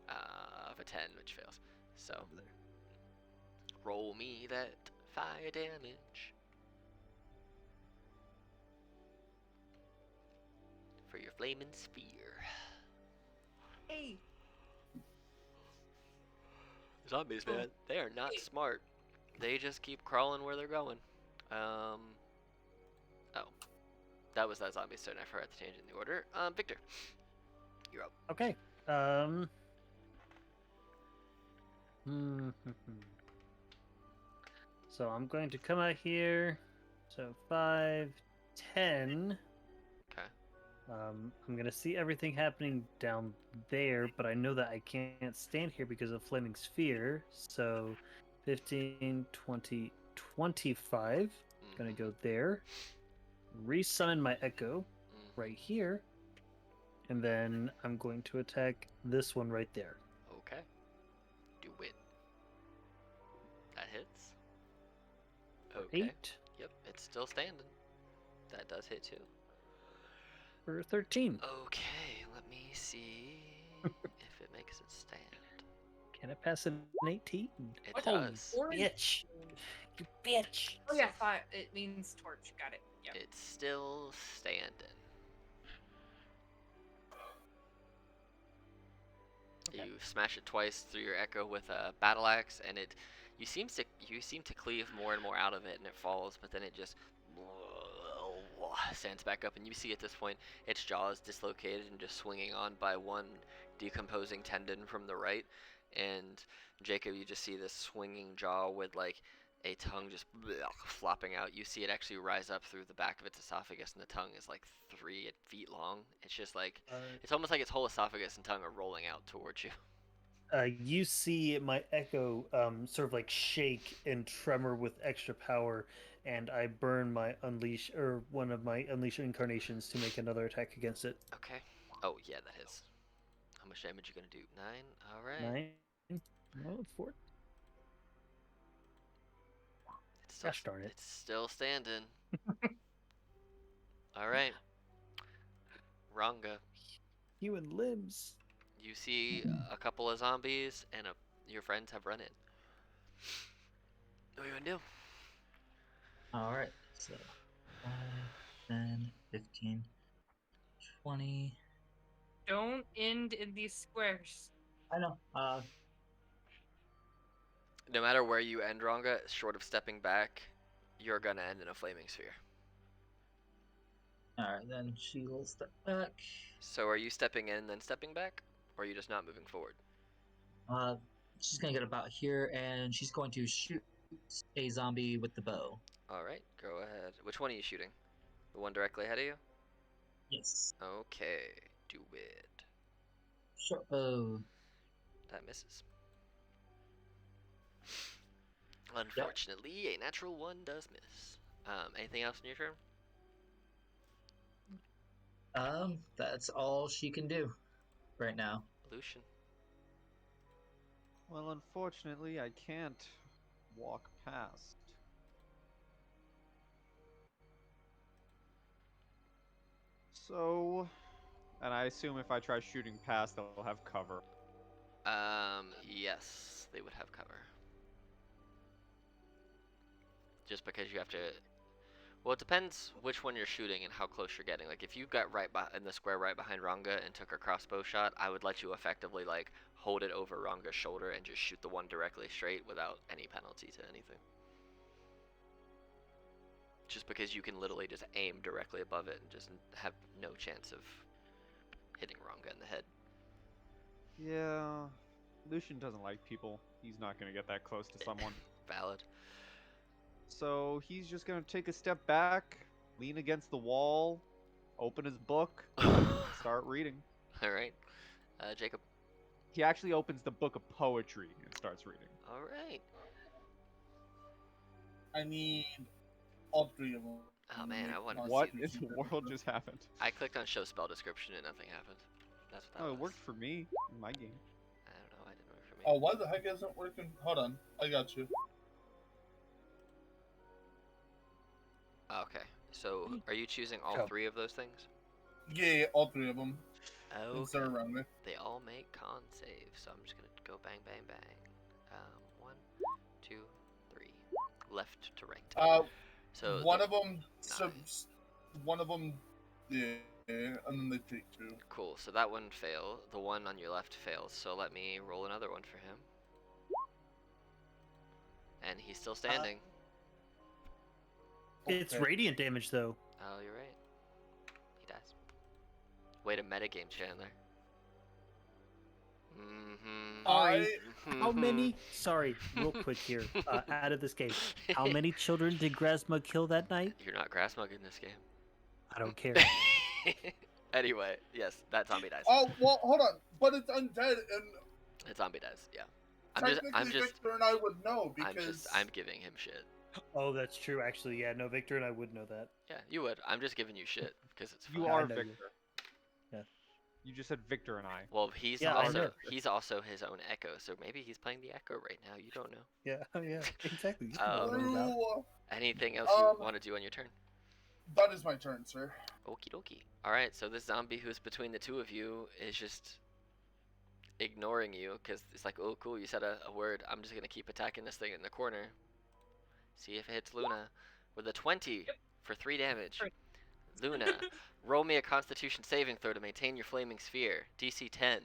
of a 10, which fails. So roll me that fire damage for your flaming sphere. Hey. Zombies, man, they are not smart. They just keep crawling where they're going. Oh, that was that zombie's turn. I forgot to change it in the order. Victor, you're up. Okay. So I'm going to come out here. So 5, 10. Okay. I'm gonna see everything happening down there, but I know that I can't stand here because of Flaming Sphere. So 15, 20, 25. Gonna go there. Resummon my Echo right here. And then I'm going to attack this one right there. Okay. Do it. That hits. Okay. 8 Yep, it's still standing. That does hit too. for 13. Okay, let me see if it makes it stand. Can it pass an 18? It Holy does. bitch. You bitch. Oh yeah, 5. It means torch. Got it. Yep. It's still standing. Okay. You smash it twice through your echo with a battle axe, and you seem to cleave more and more out of it, and it falls. But then it just stands back up, and you see at this point its jaw is dislocated and just swinging on by one decomposing tendon from the right. And Jacob, you just see this swinging jaw with like a tongue just flopping out. You see it actually rise up through the back of its esophagus, and the tongue is like 3 feet long. It's just like it's almost like its whole esophagus and tongue are rolling out towards you. You see my Echo sort of like shake and tremor with extra power, and I burn my Unleash, or one of my Unleash incarnations to make another attack against it. Okay. Oh yeah, that is. How much damage you gonna do? 9. All right. 9. Oh, 4. It's still, Gosh darn it. It's still standing. All right. Ranga, Human limbs. you see a couple of zombies, and your friends have run in. What are you gonna do? Alright, so 5, 10, 15, 20. Don't end in these squares. I know. No matter where you end, Ranga, short of stepping back, you're gonna end in a flaming sphere. Alright, then she will step back. So are you stepping in then stepping back, or are you just not moving forward? She's gonna get about here, and she's going to shoot a zombie with the bow. All right, go ahead. Which one are you shooting? The one directly ahead of you? Yes. Okay, do it. Short bow. That misses. Unfortunately, a natural one does miss. Anything else in your turn? That's all she can do right now. Lucian. Well, unfortunately, I can't walk past. So, and I assume if I try shooting past, they'll have cover. Yes, they would have cover. Just because you have to. Well, it depends which one you're shooting and how close you're getting. Like, if you got right in the square right behind Ranga and took a crossbow shot, I would let you effectively, like, hold it over Ranga's shoulder and just shoot the one directly straight without any penalty to anything. Just because you can literally just aim directly above it and just have no chance of hitting Ranga in the head. Yeah, Lucian doesn't like people. He's not gonna get that close to someone. Valid. So he's just gonna take a step back, lean against the wall, open his book, start reading. Alright. Jacob. He actually opens the book of poetry and starts reading. Alright. I need all three of them. Oh man, I wanted to What see in the world just happened? I clicked on show spell description and nothing happened. That's what that Oh, was. it worked for me in my game. I don't know, it didn't work for me. Oh, why the heck isn't it working? Hold on, I got you. Okay, so are you choosing all Oh. 3 of those things? Yeah, all three of them. Oh, Since they're around me. they all make con saves, so I'm just gonna go bang, bang, bang. 1, 2, 3, left to right. So One the- of them, Nice. one of them, yeah, and then they take 2. Cool. So that one failed. The one on your left fails. So let me roll another one for him. And he's still standing. It's Okay. radiant damage though. Oh, you're right. He dies. Way to metagame, Chandler. Mm-hmm. Sorry. Mm-hmm. How many? Sorry, real quick here. Out of this game, how many children did Grasmug kill that night? You're not grass mug in this game. I don't care. Anyway, yes, that zombie dies. Oh well, hold on, but it's undead, and That zombie dies. Yeah. technically Victor and I would know because I'm giving him shit. Oh, that's true. Actually, yeah. No, Victor and I would know that. Yeah, you would. I'm just giving you shit because it's fun. You Yeah, I are know you. Victor. Yeah. You just said Victor and I. Well, he's Yeah, I also know. he's also his own echo, so maybe he's playing the echo right now. You don't know. Yeah, yeah, exactly. You Um, know what I'm about. True. Anything else you want to do on your turn? That is my turn, sir. Okie dokie. All right, so this zombie who's between the two of you is just ignoring you because it's like, oh, cool, you said a word. I'm just gonna keep attacking this thing in the corner. See if it hits Luna with a 20 for 3 damage. Luna, roll me a Constitution saving throw to maintain your flaming sphere. DC 10.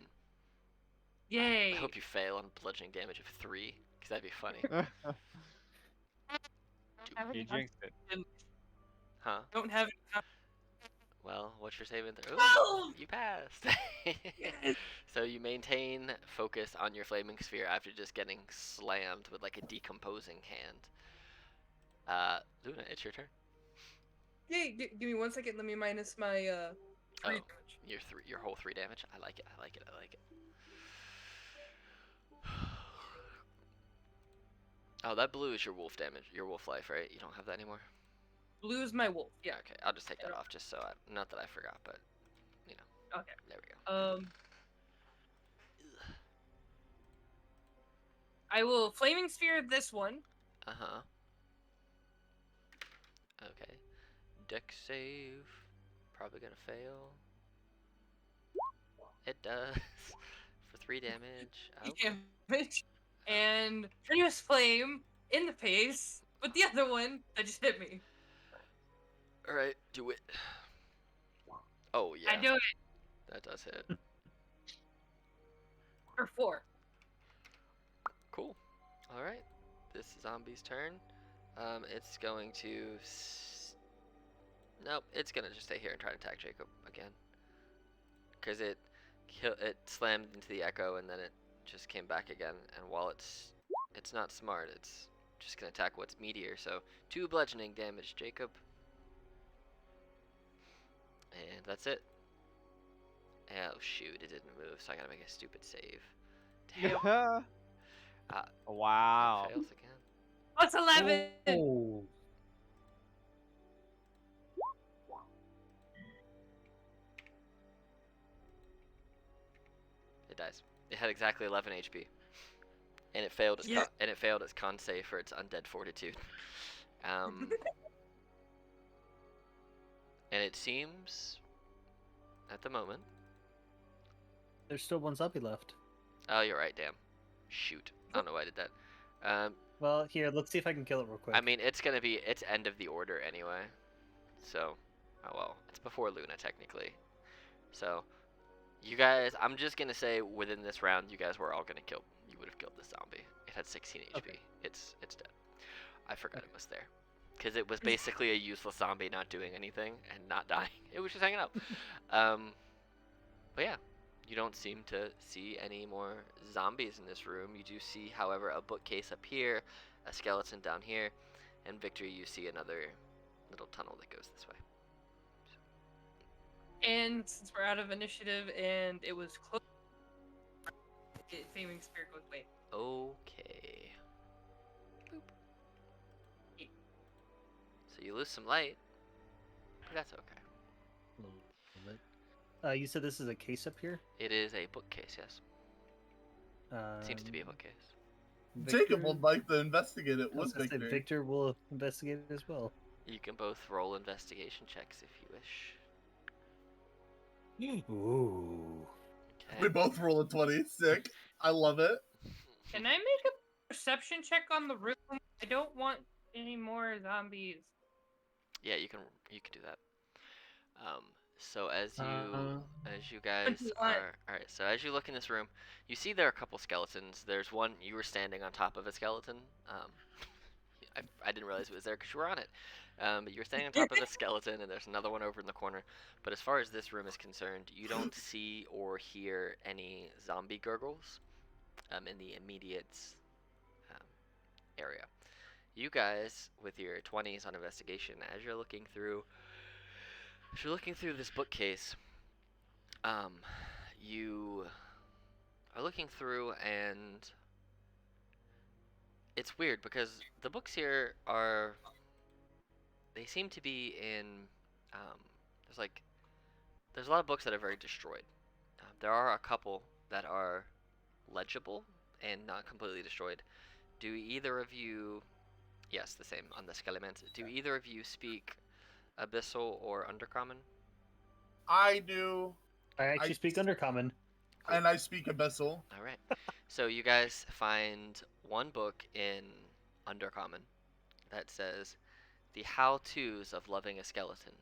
Yay! I hope you fail on bludgeoning damage of 3, because that'd be funny. You jinxed it. Huh? Don't have it. Well, what's your saving throw? Oh! Ooh, you passed. Yes. So you maintain focus on your flaming sphere after just getting slammed with like a decomposing hand. Luna, it's your turn. Yay! Give me 1 second. Let me minus my 3 Oh. Your whole 3 damage. I like it. I like it. I like it. Oh, that blue is your wolf damage. Your wolf life, right? You don't have that anymore. Blue is my wolf. Yeah. Okay, I'll just take I that don't- off, just so not that I forgot, but you know. Okay. There we go. I will flaming sphere this one. Uh huh. Okay. Deck save. Probably gonna fail. It does. For 3 damage. Oh. Damage. And strenuous flame in the face with the other one that just hit me. Alright, do it. Oh, yeah. I do it That does hit. for 4. Cool. Alright. This zombie's turn. It's going to. Nope, it's gonna just stay here and try to attack Jacob again. Because it slammed into the echo and then it just came back again. And while it's not smart, it's just gonna attack what's meatier. So 2 bludgeoning damage, Jacob. And that's it. Oh shoot, it didn't move, so I gotta make a stupid save. Damn. Wow. Fails again. Plus 11. Oh. It dies. It had exactly 11 HP, and it failed its Yeah. con save for its undead fortitude. And it seems, at the moment. There's still one zombie left. Oh, you're right. Damn. Shoot. I don't know why I did that. Well, here, let's see if I can kill it real quick. I mean, it's gonna be it's end of the order anyway. So, oh well, it's before Luna technically. So, you guys, I'm just gonna say within this round, you guys were all gonna kill. You would have killed the zombie. It had 16 HP. Okay. It's dead. I forgot it was there, because it was basically a useless zombie not doing anything and not dying. It was just hanging out. But yeah, you don't seem to see any more zombies in this room. You do see, however, a bookcase up here, a skeleton down here, and Victor, you see another little tunnel that goes this way. And since we're out of initiative and it was close, Flaming Spear goes away. Okay. Boop. So you lose some light, but that's okay. A little bit. You said this is a case up here? It is a bookcase, yes. Seems to be a Um, bookcase. Jacob would like to investigate it I was with gonna say Victor. Victor will investigate it as well. You can both roll investigation checks if you wish. Ooh. We Okay. both roll a 20. Sick. I love it. Can I make a perception check on the room? I don't want any more zombies. Yeah, you can do that. So as you What guys do you want? are all right. So as you look in this room, you see there are a couple skeletons. There's one you were standing on top of a skeleton. I didn't realize it was there because you were on it. But you're standing on top of a skeleton, and there's another one over in the corner. But as far as this room is concerned, you don't see or hear any zombie gurgles in the immediate um, area. You guys, with your 20s on investigation, as you're looking through this bookcase, you are looking through, and it's weird because the books here they seem to be in, there's a lot of books that are very destroyed. There are a couple that are legible and not completely destroyed. Do either of you, yes, the same on the Skelemans, do either of you speak Abyssal or Undercommon? I do, I actually I- speak Undercommon. and I speak Abyssal. All right. So you guys find one book in Undercommon that says the how-tos of loving a skeleton.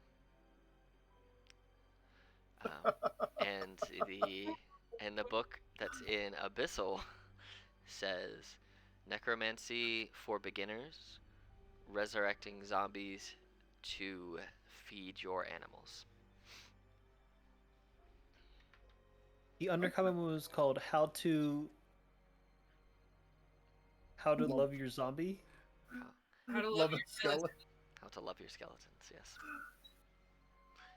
And the book that's in Abyssal says necromancy for beginners, resurrecting zombies to feed your animals. The Undercommon one was called How to Love Your Zombie. How to Love love a your skeleton. skeleton. How to love your skeletons, yes.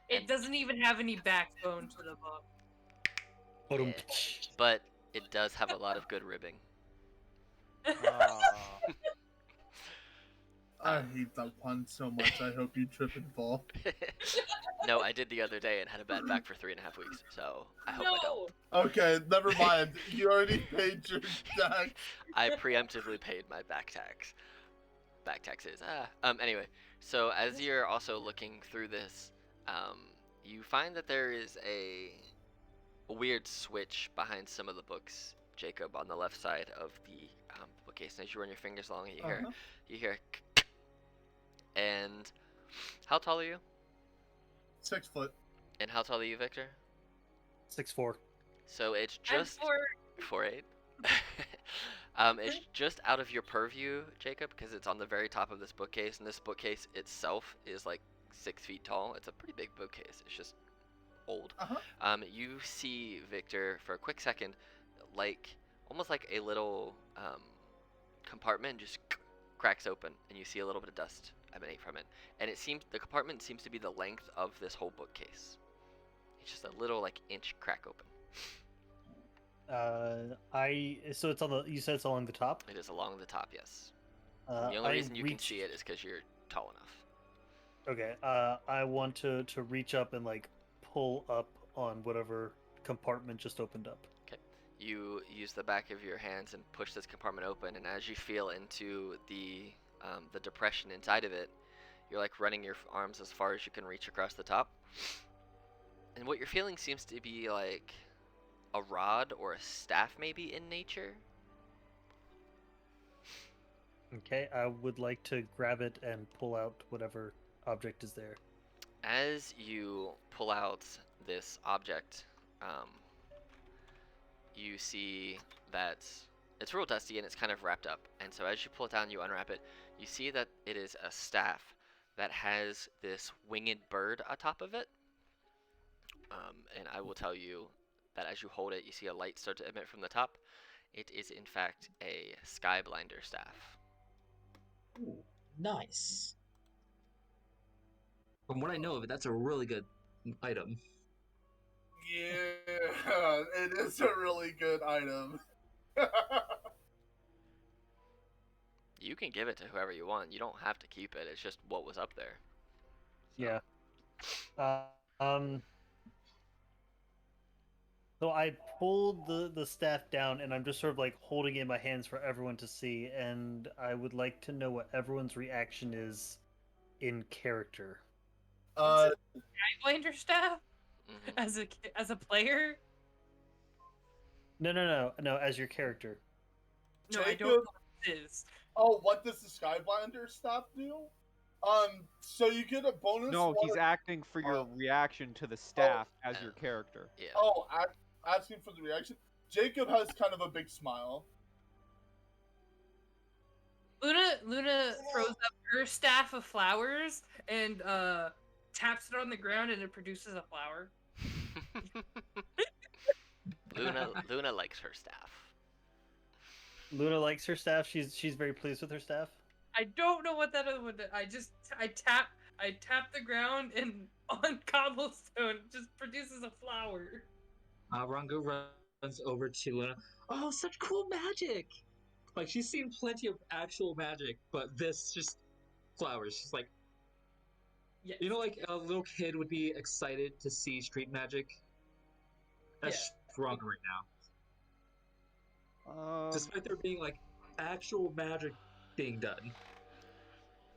It doesn't even have any backbone to the book. Yeah. But it does have a lot of good ribbing. I hate that pun so much. I hope you trip and fall. No, I did the other day and had a bad back for 3.5 weeks, so I hope I don't. No! Okay, never mind. You already paid your tax. I preemptively paid my back tax. Back taxes. Anyway, so as you're also looking through this, you find that there is a weird switch behind some of the books, Jacob, on the left side of the bookcase. And as you run your fingers along it, you hear, and how tall are you? 6 foot. And how tall are you, Victor? 6'4". So it's I'm just for 4'8". It's just out of your purview, Jacob, because it's on the very top of this bookcase, and this bookcase itself is like 6 feet tall. It's a pretty big bookcase. It's just old. You see Victor for a quick second, like almost like a little compartment just cracks open, and you see a little bit of dust emanate from it. And the compartment seems to be the length of this whole bookcase. It's just a little like inch crack open. So it's on the. You said it's along the top. It is along the top, yes. The only I reason you can reach- see it is because you're tall enough. Okay. I want to reach up and like pull up on whatever compartment just opened up. You use the back of your hands and push this compartment open, and as you feel into the depression inside of it, you're like running your arms as far as you can reach across the top. And what you're feeling seems to be like a rod or a staff, maybe in nature. Okay. I would like to grab it and pull out whatever object is there. As you pull out this object, you see that it's real dusty and it's kind of wrapped up. And so as you pull it down, you unwrap it, you see that it is a staff that has this winged bird atop of it. And I will tell you that as you hold it, you see a light start to emit from the top. It is in fact a Skyblinder staff. Ooh, nice. From what I know of it, that's a really good item. Yeah, it is a really good item. You can give it to whoever you want. You don't have to keep it. It's just what was up there. Yeah. So I pulled the staff down, and I'm just sort of like holding it in my hands for everyone to see, and I would like to know what everyone's reaction is in character. Blinder staff Mhm. as a player. No, as your character. No, I don't Jacob? know what it is. Oh, what does the Skyblinder staff do? So you get a bonus. No, he's one- acting for your reaction to the staff as your character. Yeah. Oh, asking for the reaction. Jacob has kind of a big smile. Luna throws up her staff of flowers and taps it on the ground, and it produces a flower. Luna likes her staff. Luna likes her staff. She's very pleased with her staff. I don't know what that other one. I tap the ground, and on cobblestone it just produces a flower. Rango runs over to Luna. Oh, such cool magic! Like, she's seen plenty of actual magic, but this just flowers. She's like, Yes. you know, like a little kid would be excited to see street magic? That's Rango right now. Despite there being, like, actual magic being done.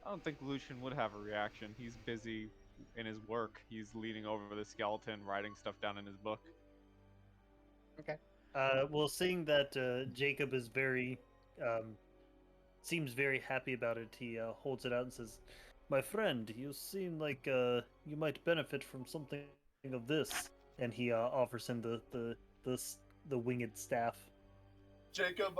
I don't think Lucian would have a reaction. He's busy in his work. He's leaning over the skeleton, writing stuff down in his book. Well, seeing that Jacob is seems very happy about it, he holds it out and says, "My friend, you seem like you might benefit from something of this." And he offers him the winged staff. Jacob,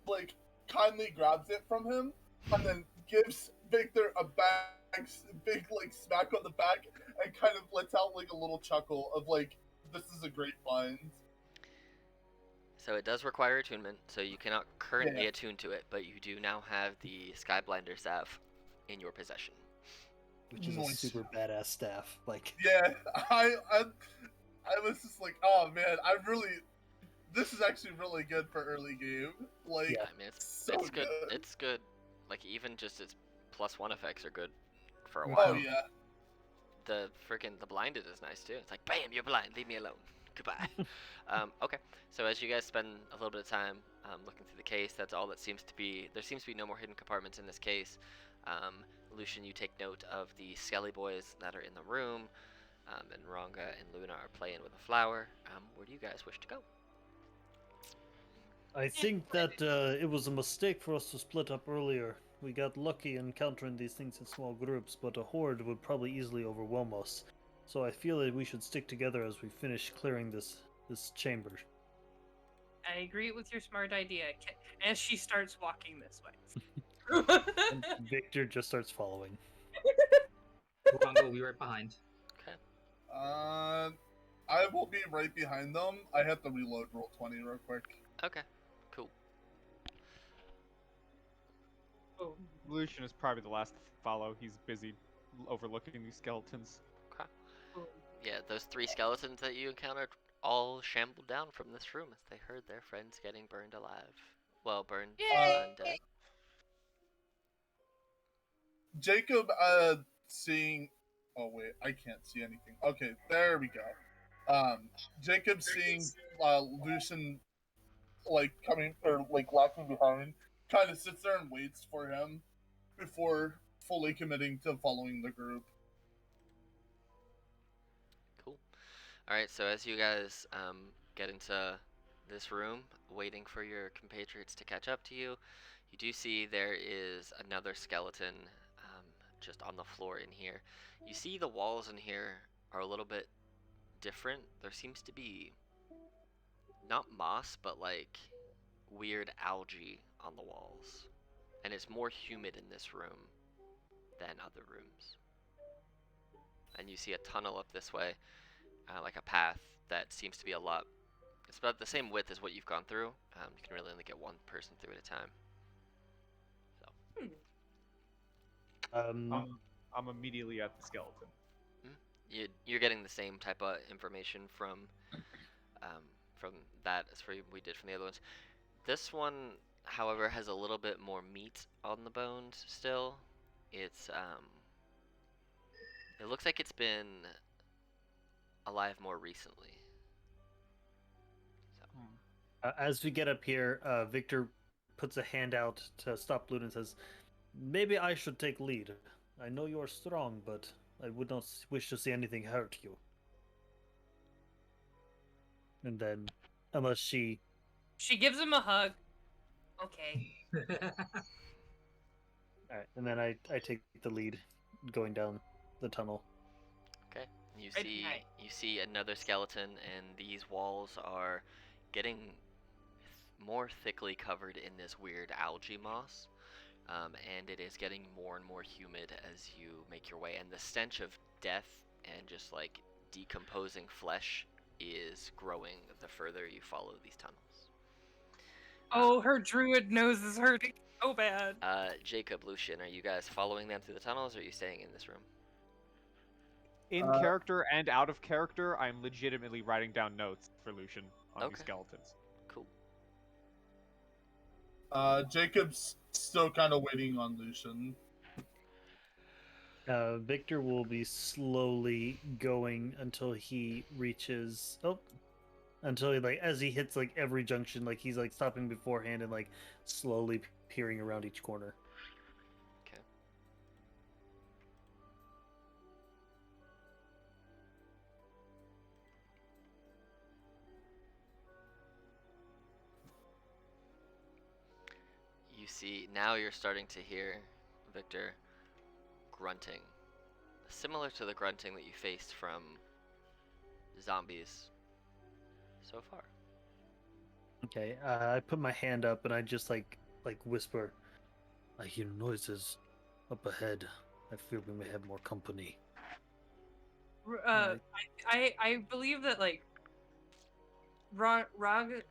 like, kindly grabs it from him and then gives Victor a big, like, smack on the back and kind of lets out, like, a little chuckle of, like, this is a great find. So it does require attunement, so you cannot currently attune to it, but you do now have the Skyblinder staff in your possession. Which is a Nice. super badass staff. Like, Yeah, I was just like, oh man, this is actually really good for early game. Like, Yeah. I mean, so it's good. good. It's good. Like, even just its +1 effects are good for a oh while. yeah. The blinded is nice too. It's like, bam, you're blind. Leave me alone. Goodbye. Okay. So as you guys spend a little bit of time looking through the case, that's all that seems to be. There seems to be no more hidden compartments in this case. Lucian, you take note of the Skelly boys that are in the room, and Ranga and Luna are playing with a flower. Where do you guys wish to go? I think that it was a mistake for us to split up earlier. We got lucky encountering these things in small groups, but a horde would probably easily overwhelm us. So I feel that we should stick together as we finish clearing this chamber. I agree with your smart idea. As she starts walking this way. And Victor just starts following. Rango will be right behind. Okay. I will be right behind them. I have to reload roll 20 real quick. Okay. Cool. Oh, Lucian is probably the last to follow. He's busy overlooking these skeletons. Okay. oh. Yeah, those 3 skeletons that you encountered all shambled down from this room as they heard their friends getting burned alive. Well, burned Yay! undead. Jacob, seeing. Oh wait, I can't see anything. Okay, there we go. Jacob seeing Lucian like coming or like lacking behind, kind of sits there and waits for him before fully committing to following the group. Cool. All right. So as you guys get into this room, waiting for your compatriots to catch up to you, you do see there is another skeleton just on the floor in here. You see the walls in here are a little bit different. There seems to be not moss, but like weird algae on the walls. And it's more humid in this room than other rooms. And you see a tunnel up this way, like a path that seems to be it's about the same width as what you've gone through. You can really only get one person through at a time. So. I'm immediately at the skeleton. You're getting the same type of information from that as we did from the other ones. This one, however, has a little bit more meat on the bones still. It looks like it's been alive more recently. So. As we get up here, Victor puts a hand out to stop Luna and says, "Maybe I should take lead. I know you are strong, but I would not wish to see anything hurt you." And then, unless she gives him a hug. Okay. Alright, and then I take the lead going down the tunnel. Okay. You Right. see another skeleton, and these walls are getting more thickly covered in this weird algae moss. And it is getting more and more humid as you make your way, and the stench of death and just like decomposing flesh is growing the further you follow these tunnels. Oh, her druid nose is hurting so bad. Jacob, Lucian, are you guys following them through the tunnels, or are you staying in this room? In character and out of character, I'm legitimately writing down notes for Lucian on these skeletons. Cool. Jacob's still kind of waiting on Lucian. Victor will be slowly going until he reaches. Until he, like, as he hits like every junction, like he's like stopping beforehand and like slowly peering around each corner. Okay. You see, now you're starting to hear Victor grunting, similar to the grunting that you faced from zombies so far. Okay, I put my hand up and I just like whisper, "I hear noises up ahead. I feel we may have more company." I believe that like Ranga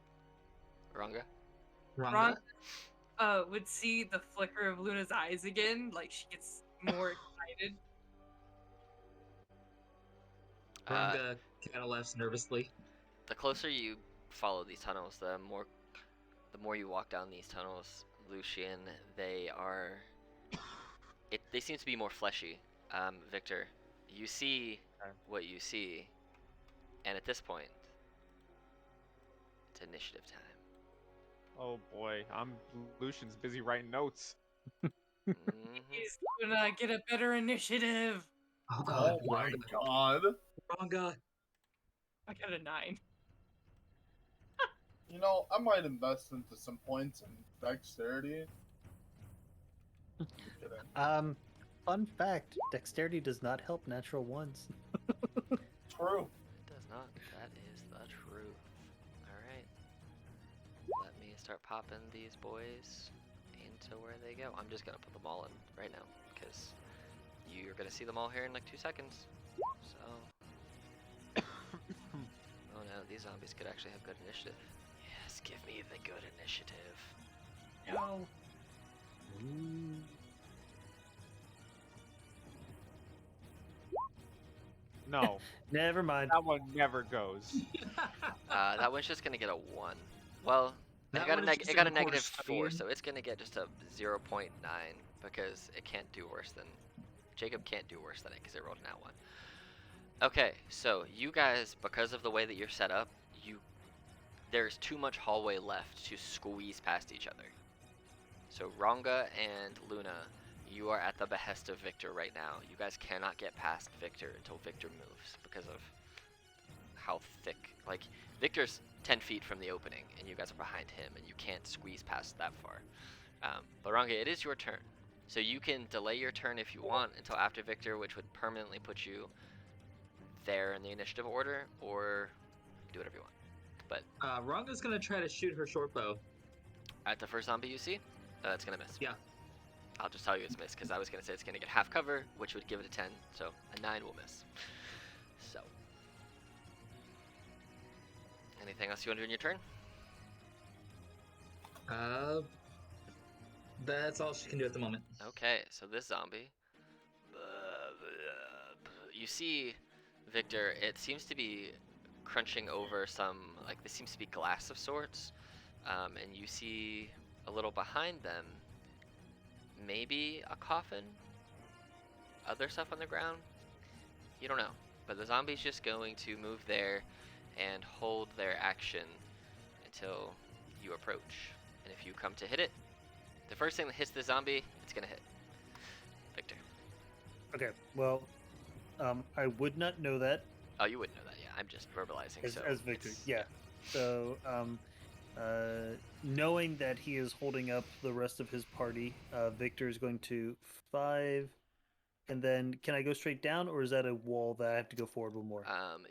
would see the flicker of Luna's eyes again, like she gets more excited. Ranga kind of laughs nervously. The closer you follow these tunnels, the more you walk down these tunnels, Lucian, they seem to be more fleshy. Victor, you see what you see, and at this point, it's initiative time. Oh boy, Lucian's busy writing notes. He's gonna get a better initiative. Oh god, Oh my Ranga. god. Ranga. I got a 9. You know, I might invest into some points in dexterity. Kidding. Fun fact: dexterity does not help natural ones. True. It does not. That is the truth. Alright. Let me start popping these boys into where they go. I'm just gonna put them all in right now, because you're gonna see them all here in like 2 seconds. So. Oh no, these zombies could actually have good initiative. Yes, give me the good initiative. No. No, Never mind. that one never goes. That one's just gonna get a 1. Well, That it got one a, is just it got a in the corner -4, studying. so it's gonna get just a 0.9 because it can't do worse than Jacob can't do worse than it because it rolled an out one. Okay, so you guys, because of the way that you're set up, there's too much hallway left to squeeze past each other. So Ranga and Luna, you are at the behest of Victor right now. You guys cannot get past Victor until Victor moves because of how thick. Like, Victor's 10 feet from the opening, and you guys are behind him, and you can't squeeze past that far. But Ranga, it is your turn. So you can delay your turn if you want until after Victor, which would permanently put you there in the initiative order, or do whatever you want. Ranga's gonna try to shoot her short bow. At the first zombie you see, it's gonna miss. Yeah. I'll just tell you it's missed because I was gonna say it's gonna get half cover, which would give it a 10. So a 9 will miss. So, anything else you want to do in your turn? That's all she can do at the moment. Okay, so this zombie, you see, Victor. It seems to be crunching over some, like, this seems to be glass of sorts, and you see a little behind them, maybe a coffin, other stuff on the ground, you don't know, but the zombie's just going to move there and hold their action until you approach, and if you come to hit it, the first thing that hits the zombie, it's gonna hit. Victor. Okay, well, I would not know that Oh, you wouldn't know that, yeah, I'm just verbalizing, so as Victor. it's- Yeah. So, knowing that he is holding up the rest of his party, Victor is going to 5, and then can I go straight down, or is that a wall that I have to go forward one more?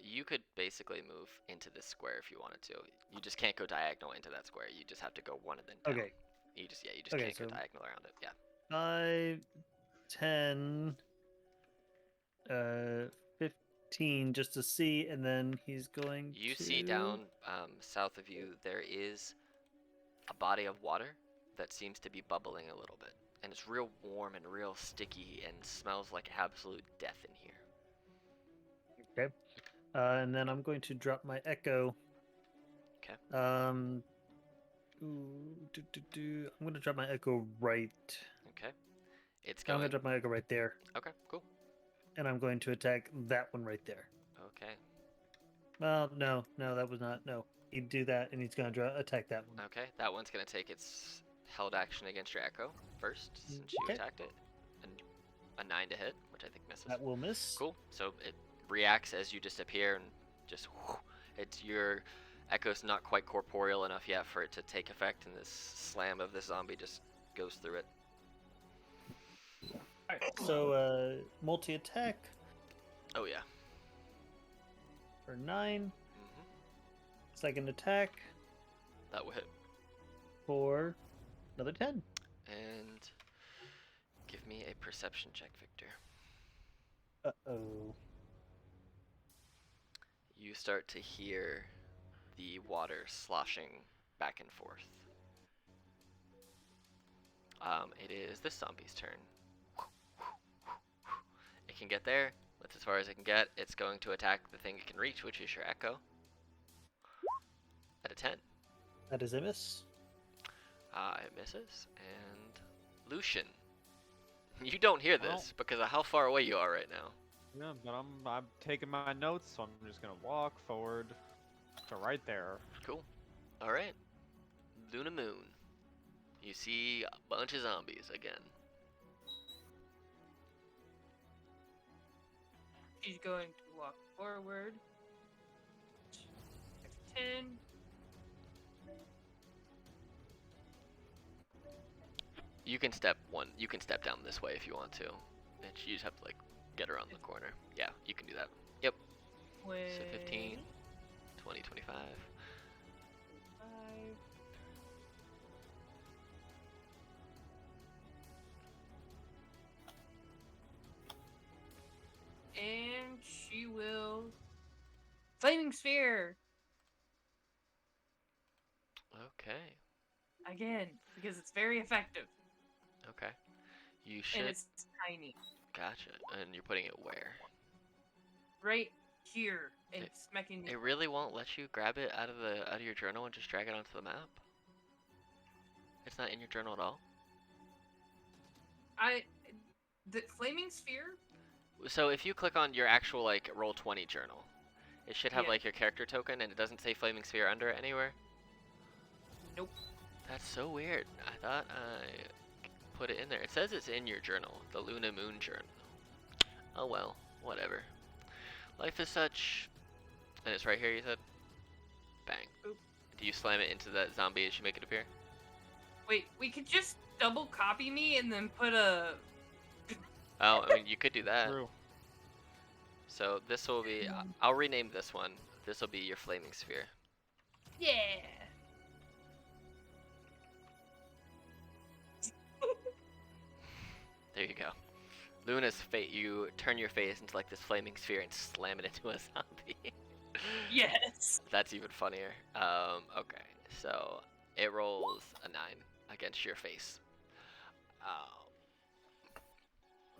You could basically move into this square if you wanted to. You just can't go diagonal into that square. You just have to go one and then down. Okay. You just Okay, can't go so- diagonal around it. Yeah. 5, 10, 15, just to see, and then he's going You to... see down south of you there is a body of water that seems to be bubbling a little bit, and it's real warm and real sticky and smells like absolute death in here. Okay. And then I'm going to drop my echo. Okay. I'm going to drop my echo right. Okay. It's I'm going going. to drop my echo right there, Okay. Cool. and I'm going to attack that one right there. Okay. Well, no, that was not. No, he'd do that, and he's going to attack that one. Okay. That one's gonna take its held action against your echo first, since you Okay. attacked it, and a 9 to hit, which I think misses. That will miss. Cool. So it reacts as you disappear, and just it's your echo's not quite corporeal enough yet for it to take effect, and this slam of this zombie just goes through it. Alright, so multi-attack Oh yeah. for 9. hmm Second attack That will hit. for another 10. And give me a perception check, Victor. Uh-oh. You start to hear the water sloshing back and forth. It is this zombie's turn. It can get there. That's as far as it can get. It's going to attack the thing it can reach, which is your echo. At a 10. That is a miss. It misses. And Lucian. You don't hear this because of how far away you are right now. Yeah, but I'm taking my notes, so I'm just gonna walk forward to right there. Cool. Alright. Luna Moon. You see a bunch of zombies again. She's going to walk forward. 10. You can step down this way if you want to. You just have to, like, get around the corner. Yeah, you can do that. Yep. So 15, 20, 25. 5. And she will flaming sphere Okay. again because it's very effective Okay. You and should. it's tiny, Gotcha. And you're putting it where? right here, and It- smacking. It really won't let you grab it out of your journal and just drag it onto the map. It's not in your journal at all. The flaming sphere. So if you click on your actual like Roll20 journal, it should have Yeah. like your character token, and it doesn't say flaming sphere under it anywhere. Nope. That's so weird. I thought I put it in there. It says it's in your journal, the Luna Moon journal. Oh well, whatever. Life is such. And it's right here, you said? Bang. Oop. Do you slam it into that zombie as you make it appear? Wait, we could just double copy me and then put a. Oh, I mean, you could do that. True. So this will be. I'll rename this one. This will be your flaming sphere. Yeah. There you go. Luna's fate. You turn your face into like this flaming sphere and slam it into a zombie. Yes. That's even funnier. Okay. So it rolls a 9 against your face.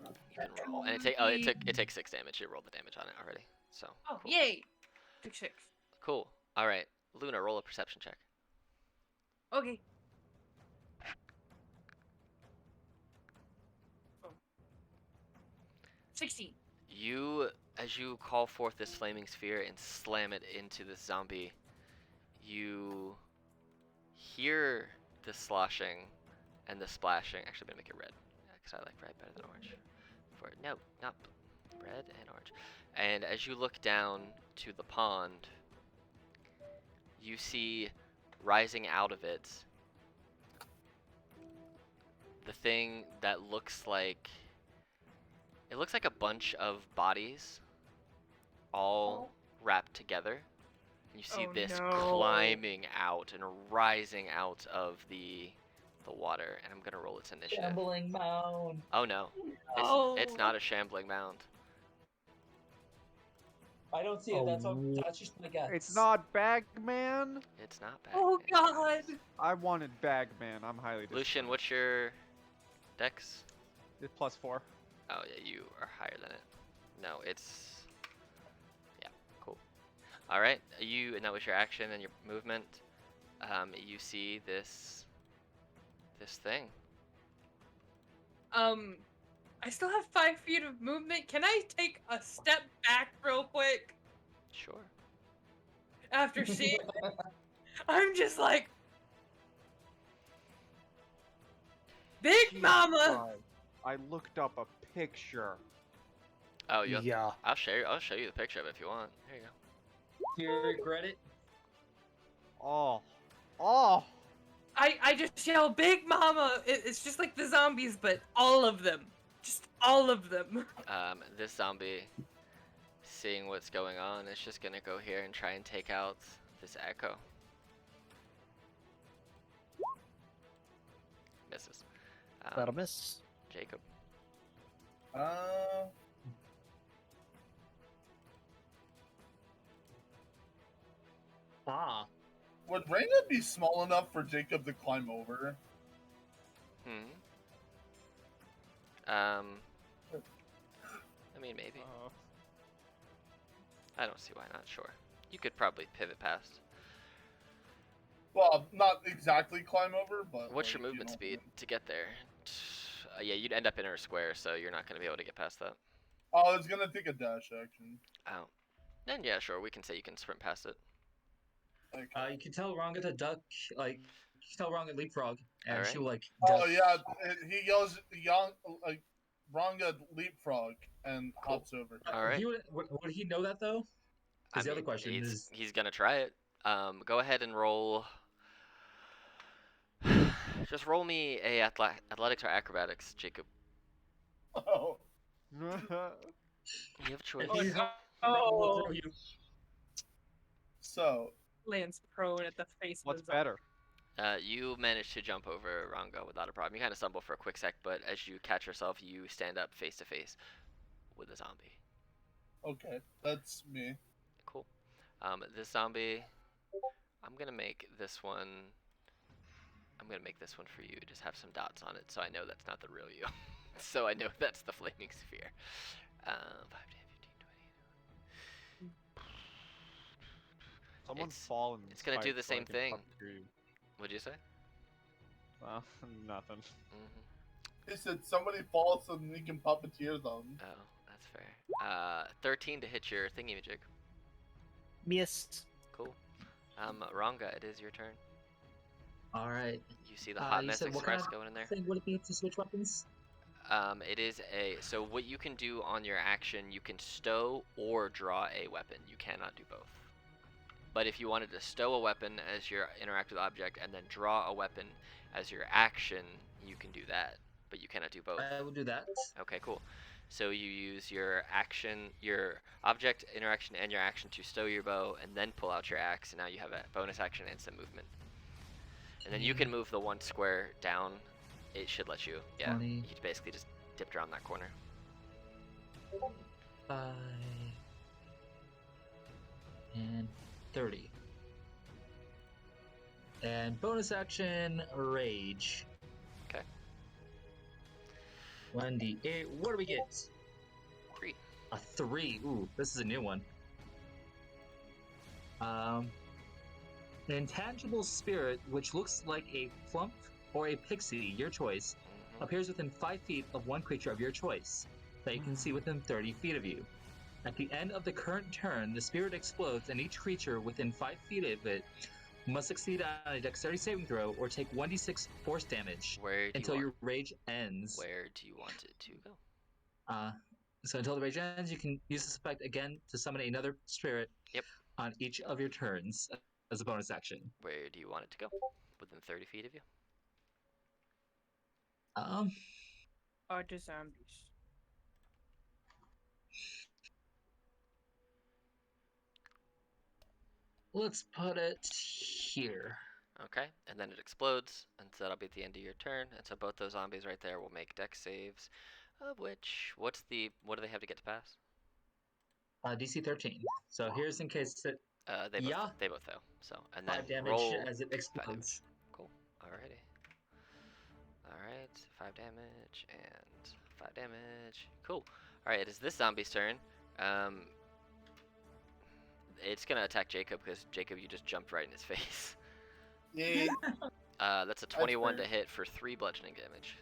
You can roll, and it takes 6 damage. You rolled the damage on it already. So. Oh, cool. yay! Took 6. Cool. All right, Luna, roll a perception check. Okay. Oh. 16. You, as you call forth this flaming sphere and slam it into this zombie, you hear the sloshing and the splashing. Actually, I'm gonna make it red because I like red better than orange. No, not red and orange. And as you look down to the pond, you see rising out of it the thing that looks like a bunch of bodies all wrapped together. And you see Oh, this no. climbing out and rising out of the water, and I'm gonna roll its initiative. Shambling mound. Oh no, No. it's not a shambling mound. I don't see it. That's just my guess. It's not Bagman. It's not bad. Oh God. I wanted Bagman. I'm highly disappointed. Lucian, what's your dex? It's +4. Oh yeah, you are higher than it. No, it's yeah, cool. All right, and that was your action and your movement. You see this thing. I still have 5 feet of movement. Can I take a step back real quick Sure. after seeing it? I'm just like, Big Jesus Mama. Christ. I looked up a picture. Oh, Yeah. I'll show you the picture of it if you want. Here you go. Do you regret it? Oh. I just yell, Big Mama. It's just like the zombies, but all of them. Just all of them. This zombie, seeing what's going on, is just gonna go here and try and take out this echo. Misses. That'll miss. Jacob. Ah. Would Raina be small enough for Jacob to climb over? I mean, maybe. Uh, I don't see why not. Sure. You could probably pivot past. Well, not exactly climb over, but. What's like, your you movement know, speed to get there? Yeah, you'd end up in her square, so you're not going to be able to get past that. Oh, it's gonna take a dash action. Oh. Then yeah, sure, we can say you can sprint past it. Okay. You can tell Ranga to duck, like, you can tell Ranga leapfrog, and Alright. she'll, like, Oh duck. yeah, he yells, like Ranga leapfrog and hops over. Alright. Would he know that, though? I Because the other mean, question is... he's going to try it. Go ahead and roll. Just roll me a athletics or acrobatics, Jacob. Oh, You have a choice. If you Ranga Oh. will throw you. so Lands prone at the face of what's the zombie. better? You manage to jump over Ranga without a problem. You kind of stumble for a quick sec, but as you catch yourself, you stand up face to face with a zombie. okay, that's me. Cool. This zombie, I'm gonna make this one for you. Just have some dots on it, so I know that's not the real you. So I know that's the flaming sphere. 5, 10, 15, 20. Someone It's- fall and it's gonna do fight the so I same can thing. fucking hear you. What'd you say? Well, nothing. Mm-hmm. He said somebody falls so we can puppeteer them. Oh, that's fair. 13 to hit your thingy-majig. Miss. Cool. Ranga, it is your turn. All right. You see the Hot you Mess said what kind Express of going in there? thing would it be to switch weapons? It is so what you can do on your action, you can stow or draw a weapon. You cannot do both. But if you wanted to stow a weapon as your interactive object and then draw a weapon as your action, you can do that. But you cannot do both. I will do that. Okay, cool. So you use your action, your object interaction, and your action to stow your bow, and then pull out your axe. And now you have a bonus action and some movement. And then you can move the 1 square down. It should let you. Yeah, 20. you basically just dipped around that corner. 5 and 30. And bonus action, rage. Okay. 1d8. What do we get? 3. A 3. Ooh, this is a new one. An intangible spirit, which looks like a plump or a pixie, your choice, appears within 5 feet of one creature of your choice that you can see within 30 feet of you. At the end of the current turn, the spirit explodes, and each creature within 5 feet of it must succeed on a dexterity saving throw or take 1d6 force damage Where do until you your want, rage ends. Where do you want it to go? So until the rage ends, you can use this effect again to summon another spirit Yep. on each of your turns as a bonus action. Where do you want it to go? Within 30 feet of you? Are to zombies. Let's put it here. Okay, and then it explodes, and so that'll be at the end of your turn. And so both those zombies right there will make dex saves. Of which, what do they have to get to pass? DC 13. So here's in case that They both fail. So and then 5 damage roll as it 5 explodes. damage. Cool. Alrighty. Alright, 5 damage and 5 damage. Cool. Alright, it is this zombie's turn. It's gonna attack Jacob because Jacob, you just jumped right in his face. Yay. That's a 21 to fair. hit for 3 bludgeoning damage.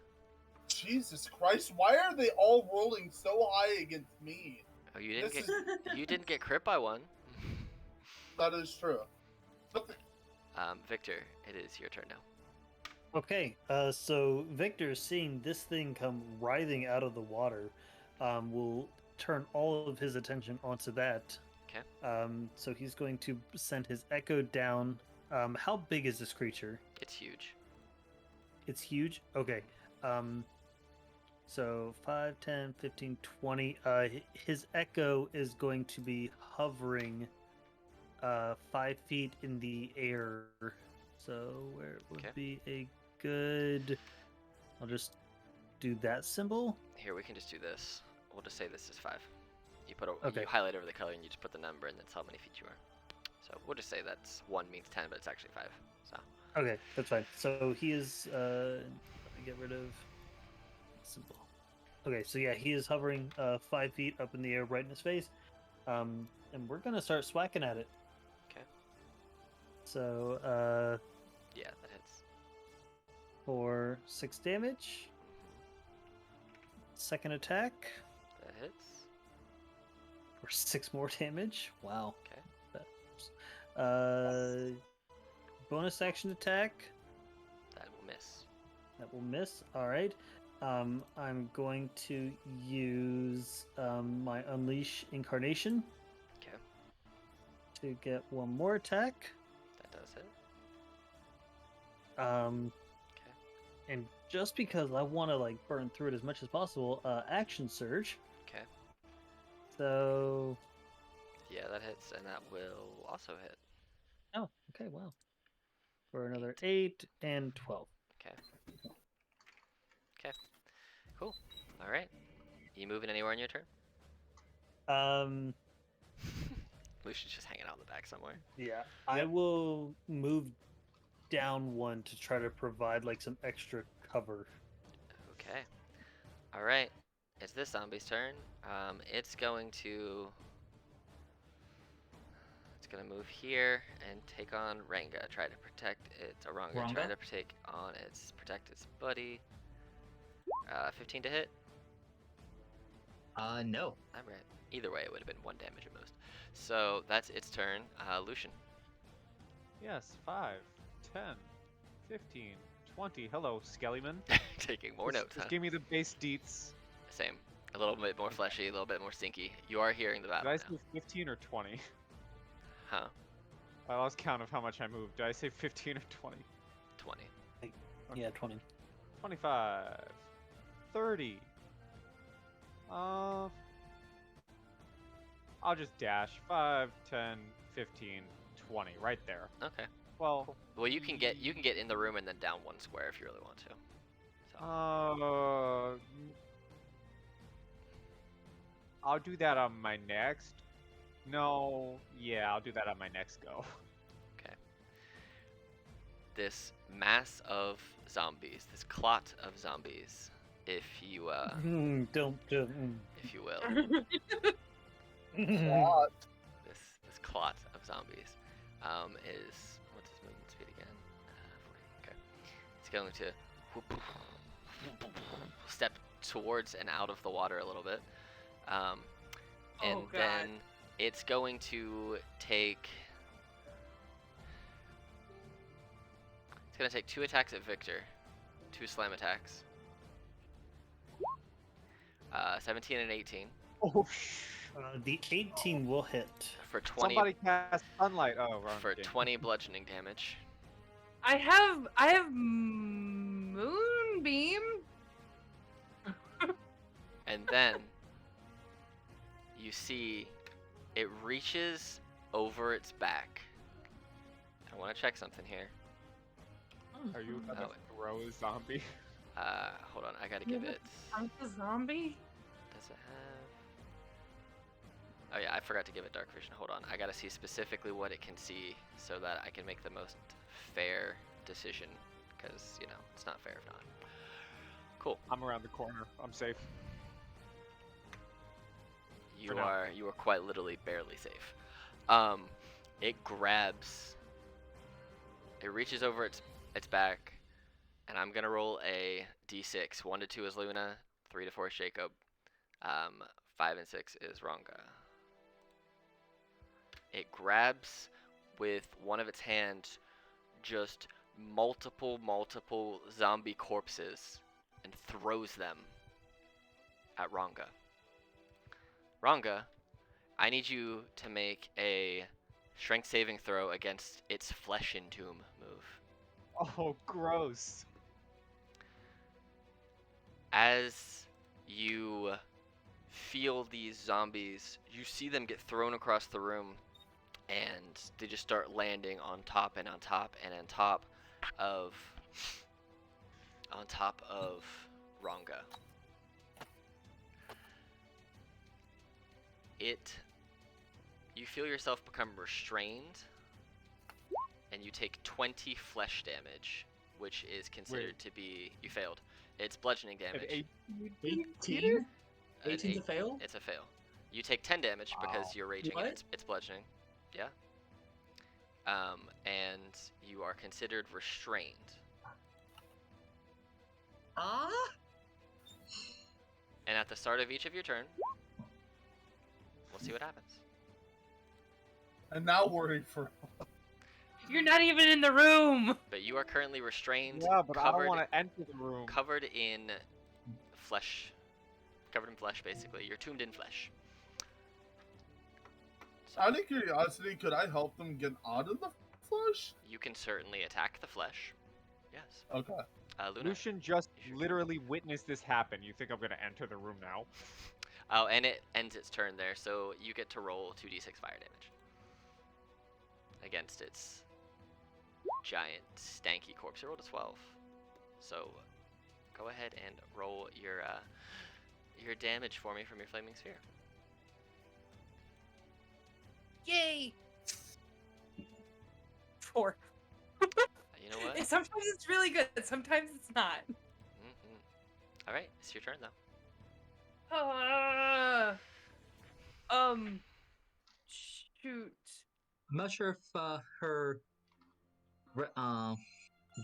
Jesus Christ, why are they all rolling so high against me? Oh, you didn't This get you didn't get crit by 1. That is true. But Victor, it is your turn now. Okay, so Victor, seeing this thing come writhing out of the water, will turn all of his attention onto that. Okay. So he's going to send his echo down. How big is this creature? It's huge. It's huge? Okay. So 5, 10, 15, 20. His echo is going to be hovering 5 feet in the air. So where it would Okay. be a good... I'll just do that symbol. Here, we can just do this. We'll just say this is 5. You put Okay. you highlight over the color and you just put the number and that's how many feet you are. So we'll just say that's 1 means 10, but it's actually 5. So Okay, that's fine. So he is... let me get rid of symbol. Okay, so yeah, he is hovering 5 feet up in the air right in his face. And we're going to start swacking at it. Okay. So, yeah, that hits. for 6 damage. Second attack That hits. for 6 more damage. Wow. Okay. Bonus action attack. That will miss. That will miss. All right. I'm going to use my Unleash Incarnation Okay. to get one more attack. That does hit. Um, Okay. and just because I want to like burn through it as much as possible, Action Surge. Okay. So, Yeah, that hits, and that will also hit. oh, okay, wow. For another 8 and 12. Okay. Okay. Cool. All right. You moving anywhere in your turn? Lucian's just hanging out in the back somewhere. Yeah, I will move down 1 to try to provide like some extra cover. Okay. All right. It's this zombie's turn. It's going to move here and take on Ranga. Try to protect its Oranga. Try Ranga? to protect its buddy. 15 to hit. No. I'm right. Either way, it would have been 1 damage at most. So that's its turn. Lucian. Yes, 5, 10, 15, 20. Hello, Skellyman. Taking more Just- notes, Just huh? give me the base deets. Same. A little bit more fleshy, a little bit more stinky. You are hearing the Did battle I now. say 15 or 20? Huh? I lost count of how much I moved. Did I say 15 or 20? 20. Yeah, 20. 25, 30. I'll just dash 5, 10, 15, 20 right there. Okay. Well, Well, you can get in the room and then down 1 square if you really want to. So. I'll do that on my next. No, yeah, I'll do that on my next go. This mass of zombies, this clot of zombies, if you Don't. if you will, Plot. this clot of zombies, is what's his movement speed again? 40. Okay, it's going to step towards and out of the water a little bit, and Oh, God. then it's going to take. It's gonna take 2 attacks at Victor, 2 slam attacks. 17 and 18 Oh, The 18 will hit. for 20 somebody cast sunlight. Oh, wrong for game. 20 bludgeoning damage. I have moonbeam. And then you see it reaches over its back. I want to check something here. Are you gonna Oh. throw a zombie? Hold on, I gotta give it. I'm a zombie. Does it have? Oh yeah, I forgot to give it dark vision. Hold on, I gotta see specifically what it can see so that I can make the most fair decision. Because it's not fair if not. Cool. I'm around the corner. I'm safe. You now. are quite literally barely safe. It grabs. It reaches over its back, and I'm gonna roll a d6. 1 to 2 is Luna, 3 to 4 is Jacob, 5 and 6 is Ranga. It grabs with one of its hands just multiple zombie corpses and throws them at Ranga. Ranga, I need you to make a strength saving throw against its flesh entomb move. Oh, gross. As you feel these zombies, you see them get thrown across the room, and they just start landing on top and on top and on top of Ranga. You feel yourself become restrained, and you take 20 flesh damage, which is considered to be, you failed. It's bludgeoning An damage. 18? An 18 to fail? It's a fail. You take 10 damage because Wow. you're raging What? and it's bludgeoning. Yeah. And you are considered restrained. Ah? And at the start of each of your turn, we'll see what happens. And now worry for. You're not even in the room. But you are currently restrained, Yeah, but I don't covered, want to enter the room. covered in flesh. Covered in flesh, basically. You're tombed in flesh. So Out of curiosity, could I help them get out of the flesh? you can certainly attack the flesh. Yes. Okay. Luna. Lucian just you should- literally witnessed this happen. You think I'm gonna enter the room now? Oh, and it ends its turn there, so you get to roll 2d6 fire damage against its giant, stanky corpse. You rolled a 12, so go ahead and roll your damage for me from your flaming sphere. Yay! 4. You know what? Sometimes it's really good. Sometimes it's not. All right, it's your turn though. Shoot. I'm not sure if her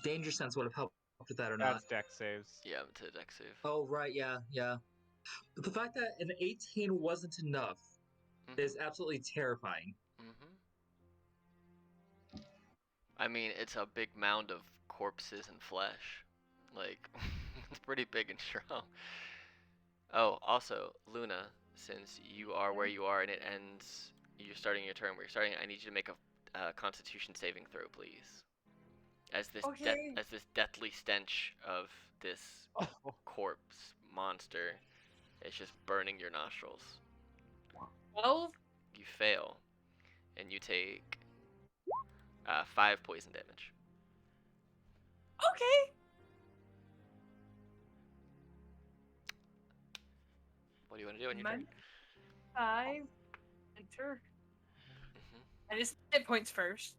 danger sense would have helped after that or That's not. deck saves. Yeah, to deck save. Oh right, yeah. The fact that an 18 wasn't enough is absolutely terrifying. I mean, it's a big mound of corpses and flesh. Like, it's pretty big and strong. Oh, also, Luna, since you are where you are and it ends, you're starting your turn where you're starting, I need you to make a Constitution saving throw, please. As this Okay. as this deathly stench of this Oh, corpse monster is just burning your nostrils. 12. You fail, and you take 5 poison damage. Okay. What do you want to do on your turn? 5. Enter. Mhm. I just hit points first.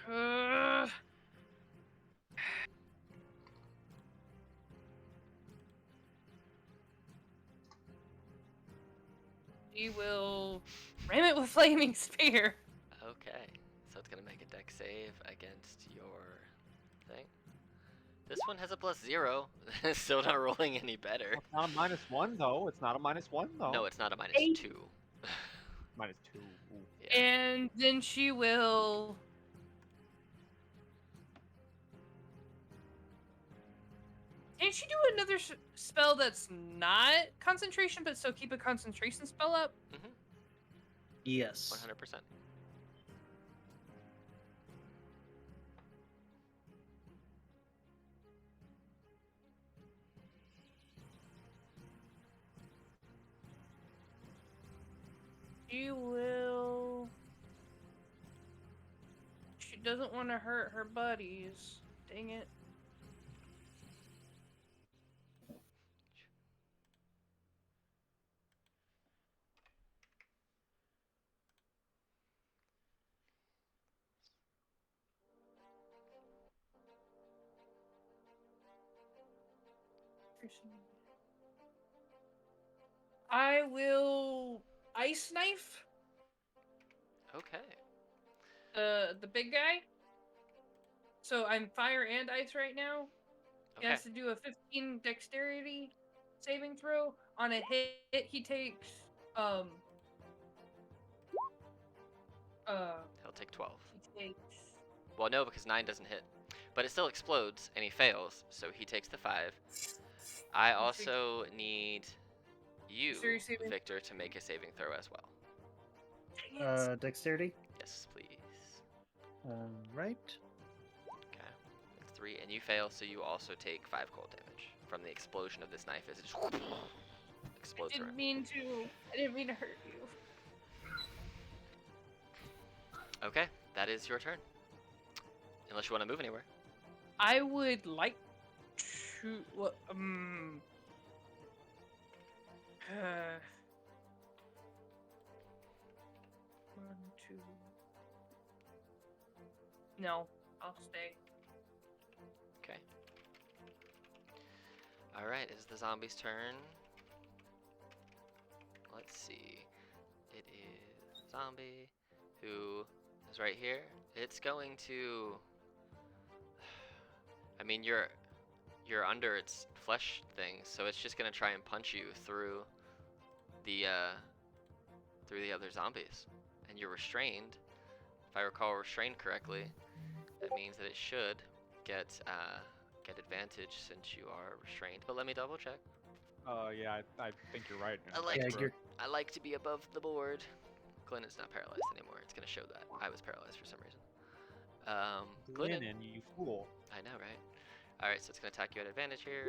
Uh, he will ram it with flaming spear. Okay, so it's gonna make a deck save against your thing. This one has a +0. It's still not rolling any better. it's not a -1 though. It's not a -1 though. No, it's not a Eight. -2. -2. Ooh. Yeah. And then she will. Can she do another spell that's not concentration, but still keep a concentration spell up? Yes. 100%. She will. She doesn't want to hurt her buddies. Dang it. I will ice knife Okay. the big guy. So I'm fire and ice right now. He Okay. has to do a 15 dexterity saving throw. On a hit, he takes He'll take 12. he takes Well, no, because 9 doesn't hit. But it still explodes, and he fails, so he takes the 5. I also need you, So you're saving- Victor, to make a saving throw as well. dang it. Dexterity. Yes, please. Right. Okay. That's 3, and you fail, so you also take 5 cold damage from the explosion of this knife as it just I explodes didn't around. mean to. I didn't mean to hurt you. Okay, that is your turn. Unless you want to move anywhere. I would like to. Well, one, two. No, I'll stay. Okay. Alright, it's the zombie's turn. Let's see. It is zombie who is right here. It's going to. I mean, you're under its flesh thing, so it's just gonna try and punch you through the other zombies, and you're restrained. If I recall restrained correctly, that means that it should get advantage since you are restrained. But let me double check. Yeah, I think you're right. I like Yeah, to, you're- I like to be above the board. Glenn is not paralyzed anymore. It's gonna show that I was paralyzed for some reason. Glennon. Glennon, you fool. I know, right? Alright, so it's going to attack you at advantage here.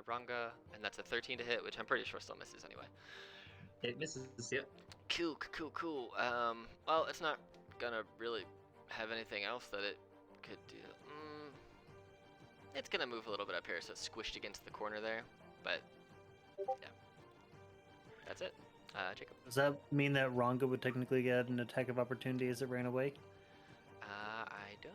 Ranga, and that's a 13 to hit, which I'm pretty sure still misses anyway. It misses, yep. Cool. Well, it's not going to really have anything else that it could do. It's going to move a little bit up here, so it's squished against the corner there. But, yeah. That's it. Jacob. Does that mean that Ranga would technically get an attack of opportunity as it ran away? I don't.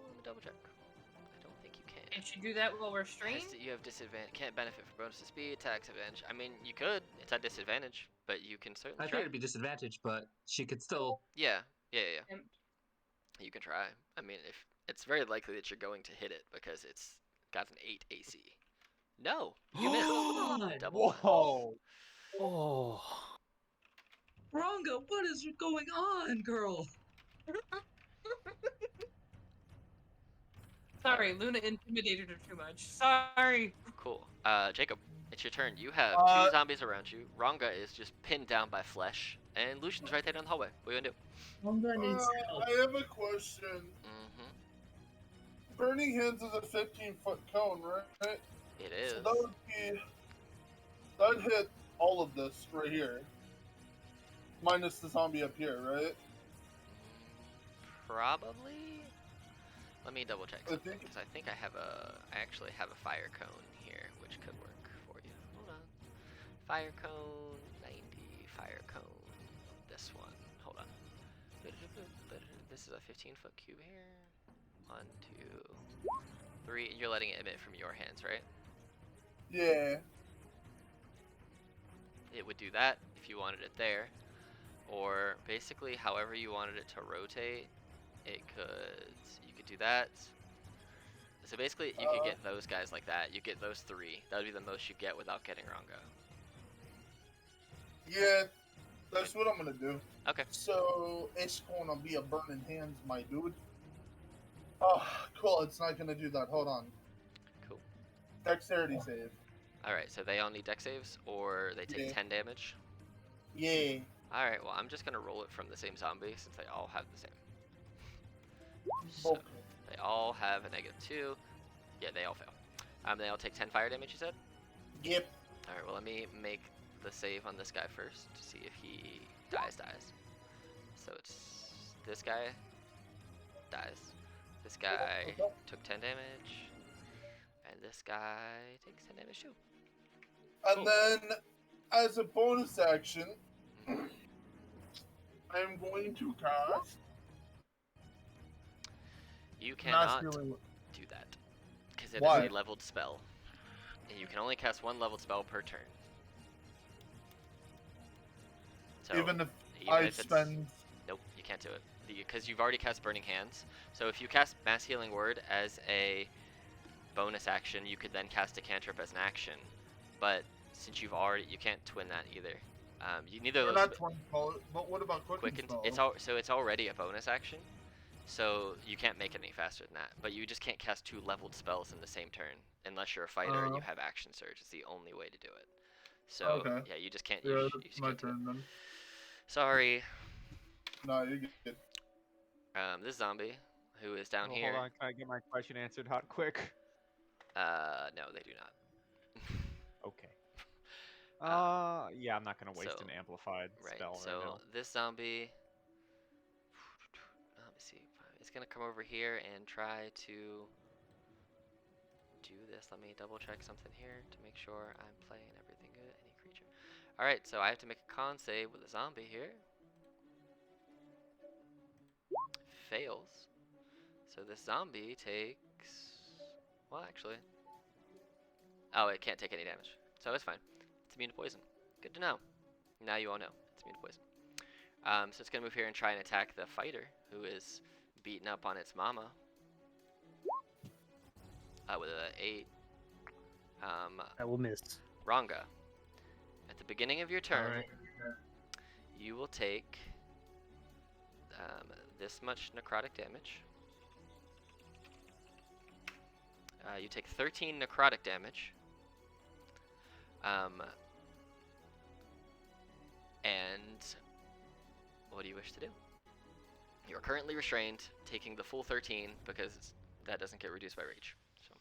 Let me double check. I don't think you can. Can she do that while we're restrained? You have disadvantage. Can't benefit from bonus to speed, attacks, advantage. I mean, you could. It's at disadvantage, but you can certainly I try. figured it'd be disadvantage, but she could still. Yeah. You can try. I mean, if it's very likely that you're going to hit it because it's got an 8 AC. No, you missed. God! Double one. Whoa! Oh. Ronga, what is going on, girl? Sorry, Luna intimidated her too much. Sorry. Cool. Jacob, it's your turn. You have Uh, 2 zombies around you. Ranga is just pinned down by flesh, and Lucian's right there down the hallway. What are you gonna do? Ronga needs help. I have a question. Mm-hmm. Burning Hands is a 15-foot cone, right? It So is. that'd hit all of this right here. Minus the zombie up here, right? Probably. Let me double check I something think- because I actually have a fire cone here, which could work for you. Hold on. Fire cone 90. Fire cone. This one. Hold on. This is a 15-foot cube here. 1, 2, 3. And you're letting it emit from your hands, right? Yeah. It would do that if you wanted it there, or basically however you wanted it to rotate. You could do that. So basically, you could get those guys like that. You get those 3. That would be the most you get without getting Ranga. Yeah, that's what I'm gonna do. Okay. So it's gonna be a Burning Hands, my dude. Oh, cool. It's not gonna do that. Hold on. Cool. Dexterity save. All right. So they all need dex saves, or they take Yeah. 10 damage. Yeah. All right. Well, I'm just gonna roll it from the same zombie since they all have the same. So Okay. they all have a -2. Yeah, they all fail. They all take 10 fire damage. You said. Yep. All right. Well, let me make the save on this guy first to see if he dies. So it's this guy dies. This guy took 10 damage, and this guy takes 10 damage too. And then, as a bonus action, I'm going to cast You cannot Masculine. do that because it is Why? a leveled spell, and you can only cast 1 leveled spell per turn. So Even if even I if it's- spend. Nope, you can't do it because you've already cast Burning Hands. So if you cast Mass Healing Word as a bonus action, you could then cast a cantrip as an action. But since you can't twin that either. Neither We're of not those 20 spell, but what about Quicken quickened. Spell? It's already a bonus action, so you can't make it any faster than that. But you just can't cast 2 leveled spells in the same turn unless you're a fighter and you have Action Surge. It's the only way to do it. So Okay. yeah, you just can't. Yeah, you that's just my can't do it. turn then. Sorry. No, you're good. This zombie who is down Well, here. Hold on, can I get my question answered hot quick? No, they do not. Okay. Yeah, I'm not gonna waste so- an amplified Right. spell So right now. this zombie. Let me see. It's gonna come over here and try to do this. Let me double check something here to make sure I'm playing everything good. Any creature. All right. So I have to make a con save with a zombie here. Fails. So this zombie takes. Well, actually. Oh, it can't take any damage. So it's fine. It's immune to poison. Good to know. Now you all know. It's immune to poison. So it's going to move here and try and attack the fighter who is beaten up on its mama. With an 8. I will miss. Ranga. At the beginning of your turn, Alright. you will take this much necrotic damage. You take 13 necrotic damage. And what do you wish to do? You are currently restrained, taking the full 13 because that doesn't get reduced by rage. So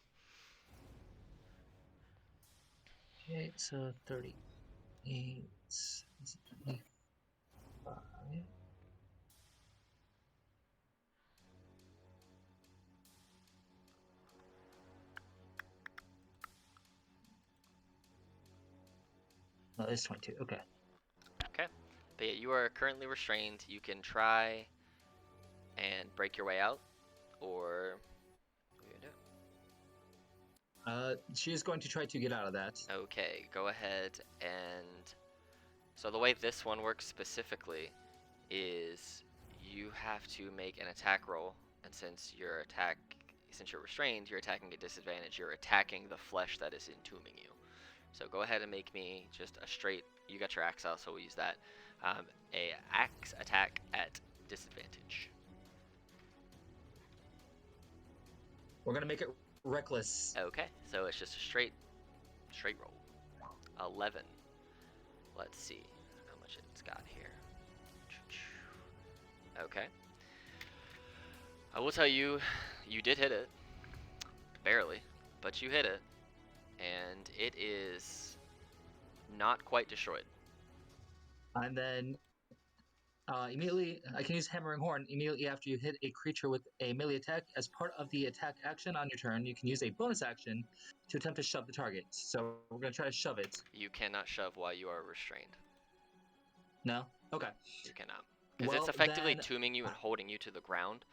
Okay, so 38. 25. No, it's 22. Okay. but yeah, you are currently restrained. You can try and break your way out, or what are you gonna do? She is going to try to get out of that. Okay, go ahead and so the way this one works specifically is you have to make an attack roll, and since you're restrained, you're attacking at disadvantage. You're attacking the flesh that is entombing you. So go ahead and make me just a straight. You got your axe out, so we'll use that. A axe attack at disadvantage. We're gonna make it reckless. Okay, so it's just a straight roll. 11. Let's see how much it's got here. Okay. I will tell you, you did hit it. Barely, but you hit it. And it is not quite destroyed. And then immediately, I can use Hammering Horn. Immediately after you hit a creature with a melee attack, as part of the attack action on your turn, you can use a bonus action to attempt to shove the target. So we're going to try to shove it. You cannot shove while you are restrained. No? Okay. You cannot. Because Well, it's effectively then- tombing you and holding you to the ground,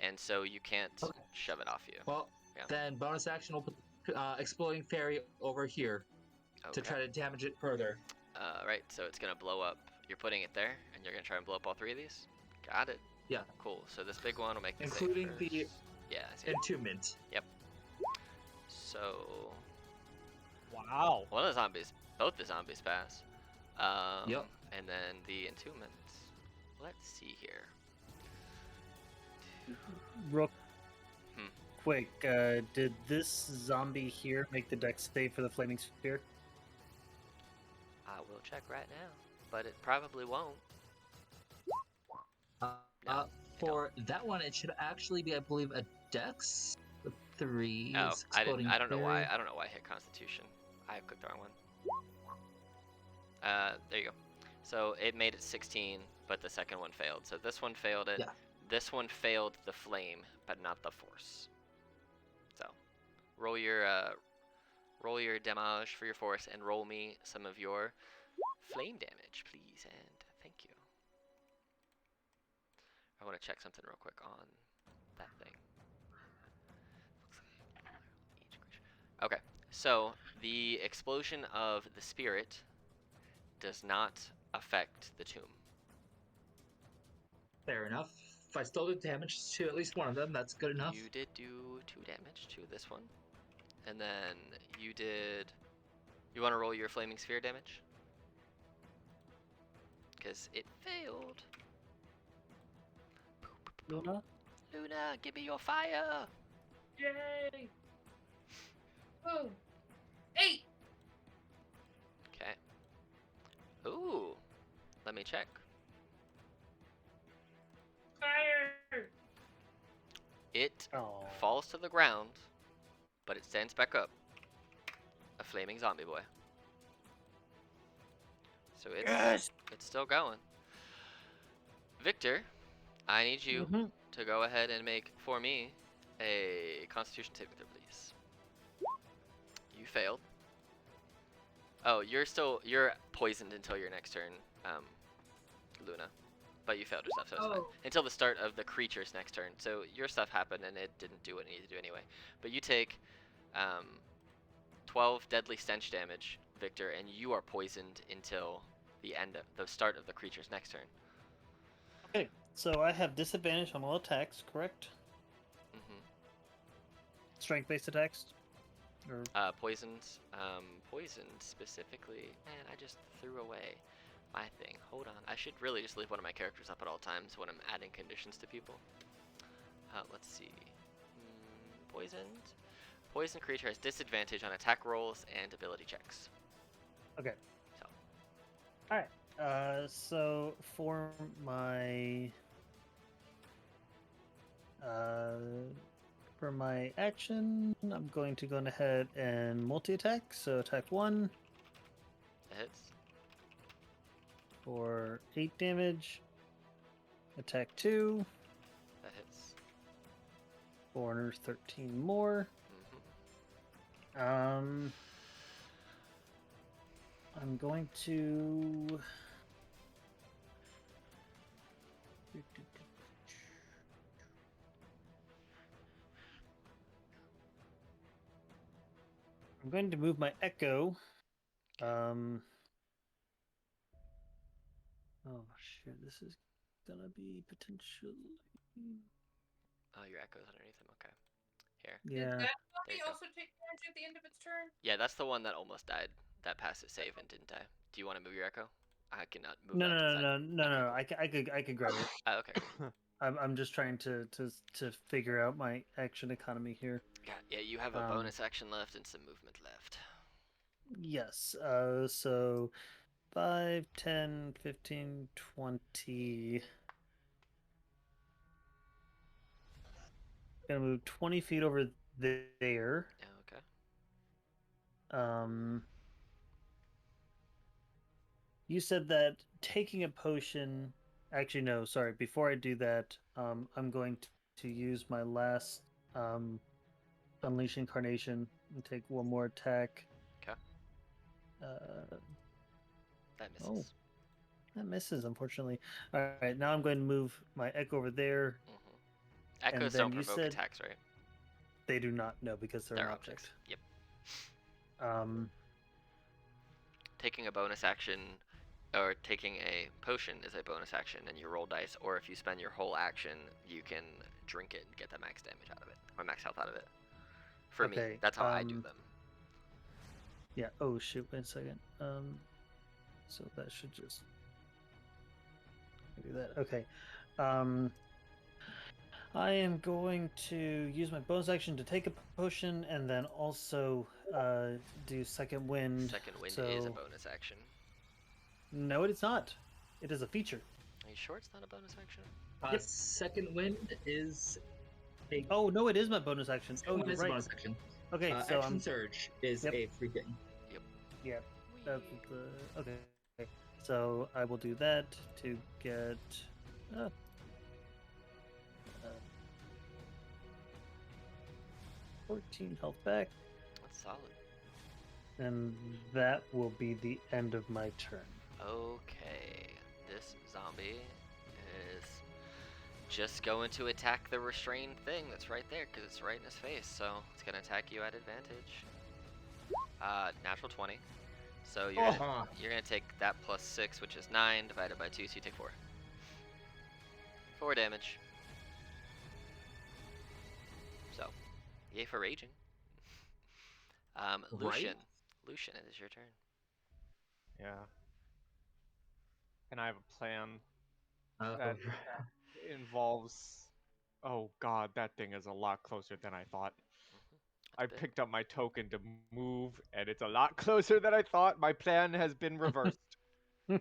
and so you can't Okay. shove it off you. Well, Yeah. then bonus action will put Exploding Fairy over here to try to damage it further. Right, so it's going to blow up. You're putting it there, and you're going to try and blow up all 3 of these? Got it. Yeah. Cool. So this big one will make the save Including the first. Yeah, I see it. Entombment. So Wow. one of the zombies, both the zombies pass. Yep. And then the entombment. Let's see here. Real Hmm. quick, did this zombie here make the dex save for the flaming sphere? I will check right now, but it probably won't. Uh, No, uh, for that one, it should actually be, I believe, a dex with 3. Oh, I Exploding don't know why. Fairy. I don't know why I hit Constitution. I clicked the wrong one. There you go. So it made it 16, but the second one failed. So this one failed it. Yeah. This one failed the flame, but not the force. So roll your damage for your force, and roll me some of your flame damage, please, and thank you. I want to check something real quick on that thing. Okay, so the explosion of the spirit does not affect the tomb. Fair enough. If I still did damage to at least one of them, that's good enough. You did do 2 damage to this one, and then you did. You want to roll your flaming sphere damage? Because it failed. Luna? Luna, give me your fire! Yay! Oh, 8. Okay. Ooh, let me check. Fire! It Oh. falls to the ground, but it stands back up. A flaming zombie boy. So it's still going. Victor, I need you Mhm. to go ahead and make for me a Constitution saving throw, please. You failed. Oh, you're poisoned until your next turn, Luna. But you failed your stuff, so it's fine. Oh. Until the start of the creature's next turn. So your stuff happened and it didn't do what it needed to do anyway. But you take 12 deadly stench damage, Victor, and you are poisoned until the start of the creature's next turn. Okay, so I have disadvantage on all attacks, correct? hmm Strength-based attacks? Or Poisoned specifically. Man, I just threw away my thing. Hold on. I should really just leave one of my characters up at all times when I'm adding conditions to people. Let's see. Poisoned. Poisoned creature has disadvantage on attack rolls and ability checks. okay. So. Alright. So for my action, I'm going to go ahead and multi-attack. So attack 1 That hits. for 8 damage. Attack 2 That hits. for 13 more. hmm I'm going to. I'm going to move my echo. Oh shit! This is gonna be potentially. Oh, your echo's underneath him. Okay. Here. Did Yeah. that There zombie you go. also take damage at the end of its turn? Yeah, that's the one that almost died. That passed its save and didn't die. Do you want to move your echo? I cannot move No, that no, to the no, side. no, no, no. Okay, cool. I could grab it. Oh, okay, cool. I'm just trying to figure out my action economy here. Yeah, you have a Um, bonus action left and some movement left. Yes. So 5, 10, 15, 20. Gonna move 20 feet over there. Yeah, okay. You said that taking a potion. Actually, no. Sorry. Before I do that, I'm going to use my last Unleash Incarnation and take one more attack. Okay. That misses. Oh, that misses, unfortunately. All right, now I'm going to move my Echo over there. Echoes then don't you provoke said- attacks, right? They do not know because they're, They're an objects. object. Yep. Taking a bonus action or taking a potion is a bonus action, and you roll dice, or if you spend your whole action, you can drink it and get the max damage out of it, or max health out of it. For me, Okay, that's how I do them. Yeah. Oh shoot! Wait a second. So that should just do that. Okay. I am going to use my bonus action to take a potion, and then also do second wind. Second wind so... is a bonus action. No, it is not. It is a feature. Are you sure it's not a bonus action? Yep. Second wind is a. Oh no, it is my bonus action. Second Oh, wind you're is a right. bonus action. Okay, so action I'm. surge is Yep. a free thing. Yeah. That's the. Okay. So I will do that to get. 14 health back, That's solid. and that will be the end of my turn. Okay, this zombie is just going to attack the restrained thing that's right there because it's right in his face. So it's gonna attack you at advantage. Natural 20. So you're gonna take that plus 6, which is 9 divided by 2, so you take 4. 4 damage. So, yay for raging. Lucian. Lucian, it is your turn. Yeah. And I have a plan Uh, that involves. Oh god, that thing is a lot closer than I thought. I big. picked up my token to move, and it's a lot closer than I thought. My plan has been reversed. Get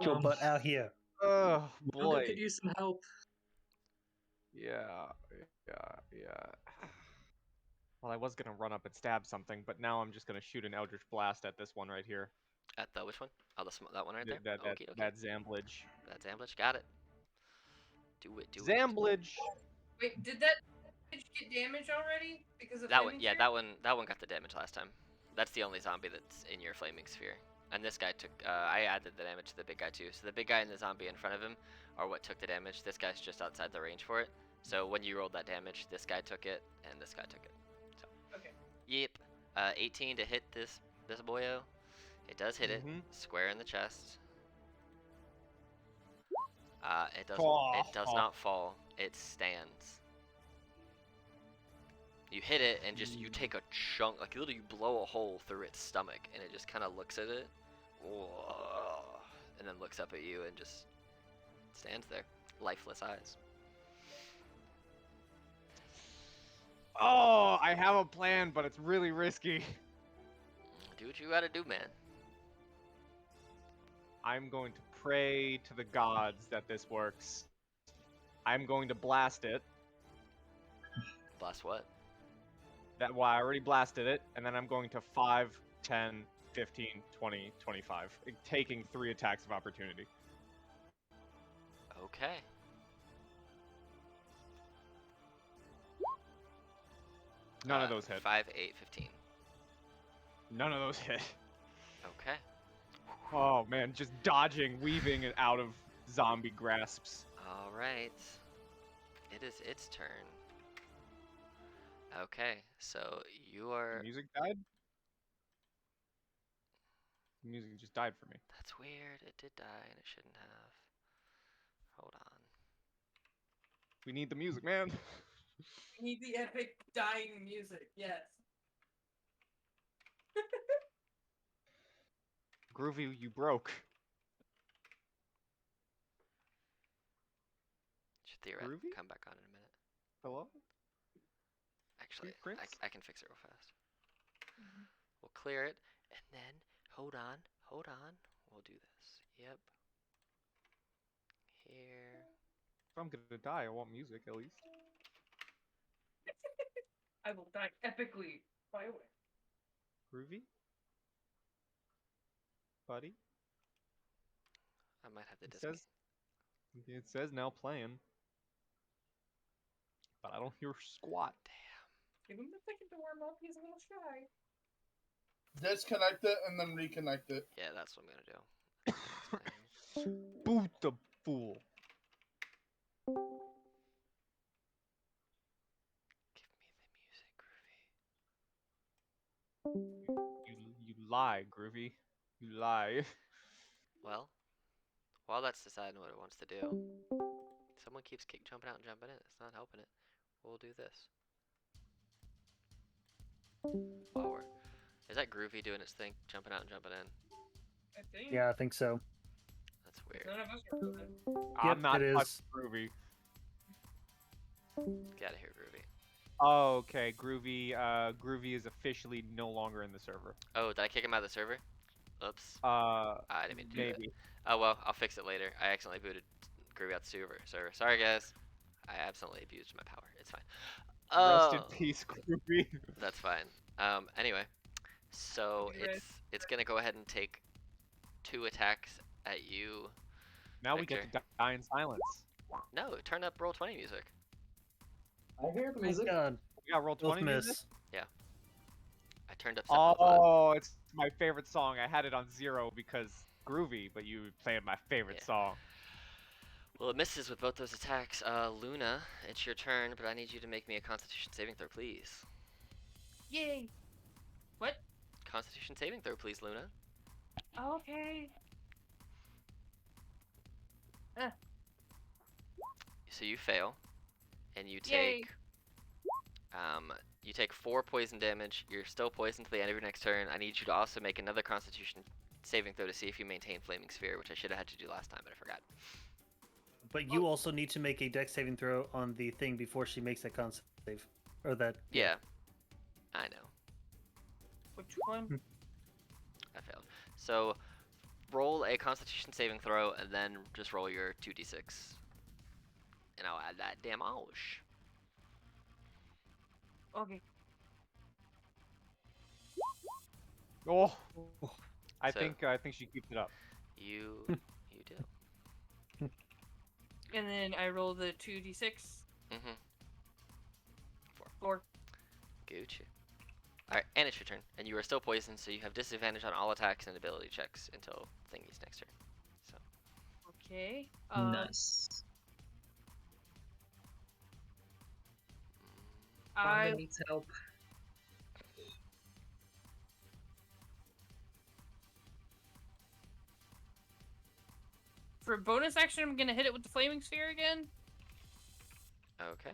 your butt out here. Oh Wanda boy. could use some help. Yeah. Well, I was gonna run up and stab something, but now I'm just gonna shoot an Eldritch Blast at this one right here. At the which one? Oh, that one right there? That Okie dokie. that Zamblage. That's Ambush. Got it. Do it. Zamblage. Wait, did that get damage already? Because of That one, flaming yeah, sphere? that one got the damage last time. That's the only zombie that's in your flaming sphere. And this guy took. I added the damage to the big guy too. So the big guy and the zombie in front of him are what took the damage. This guy's just outside the range for it. So when you rolled that damage, this guy took it and this guy took it. So. Okay. Yep. 18 to hit this boyo. It does hit it square in the chest. It doesn't. It does not fall. It stands. You hit it and just you take a chunk, like literally you blow a hole through its stomach, and it just kind of looks at it, and then looks up at you and just stands there, lifeless eyes. Oh, I have a plan, but it's really risky. Do what you gotta do, man. I'm going to pray to the gods that this works. I'm going to blast it. Blast what? Well, I already blasted it, and then I'm going to 5, 10, 15, 20, 25, taking 3 attacks of opportunity. Okay. None of those hit. 5, 8, 15. None of those hit. Okay. Oh man, just dodging, weaving it out of zombie grasps. All right. It is its turn. Okay, so you are. The music died? The music just died for me. That's weird. It did die, and it shouldn't have. We need the music, man. We need the epic dying music. Yes. Groovy, you broke. Should theoretically Groovy? come back on in a minute. Hello? Actually, Prince? I can fix it real fast. We'll clear it, and then hold on. We'll do this. Yep. Here. If I'm gonna die, I want music at least. I will die epically. By the way. Groovy? Buddy? I might have to It dismiss. says now playing. But I don't hear squat. Give him a second to warm up. He's a little shy. Disconnect it and then reconnect it. Yeah, that's what I'm gonna do. Explain. Boot the fool. Give me the music, Groovy. You lie, Groovy. You lie. Well, while that's deciding what it wants to do, someone keeps jumping out and jumping in. It's not helping it. We'll do this. Is that Groovy doing its thing, jumping out and jumping in? I think. Yeah, I think so. That's weird. None of us are moving. I'm not it touching is. Groovy. Get out of here, Groovy. Oh, okay. Groovy is officially no longer in the server. Oh, did I kick him out of the server? Oops. I I didn't mean to do that. maybe. Oh well, I'll fix it later. I accidentally booted Groovy out the server. Sorry guys. I absolutely abused my power. It's fine. Rest in peace, Groovy. That's fine. Anyway, so You guys- it's gonna go ahead and take 2 attacks at you. Now we get to die in silence. No, turn up roll 20 music. I hear the Oh my music. God, We got roll both 20 music? miss. I turned up 7 Oh, it's my favorite song. I had it on 0 because Groovy, but you played my favorite Yeah. song. Well, it misses with both those attacks. Luna, it's your turn, but I need you to make me a Constitution saving throw, please. Yay. What? Constitution saving throw, please, Luna. Okay. So you fail, and you Yay. take 4 poison damage. You're still poisoned to the end of your next turn. I need you to also make another Constitution saving throw to see if you maintain Flaming Sphere, which I should have had to do last time, but I forgot. But you also need to make a dex saving throw on the thing before she makes that con save. Or that. Yeah, I know. Which one? I failed. So roll a Constitution saving throw, and then just roll your 2d6. And I'll add that damage. Okay. Oh, I So- think she keeps it up. You do. And then I roll the 2d6. Mm-hmm. 4. Gucci. Alright, and it's your turn. And you are still poisoned, so you have disadvantage on all attacks and ability checks until Thingy's next turn. So Okay. Nice. I Rhonda needs help. for bonus action I'm gonna hit it with the flaming sphere again. okay.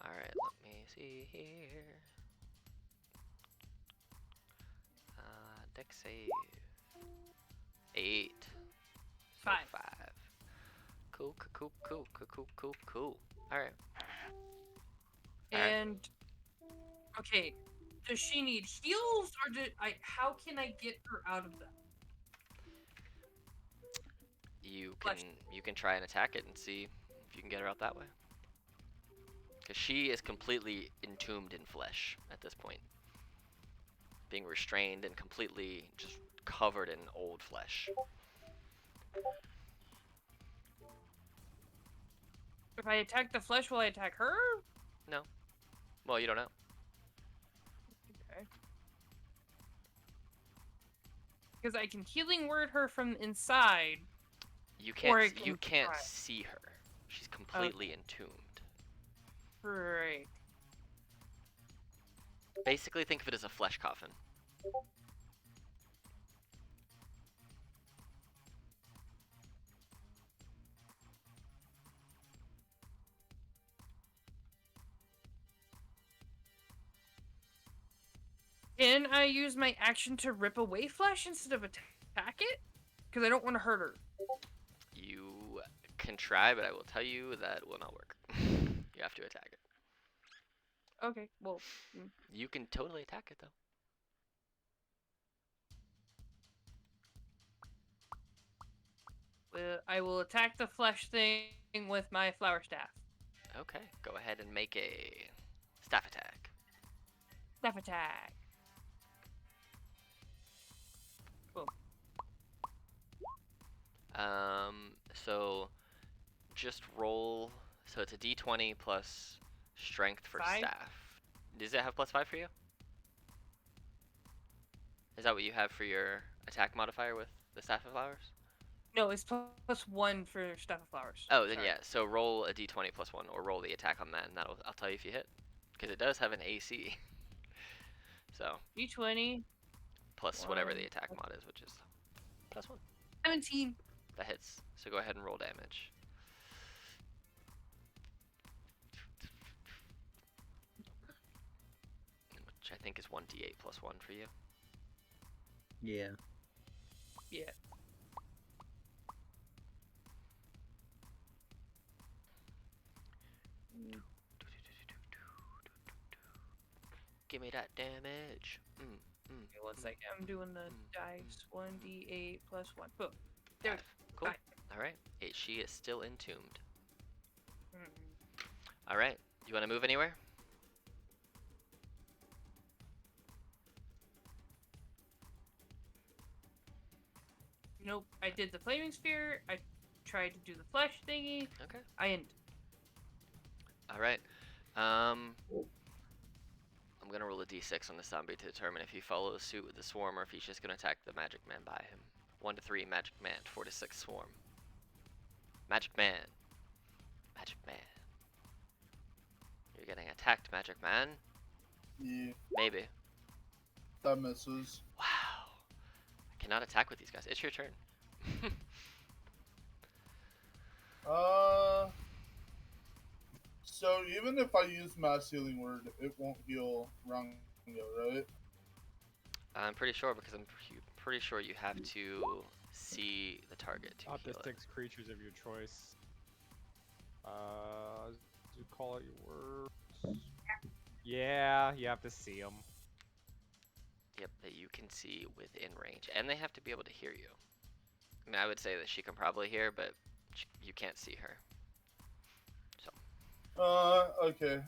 Alright, let me see here. Dex save. 8. So 5. 5. Cool. Alright. Alright. And okay, does she need heals or how can I get her out of that? You Flesh. can try and attack it and see if you can get her out that way. Because she is completely entombed in flesh at this point. Being restrained and completely just covered in old flesh. If I attack the flesh, will I attack her? Well, you don't know. Okay. Because I can healing word her from inside. You Or can't it you can can't try. see her. She's completely entombed. Right. Basically think of it as a flesh coffin. Can I use my action to rip away flesh instead of attack it? Because I don't want to hurt her. You can try, but I will tell you that will not work. You have to attack it. Okay, well, You can totally attack it though. I will attack the flesh thing with my flower staff. Okay, go ahead and make a staff attack. Staff attack. Boom. So just roll. So it's a D20 plus strength for 5? staff. Does it have +5 for you? Is that what you have for your attack modifier with the staff of flowers? No, it's +1 for staff of flowers. Oh, then Sorry. yeah. So roll a D20 +1, or roll the attack on that, and I'll tell you if you hit, because it does have an AC. So D20. plus whatever the 1, attack mod is, which is +1. 17. That hits. So go ahead and roll damage. Which I think is 1d8 +1 for you. Yeah. Yeah. Give me that damage. Okay, one second. I'm doing the dice. 1d8 +1. Boom. There. 5. Cool. 5. All right. She is still entombed. Mm. All right. You want to move anywhere? Nope. I did the flaming sphere. I tried to do the flesh thingy. Okay. I ended. All right. I'm gonna roll a d6 on the zombie to determine if he follows suit with the swarm or if he's just gonna attack the magic man by him. 1 to 3 magic man, 4 to 6 swarm. Magic man. Magic man. You're getting attacked, magic man. Yeah, Maybe. that misses. Wow. I cannot attack with these guys. It's your turn. So even if I use mass healing word, it won't heal Rango, right? I'm pretty sure because I'm pretty sure you have to see the target to Up to heal it. 6 creatures of your choice. You call it your words. Yeah, you have to see them. Yep, that you can see within range, and they have to be able to hear you. I mean, I would say that she can probably hear, but you can't see her. Okay.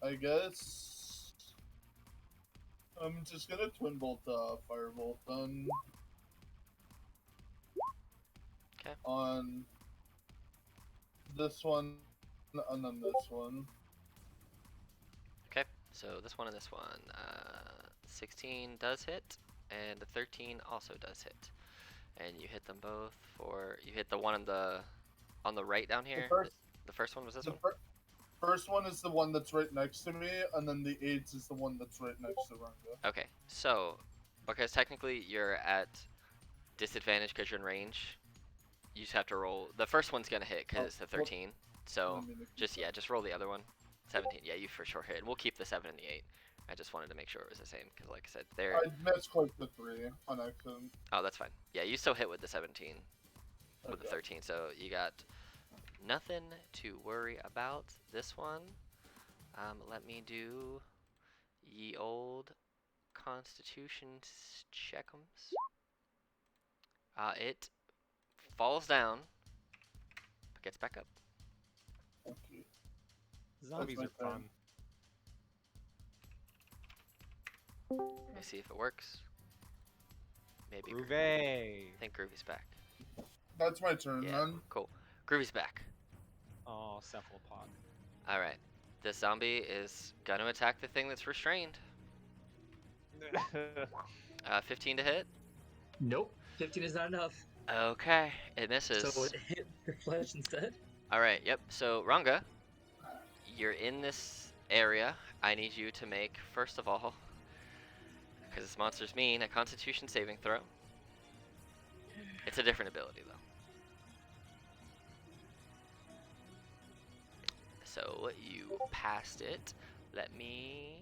I guess I'm just gonna twin bolt firebolt then. Okay. On this one and then this one. Okay, so this one and this one. 16 does hit, and the 13 also does hit. And you hit them both you hit the one on the right down here. The first one was this one? First one is the one that's right next to me, and then the AIDS is the one that's right next to Rango. Okay, so because technically you're at disadvantage because you're in range, you just have to roll. The first one's gonna hit because it's the 13. So just roll the other one. 17. Yeah, you for sure hit. We'll keep the 7 and the 8. I just wanted to make sure it was the same because, like I said, they're. I misclicked the 3 on accident. Oh, that's fine. Yeah, you still hit with the 17, with the Okay. 13. So you got nothing to worry about. This one. Let me do ye old Constitution checkums. It falls down, but gets back up. Okay. Zombies my are fun. turn. Let me see if it works. Maybe. Groovy. I think Groovy's back. That's my turn, Yeah, man. cool. Groovy's back. Oh, cephalopod. All right. This zombie is gonna attack the thing that's restrained. 15 to hit. Nope. 15 is not enough. Okay, it misses. So it hit your flesh instead. All right. Yep. So Ranga, you're in this area. I need you to make, first of all, because this monster's mean, a Constitution saving throw. It's a different ability, though. So you passed it. Let me...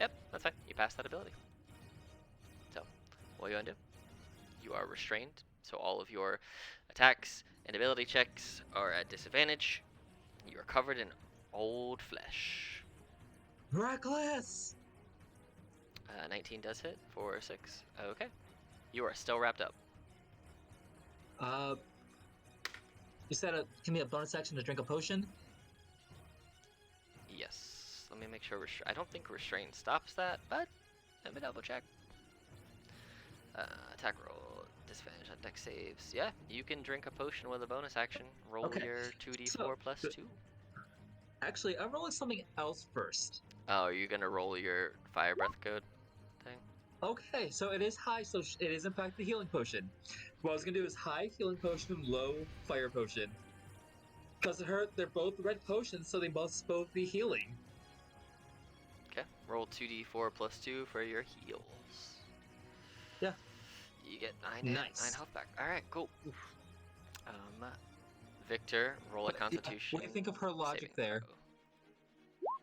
Yep, that's fine. You passed that ability. So, what are you gonna do? You are restrained, so all of your attacks and ability checks are at disadvantage. You are covered in old flesh. Reckless! 19 does hit for 6. Okay. You are still wrapped up. You said give me a bonus action to drink a potion? Yes. Let me make sure. I don't think restraint stops that, but let me double check. Attack roll, disadvantage on dex saves. Yeah, you can drink a potion with a bonus action. Roll Okay. your 2d4 So, plus the- 2. Actually, I'm rolling something else first. Oh, are you gonna roll your fire breath code thing? Okay, so it is high, so it is in fact the healing potion. What I was gonna do is high healing potion, low fire potion. Because they're both red potions, so they must both be healing. Okay. Roll 2d4 plus 2 for your heals. Yeah. You get 9 Nice. health back. All right, cool. Victor, roll a What do you- Constitution. what do you think of her logic saving there? throw.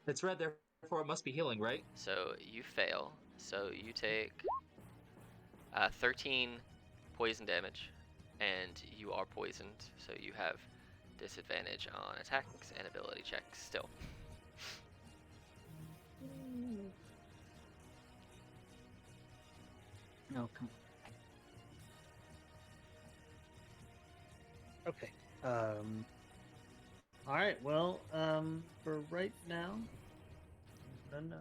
It's red, therefore it must be healing, right? So you fail. So you take 13 poison damage, and you are poisoned. So you have disadvantage on attacks and ability checks still. No, come on. Okay. All right. Well, for right now, no.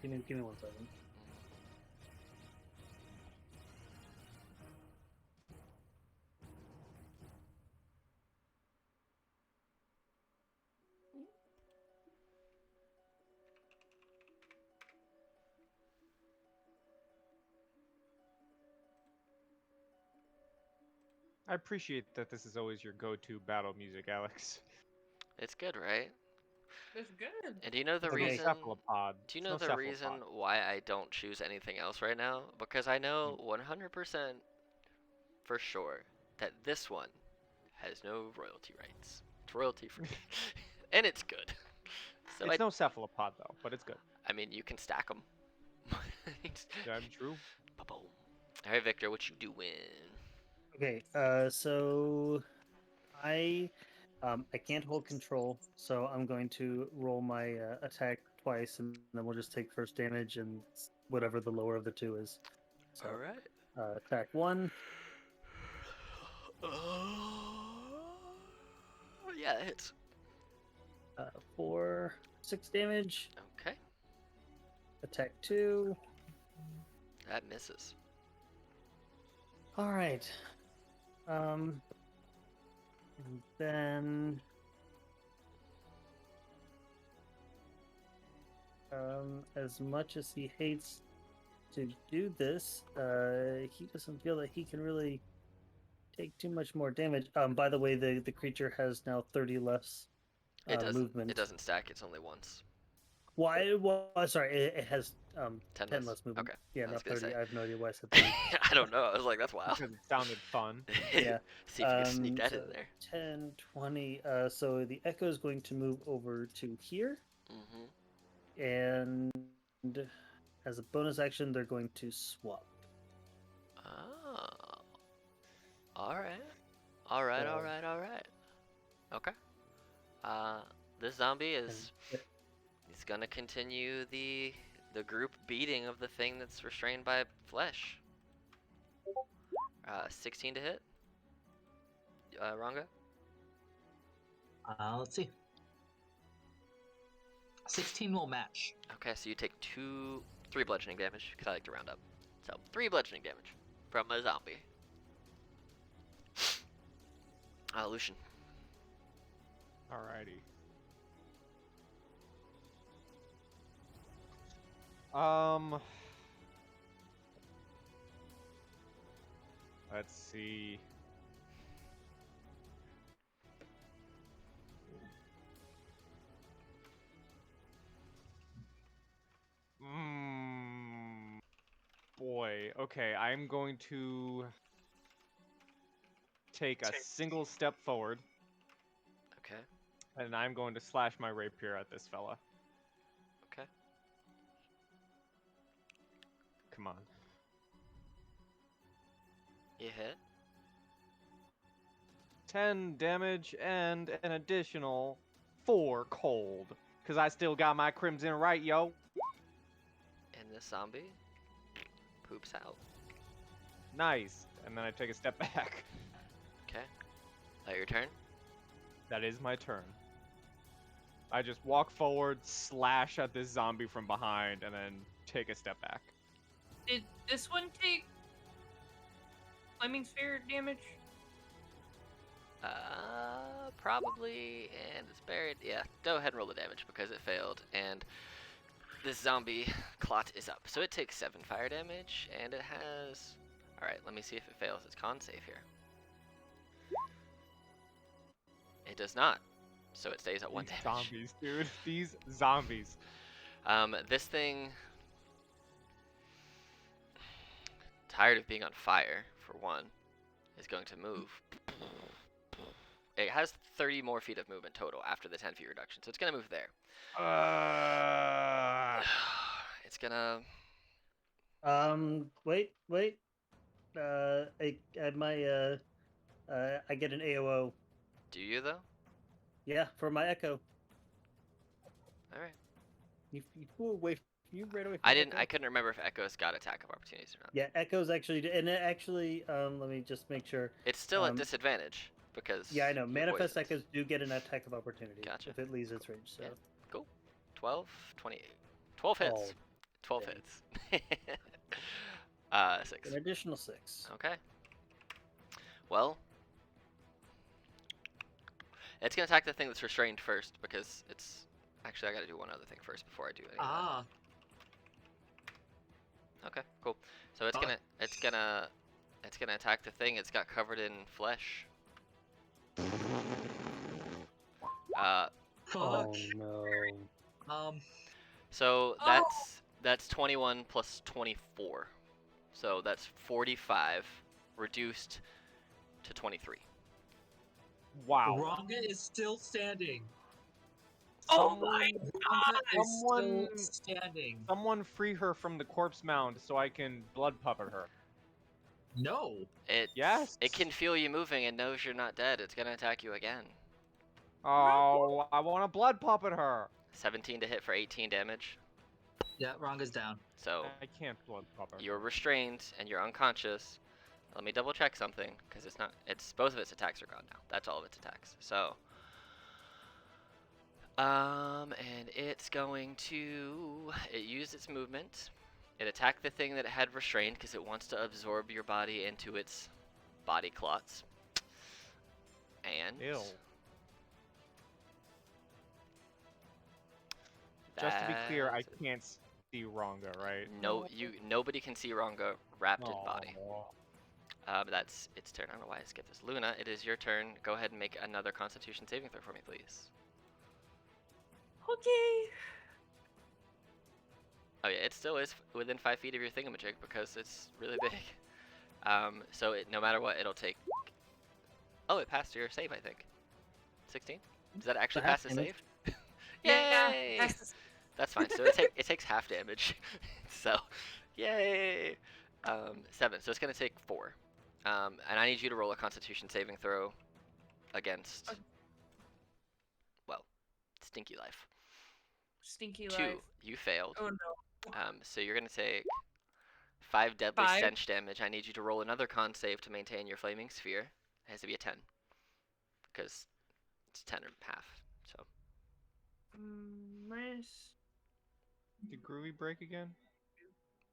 Give me 1 second. I appreciate that this is always your go-to battle music, Alex. It's good, right? It's good. And do you know the It's no Okay. reason? cephalopod. Do you It's know no the reason cephalopod. why I don't choose anything else right now? Because I know 100% for sure that this one has no royalty rights. It's royalty free, and it's good. So It's no cephalopod though, but it's good. I mean, you can stack them. Yeah, true. All right, Victor, what you doing? Okay. So I can't hold control, so I'm going to roll my attack twice, and then we'll just take first damage and whatever the lower of the two is. So, All right. attack 1. Yeah, it hits. For 6 damage. Okay, Attack 2. that misses. All right. And then as much as he hates to do this, he doesn't feel that he can really take too much more damage. By the way, the creature has now 30 less It doesn't. movement. It doesn't stack. It's only once. Why? Well, sorry, it has 10 10 less. less movement. Okay. Yeah, I was not gonna 30. say. I have no idea why I said 30. I don't know. I was like, that's wild. Because it sounded fun. Yeah. See if you can sneak that in so there. 10, 20. So the Echo is going to move over to here. Mm-hmm. And as a bonus action, they're going to swap. Oh. All right. All right. All So- right. All right. Okay. This zombie is he's gonna continue the group beating of the thing that's restrained by flesh. 16 to hit. Ranga. Let's see. 16 will match. Okay, so you take 3 bludgeoning damage because I like to round up. So 3 bludgeoning damage from a zombie. Lucian. Alrighty. Let's see. boy. Okay, I'm going to take a single step forward, Okay. and I'm going to slash my rapier at this fella. Okay. Come on. You hit. 10 damage and an additional 4 cold. Because I still got my crimson right, yo. And this zombie poops out. Nice. And then I take a step back. Okay. That your turn? That is my turn. I just walk forward, slash at this zombie from behind, and then take a step back. Did this one take flaming sphere damage? Probably, and it's buried. Yeah, go ahead and roll the damage because it failed, and this zombie clot is up. So it takes 7 fire damage, and it has... Alright, let me see if it fails its con save here. It does not, so it stays at 1 These damage. zombies, dude. These zombies. This thing... tired of being on fire, for one, is going to move. It has 30 more feet of movement total after the 10 feet reduction, so it's going to move there. It's going to... Wait. I get an AOO. Do you, though? Yeah, for my echo. Alright. You flew away. You ran away. From I didn't. Echo? I couldn't remember if Echo's got attack of opportunities or not. Yeah, echoes actually, and it actually, let me just make sure. It's still at Um, disadvantage because... Yeah, I know. you're Manifest poisoned. echoes do get an attack of opportunity Gotcha. if it leaves its range. So. Yeah. 12, 28. 12 hits. Oh, 12 dang. hits. 6. An additional 6. Okay. Well, it's gonna attack the thing that's restrained first because it's... Actually, I gotta do one other thing first before I do anything. Ah, Okay, cool. So it's Fuck. gonna attack the thing. It's got covered in flesh. fuck. Oh no. So that's 21 plus 24. So that's 45 reduced to 23. Wow. Ranga is still standing. Oh my Ranga is Someone- still standing. Someone free her from the corpse mound so I can blood puppet her. No. Yes. It can feel you moving and knows you're not dead. It's gonna attack you again. Oh, I want to blood puppet her. 17 to hit for 18 damage. Yeah, Ranga's down. So I can't blood puppet her. you're restrained and you're unconscious. Let me double check something because it's both of its attacks are gone now. That's all of its attacks. So and it's going to used its movement. It attacked the thing that it had restrained because it wants to absorb your body into its body clots. And Ew. Just to be clear, I that- can't see Ranga, right? nobody can see Ranga wrapped in body. Aw. That's its turn. I don't know why I skipped this. Luna, it is your turn. Go ahead and make another Constitution saving throw for me, please. Okay. Oh yeah, it still is within 5 feet of your thingamajig because it's really big. So no matter what, it'll take... Oh, it passed your save, I think. 16? Does that actually pass the half damage. save? Yeah. Yay! That's That's fine. So it takes half damage. So, yay! 7. So it's gonna take 4. And I need you to roll a Constitution saving throw against... Okay. Well, Stinky Life. Stinky 2. life. You failed. Oh no. So you're gonna take 5 deadly 5? stench damage. I need you to roll another con save to maintain your flaming sphere. It has to be a 10. Because it's 10 or half. So Minus. Did Groovy break again?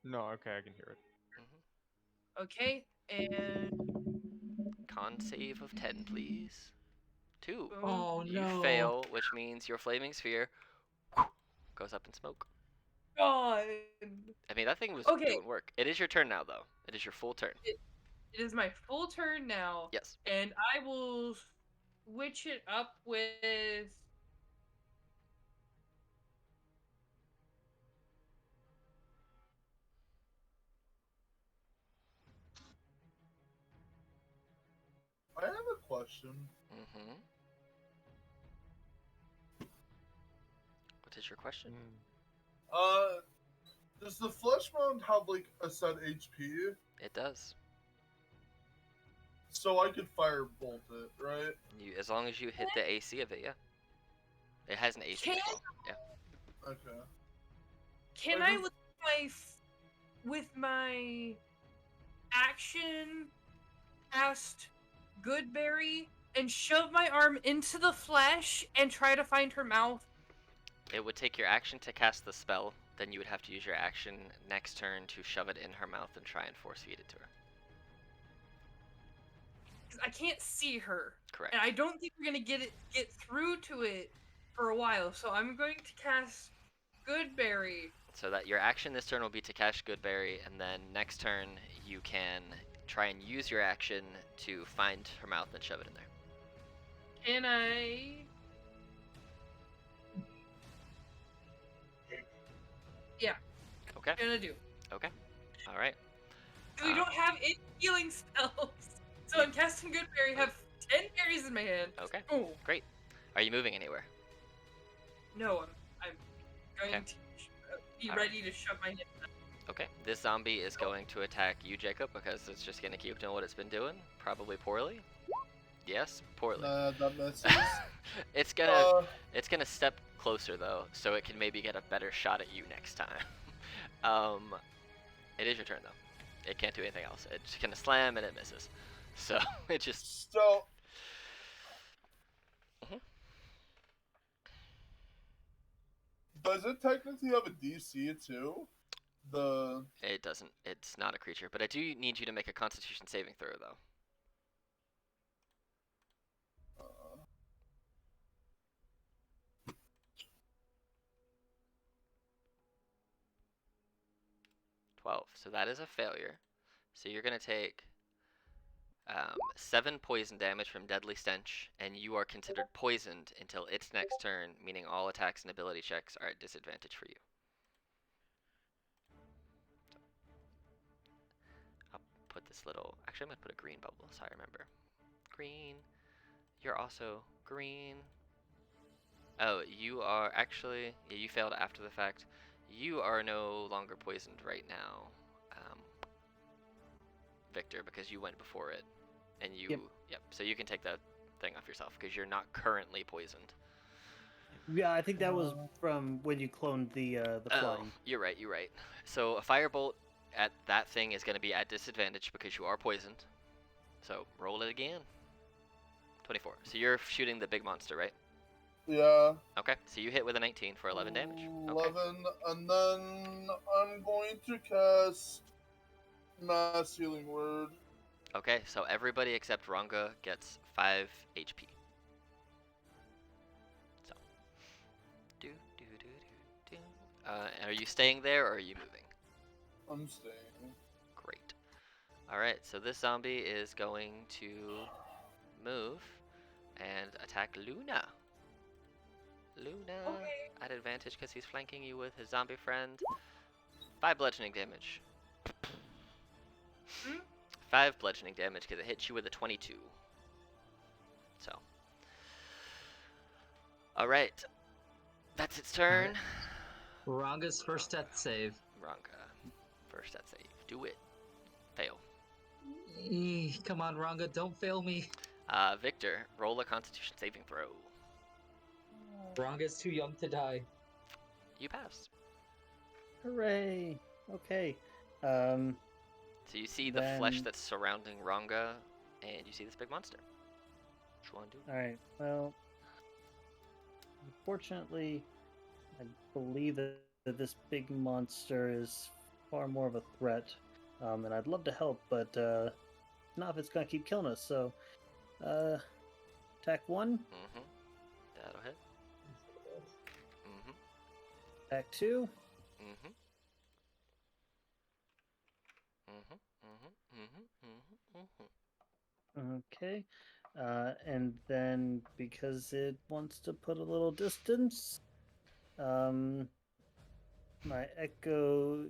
No, okay, I can hear it. Okay, and con save of 10, please. 2. boom. Oh You no. fail, which means your flaming sphere goes up in smoke. God. I mean, that thing was Okay. doing work. It is your turn now, though. It is your full turn. It is my full turn now, Yes. and I will switch it up with. I have a question. Mm-hmm. What is your question? Does the flesh mound have like a set HP? It does. So I could firebolt it, right? As long as you hit the AC of it, yeah. It has an AC as well. Yeah. Okay. Can I I just- with my action cast Goodberry and shove my arm into the flesh and try to find her mouth? It would take your action to cast the spell. Then you would have to use your action next turn to shove it in her mouth and try and force feed it to her. 'Cause I can't see her, Correct. and I don't think we're gonna get through to it for a while. So I'm going to cast Goodberry. So that your action this turn will be to cast Goodberry, and then next turn you can try and use your action to find her mouth and shove it in there. Can I? Yeah, Okay. gonna do. Okay. All right. We don't have any healing spells, so I'm casting Goodberry. Have 10 berries in my hand. Okay. Oh Great. Are you moving anywhere? no, I'm going Okay. to be All right. ready to shove my hand. Okay. This zombie is going to attack you, Jacob, because it's just going to keep doing what it's been doing. Probably poorly. Yes, poorly. That misses. It's gonna uh, it's gonna step closer though, so it can maybe get a better shot at you next time. It is your turn though. It can't do anything else. It's gonna slam and it misses. So it just so. Mhm. Does it technically have a DC too? it doesn't. It's not a creature, but I do need you to make a Constitution saving throw though. Uh, 12. So that is a failure. So you're gonna take 7 poison damage from Deadly Stench, and you are considered poisoned until its next turn, meaning all attacks and ability checks are at disadvantage for you. I'll put this little. Actually, I'm gonna put a green bubble so I remember. Green. You're also green. Oh, you are actually. Yeah, you failed after the fact. You are no longer poisoned right now, Victor, because you went before it, and you. Yep. So you can take that thing off yourself because you're not currently poisoned. Yeah, I think that was from when you cloned the Oh, flying. you're right. You're right. So a firebolt at that thing is going to be at disadvantage because you are poisoned. So roll it again. 24. So you're shooting the big monster, right? yeah. Okay. So you hit with a 19 for 11 damage. Okay. 11, and then I'm going to cast Mass Healing Word. Okay. So everybody except Ranga gets 5 HP. So. Do do do do do. And are you staying there or are you moving? I'm staying. Great. All right. So this zombie is going to move and attack Luna. Luna Okay. at advantage because he's flanking you with his zombie friend. 5 bludgeoning damage. Hmm? 5 bludgeoning damage because it hits you with a 22. So. Alright. That's its turn. Ranga's first death save. Ranga. First death save. Do it. Fail. Come on, Ranga, don't fail me. Victor, roll a constitution saving throw. Ranga's too young to die. You passed. Hooray! Okay. So you see the flesh Then- that's surrounding Ranga, and you see this big monster. What you want to do? All right. Well, unfortunately, I believe that this big monster is far more of a threat, and I'd love to help, but not if it's gonna keep killing us. So, attack 1, Mm-hmm. That'll hit. Mm-hmm. attack 2, Mm-hmm. Mm-hmm. Mm-hmm. Mm-hmm. Mm-hmm. okay, and then because it wants to put a little distance, my echo.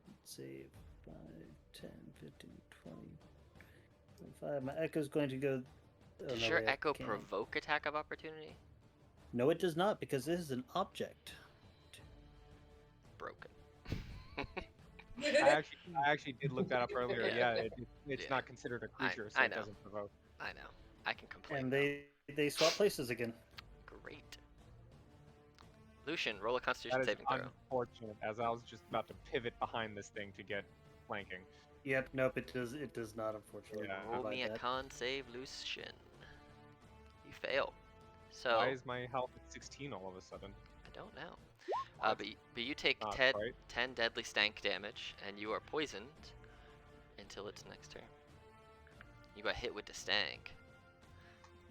Let's see, 5, 10, 15, 20, My echo's going to go. Oh, Does no, your wait, I echo can't. provoke attack of opportunity? No, it does not, because this is an object. Broken. I actually did look that up earlier. Yeah. Yeah, it's Yeah. not considered a creature, so I it know. doesn't provoke. I know. I can complain. And now. they swap places again. Great. Lucian, roll a That Constitution is saving throw. unfortunate, as I was just about to pivot behind this thing to get flanking. Yep, nope, it does. It does not, unfortunately. Yeah. Roll provide me a that. con save, Lucian. You fail. So Why is my health at 16 all of a sudden? I don't know. But you take Not 10 quite. deadly stank damage, and you are poisoned until its next turn. You got hit with the stank.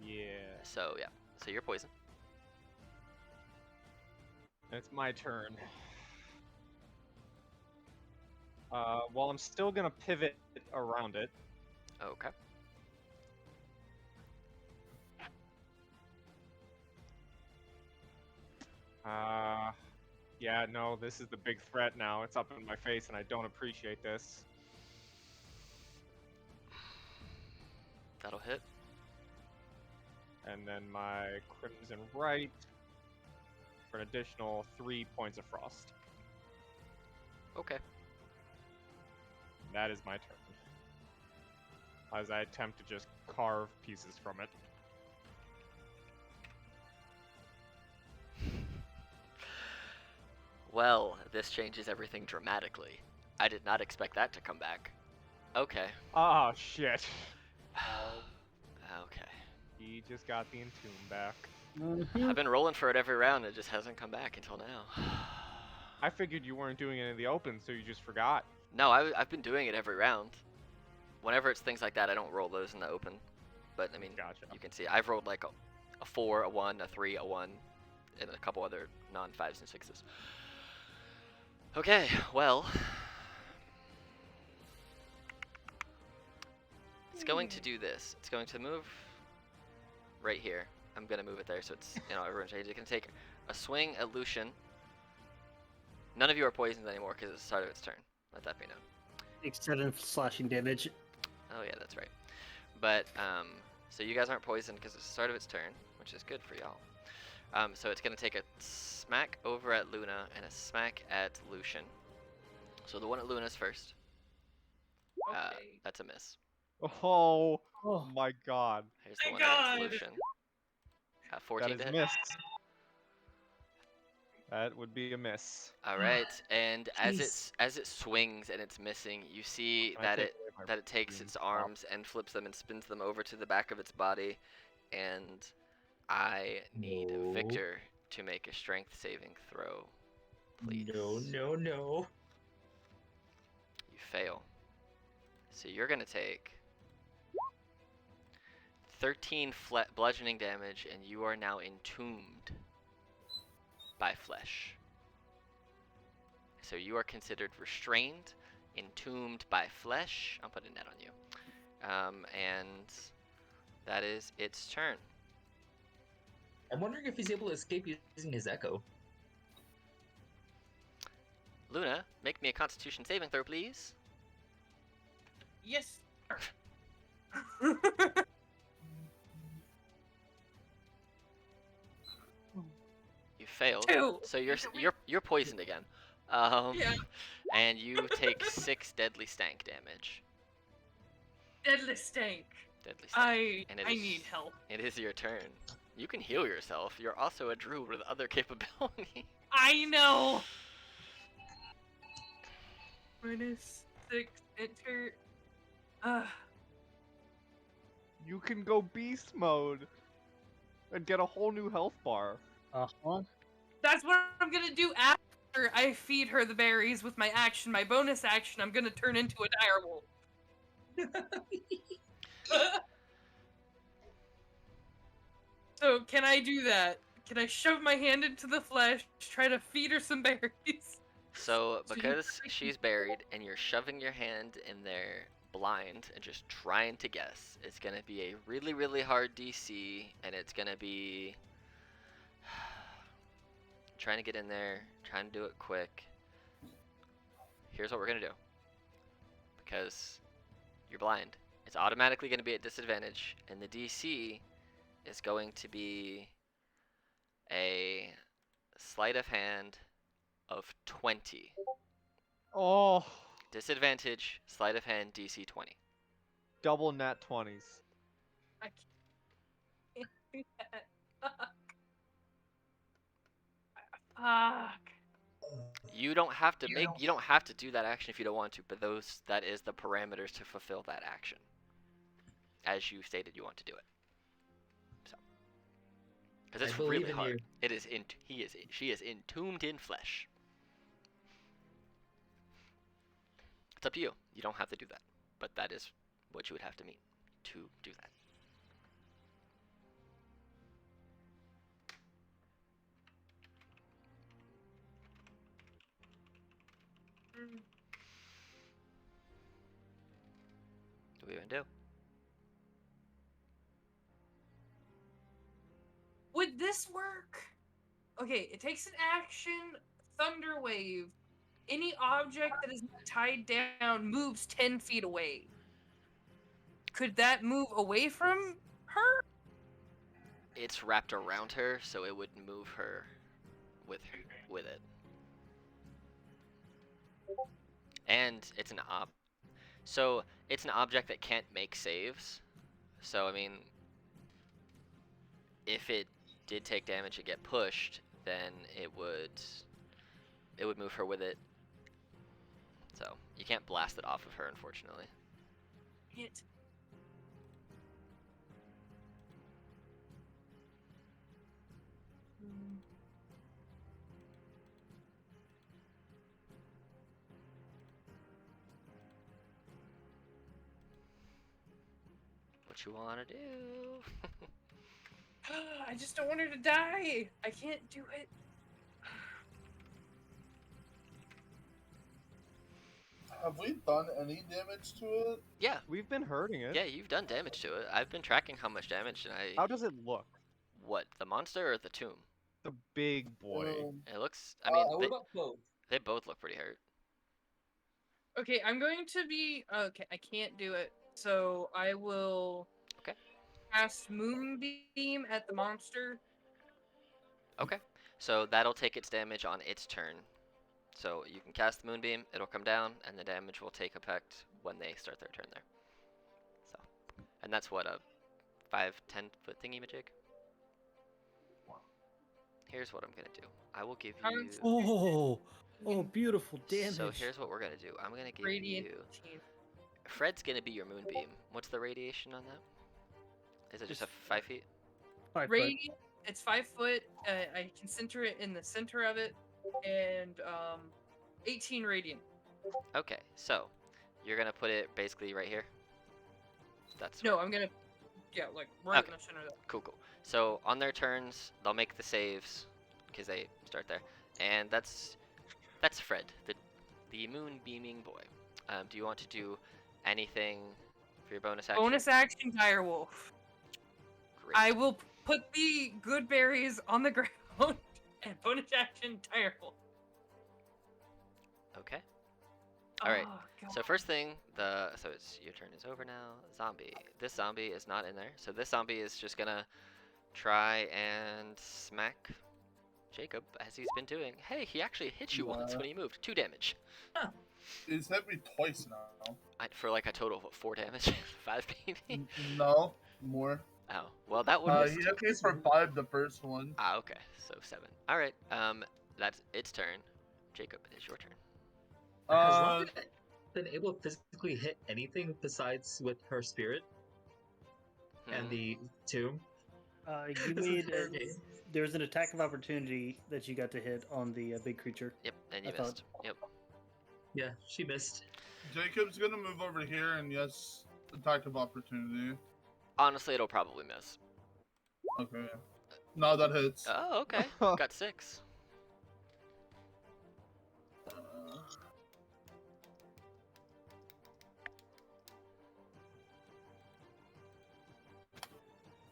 Yeah. So yeah. So you're poisoned. It's my turn. Well, I'm still gonna pivot around it. Okay. Yeah, no, this is the big threat now. It's up in my face, and I don't appreciate this. That'll hit. And then my Crimson Right for an additional 3 points of frost. Okay. That is my turn. As I attempt to just carve pieces from it. Well, this changes everything dramatically. I did not expect that to come back. Okay. Oh, shit. Okay. He just got the Entomb back. I've been rolling for it every round. It just hasn't come back until now. I figured you weren't doing it in the open, so you just forgot. No, I've been doing it every round. Whenever it's things like that, I don't roll those in the open. But I mean, Gotcha. you can see I've rolled like a 4, a 1, a 3, a 1, and a couple other non-5s and 6s. Okay, well, it's going to do this. It's going to move right here. I'm gonna move it there, so it's everyone's ready. It's gonna take a swing at Lucian. None of you are poisoned anymore because it's the start of its turn. Let that be known. Takes 7 slashing damage. Oh yeah, that's right. But so you guys aren't poisoned because it's the start of its turn, which is good for y'all. So it's gonna take a smack over at Luna and a smack at Lucian. So the one at Luna's first. Okay. That's a miss. Oh Oh, my god. Here's the Thank one at God! Lucian. That 14 is to a hit. miss. That would be a miss. All right, and Jeez. as it swings and it's missing, you see Can I that take it away my that it takes green its top? arms and flips them and spins them over to the back of its body, and I need No. Victor to make a strength saving throw, please. No. You fail. So you're gonna take 13 bludgeoning damage, and you are now entombed by flesh. So you are considered restrained, entombed by flesh. I'm putting that on you. And that is its turn. I'm wondering if he's able to escape using his echo. Luna, make me a Constitution saving throw, please. Yes. You failed. Two. So you're poisoned again. Yeah. And you take 6 deadly stank damage. Deadly stank. Deadly stank. And I need help. It is your turn. You can heal yourself. You're also a druid with other capabilities. I know. -6. Enter. You can go beast mode and get a whole new health bar. uh-huh. That's what I'm gonna do after I feed her the berries with my action. My bonus action, I'm gonna turn into a direwolf. So can I do that? Can I shove my hand into the flesh, try to feed her some berries? So So you because freaking- she's buried and you're shoving your hand in there blind and just trying to guess, it's gonna be a really, really hard DC, and it's gonna be trying to get in there, trying to do it quick. Here's what we're gonna do. Because you're blind It's automatically going to be at disadvantage, and the DC is going to be a sleight of hand of 20. Oh, Disadvantage, sleight of hand, DC 20. double nat 20s. I can't do that. Fuck. You don't have to You know- you don't have to do that action if you don't want to, but that is the parameters to fulfill that action. As you stated you want to do it. So. Because I it's believe really in hard. you. It is she is entombed in flesh. It's up to you. You don't have to do that. But that is what you would have to meet to do that. Mm. What are we gonna do? Would this work? Okay, it takes an action, thunder wave. Any object that is not tied down moves 10 feet away. Could that move away from her? It's wrapped around her, so it would move her with it. And it's an so it's an object that can't make saves. So I mean, if it did take damage and get pushed, then it would move her with it. So you can't blast it off of her, unfortunately. It. What you wanna do? I just don't want her to die. I can't do it. Have we done any damage to it? Yeah, We've been hurting it. yeah, you've done damage to it. I've been tracking how much damage, and How does it look? What, the monster or the tomb? The big boy. It looks. I mean, what about both? they both look pretty hurt. Okay, I'm going to be. Okay, I can't do it. So I will. Okay. Cast Moonbeam at the monster. Okay, so that'll take its damage on its turn. So you can cast the Moonbeam, it'll come down, and the damage will take effect when they start their turn there. So, and that's what, a 5-10 foot thingy-majig? Here's what I'm gonna do. I will give you. Oh, beautiful damage. So here's what we're gonna do. I'm gonna give Radiant. you. Fred's gonna be your Moonbeam. What's the radiation on that? Is it just a 5 feet? 5 foot. Radiant. It's 5 foot. I can center it in the center of it, and 18 radiant. Okay, so you're gonna put it basically right here. That's No, I'm gonna. Yeah, like right Okay. in the center of that. Cool. So on their turns, they'll make the saves because they start there, and that's Fred, the moon beaming boy. Do you want to do anything for your bonus action? Bonus action, direwolf. Great. I will put the good berries on the ground and bonus action, direwolf. Okay. All right. Oh, God. So first thing, so it's your turn is over now. Zombie. This zombie is not in there. So this zombie is just gonna try and smack Jacob as he's been doing. Hey, he actually hit you once Yeah. when he moved. 2 damage. He's hit me twice now. For like a total of what, 4 damage? 5 maybe? No, more. Oh, well that one He hit me for 5 the first one. Ah, okay. So 7. All right. That's its turn. Jacob, it is your turn. Has Uh, Rhonda been able to physically hit anything besides with her spirit and Hmm. the tomb? You This is made fair game. there was an attack of opportunity that you got to hit on the big creature. Yep, and you I thought- missed. Yep. Yeah, she missed. Jacob's gonna move over here and yes, attack of opportunity. Honestly, it'll probably miss. Okay. No, that hits. Oh, okay. Got 6.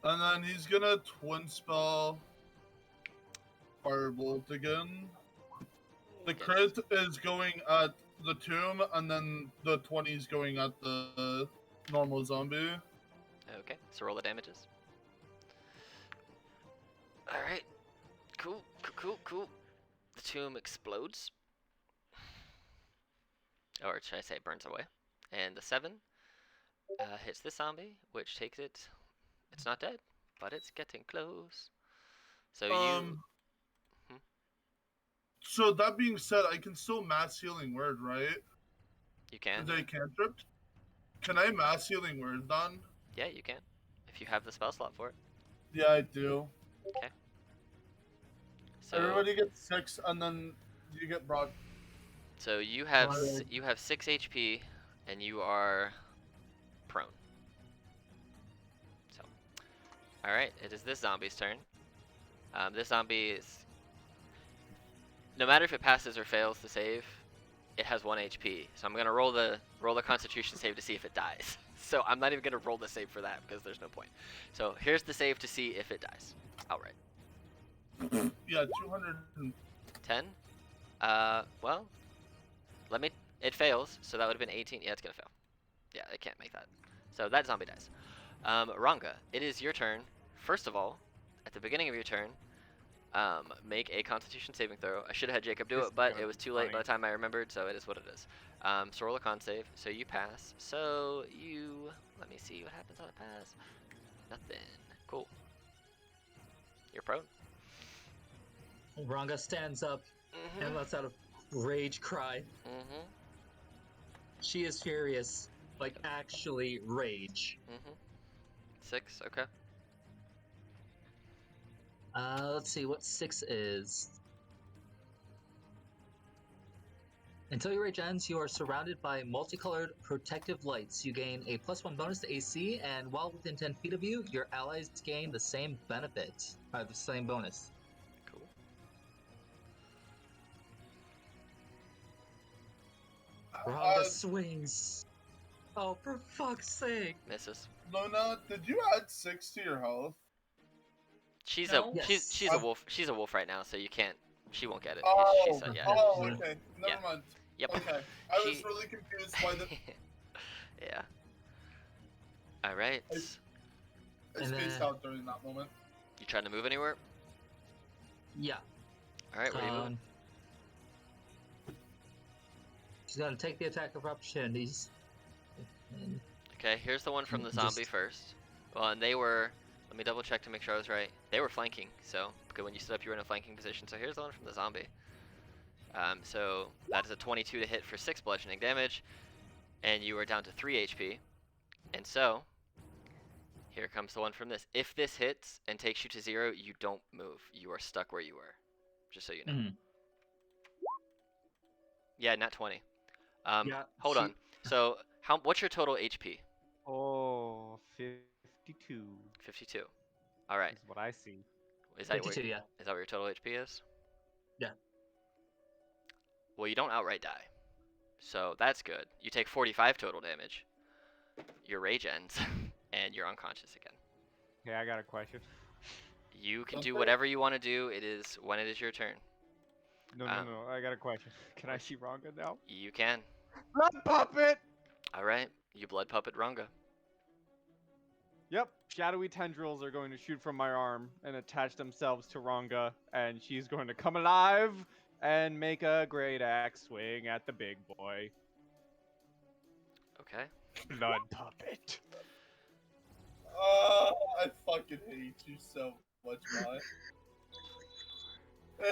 And then he's gonna twin spell Firebolt again. The Yes. crit is going at the tomb, and then the 20 is going at the normal zombie. Okay, so roll the damages. Alright. Cool, cool. The tomb explodes. Or should I say burns away. And the 7 hits this zombie, which takes it. It's not dead, but it's getting close. So you. So that being said, I can still mass healing word, right? You can. Is I cantripped? Can I mass healing word done? Yeah, you can. If you have the spell slot for it. Yeah, I do. Okay. So Everybody gets 6, and then you get brought. So you have Alright. you have 6 HP, and you are prone. So, all right, it is this zombie's turn. This zombie is. No matter if it passes or fails to save, it has 1 HP. So I'm gonna roll the Constitution save to see if it dies. So I'm not even gonna roll the save for that because there's no point. So here's the save to see if it dies outright. Yeah, 200. 10. Well, it fails, so that would have been 18. Yeah, it's gonna fail. Yeah, it can't make that. So that zombie dies. Ranga, it is your turn. First of all, at the beginning of your turn, make a Constitution saving throw. I should have had Jacob do This it, but is it was too late by funny. the time I remembered, so it is what it is. So roll a con save. So you pass. So you, let me see what happens on a pass. Nothing. Cool. You're prone. Ranga stands up and Mhm. lets out a rage cry. Mhm. She is furious, like actually rage. Mhm. 6. Okay. Let's see what 6 is. Until your rage ends, you are surrounded by multicolored protective lights. You gain a +1 bonus to AC, and while within 10 feet of you, your allies gain the same benefit, the same bonus. Cool. Ranga swings. Oh, for fuck's sake! Misses. Luna, did you add 6 to your health? She's No. a she's a Yes. wolf. She's a wolf right now, so you can't. She won't get it. Oh, She's yeah. oh, Yeah. okay. Yeah. Never mind. Yep. Okay. I was She- really confused by the. Yeah. All right. I- I And spaced then- out during that moment. You trying to move anywhere? Yeah. All right. Where are you moving? She's gonna take the attack of opportunities. And Okay. Here's the one from the just- zombie first. Well, and they were. Let me double check to make sure I was right. They were flanking. So because when you stood up, you were in a flanking position. So here's the one from the zombie. So that is a 22 to hit for 6 bludgeoning damage, and you are down to 3 HP. And so, here comes the one from this. If this hits and takes you to 0, you don't move. You are stuck where you were. Just so you know. Mhm. Yeah, not 20. Yeah, Hold she- on. So, what's your total HP? Oh, 52 52. All right. is what I see. Is that 52, yeah. is that what your total HP is? Yeah. Well, you don't outright die. So, that's good. You take 45 total damage. Your rage ends, and you're unconscious again. Okay, I got a question. You can do Okay. whatever you want to do. It is when it is your turn. No, I got a question. Can I see Ranga now? You can. Blood puppet! All right. You blood puppet Ranga. Yep, shadowy tendrils are going to shoot from my arm and attach themselves to Ranga, and she's going to come alive and make a great axe swing at the big boy. Okay. Blood puppet. I fucking hate you so much, man.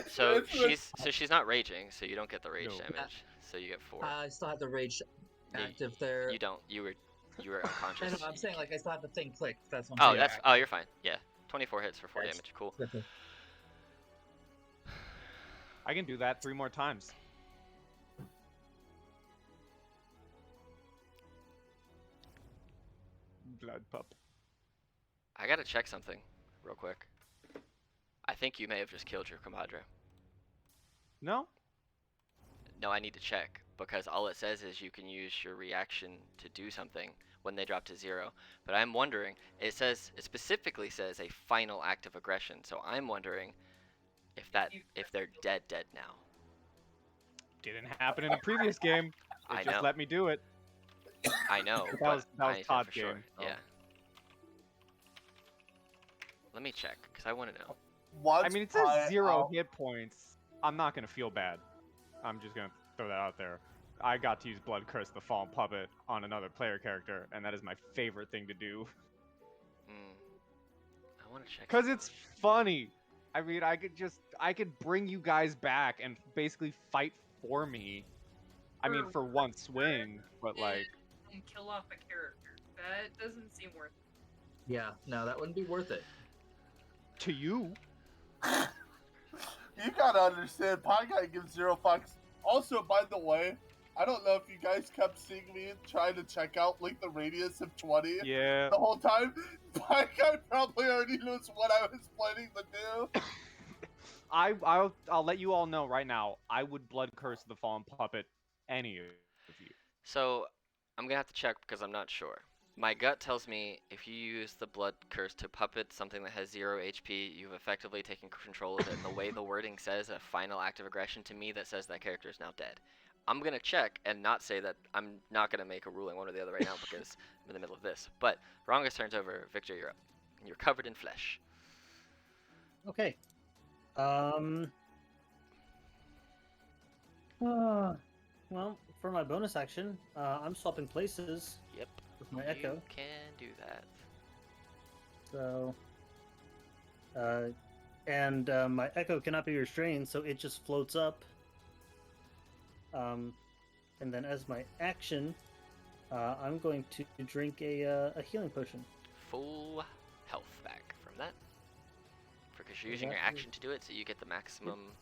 So she's not raging, so you don't get the rage No. damage. So you get 4. I still have the rage Yeah, active there. You don't. You were I unconscious. know, I'm saying like I still have the thing clicked. That's what Oh, I'm saying. you're fine. Yeah. 24 hits for 4 Yes. damage. Cool. Okay. I can do that 3 more times. Blood pup. I gotta check something real quick. I think you may have just killed your compadre. No? No, I need to check because all it says is you can use your reaction to do something when they drop to 0. But I'm wondering, it specifically says a final act of aggression. So I'm wondering if they're dead now. Didn't happen in the previous game. They I just know. let me do it. I know, That but was I need to know Todd's for sure. game. Yeah. Let me check, because I want to know. Watch I mean, it says Pie 0 out. hit points. I'm not gonna feel bad. I'm just gonna throw that out there. I got to use Blood Curse the Fallen Puppet on another player character, and that is my favorite thing to do. Hmm. I want to check. Cause some it's funny. I mean, I could bring you guys back and basically fight for me. I mean, for one swing, but like, and kill off a character. That doesn't seem worth it. Yeah, no, that wouldn't be worth it. to you, You gotta understand, Pie Guy gives 0 fucks. Also, by the way, I don't know if you guys kept seeing me trying to check out like the radius of 20 yeah. the whole time. Pie Guy probably already knows what I was planning to do. I'll let you all know right now. I would Blood Curse the Fallen Puppet any of you. So, I'm gonna have to check because I'm not sure. My gut tells me if you use the blood curse to puppet something that has 0 HP, you've effectively taken control of it. And the way the wording says a final act of aggression to me, that says that character is now dead. I'm gonna check and not say that. I'm not gonna make a ruling one or the other right now because I'm in the middle of this. But Rongus turns over. Victor, you're up. You're covered in flesh. Okay. Well, for my bonus action, I'm swapping places Yep. with my You Echo. can do that. So, and my Echo cannot be restrained, so it just floats up. And then as my action, I'm going to drink a healing potion. Full health back from that. Because you're using your Exactly. action to do it, so you get the maximum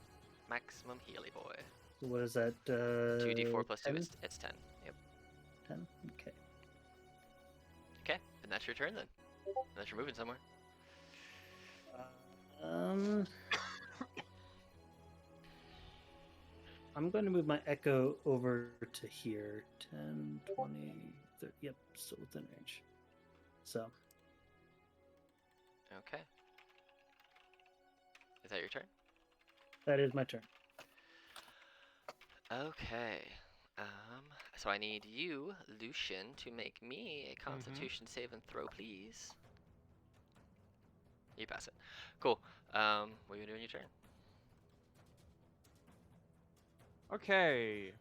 healy boy. So what is that? 2d4 plus 2 10? it's 10. Yep. 10? Okay. Okay, and that's your turn then. Unless you're moving somewhere. I'm going to move my Echo over to here. 10, 20, 30. Yep, still within range. So, Okay. Is that your turn? that is my turn. Okay. So I need you, Lucian, to make me a Constitution save and throw, please. You pass it. Cool. What are you doing your turn? Okay.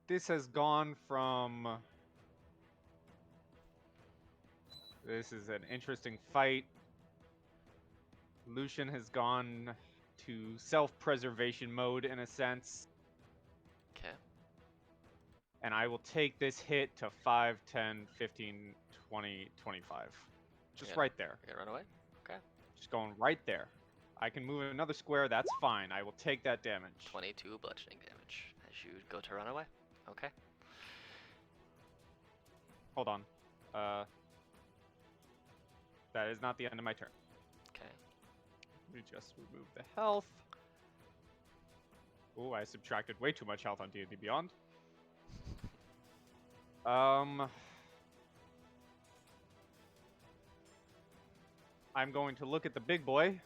This has gone from. This is an interesting fight. Lucian has gone to self-preservation mode in a sense. Okay. And I will take this hit to 5, 10, 15, 20, 25. Just Yeah. right there. You're gonna run away? Okay. Just going right there. I can move another square, that's fine. I will take that damage. 22 bludgeoning damage as you go to run away. Okay. Hold on. That is not the end of my turn. Okay. Let me just remove the health. Oh, I subtracted way too much health on D&D Beyond. I'm going to look at the big boy,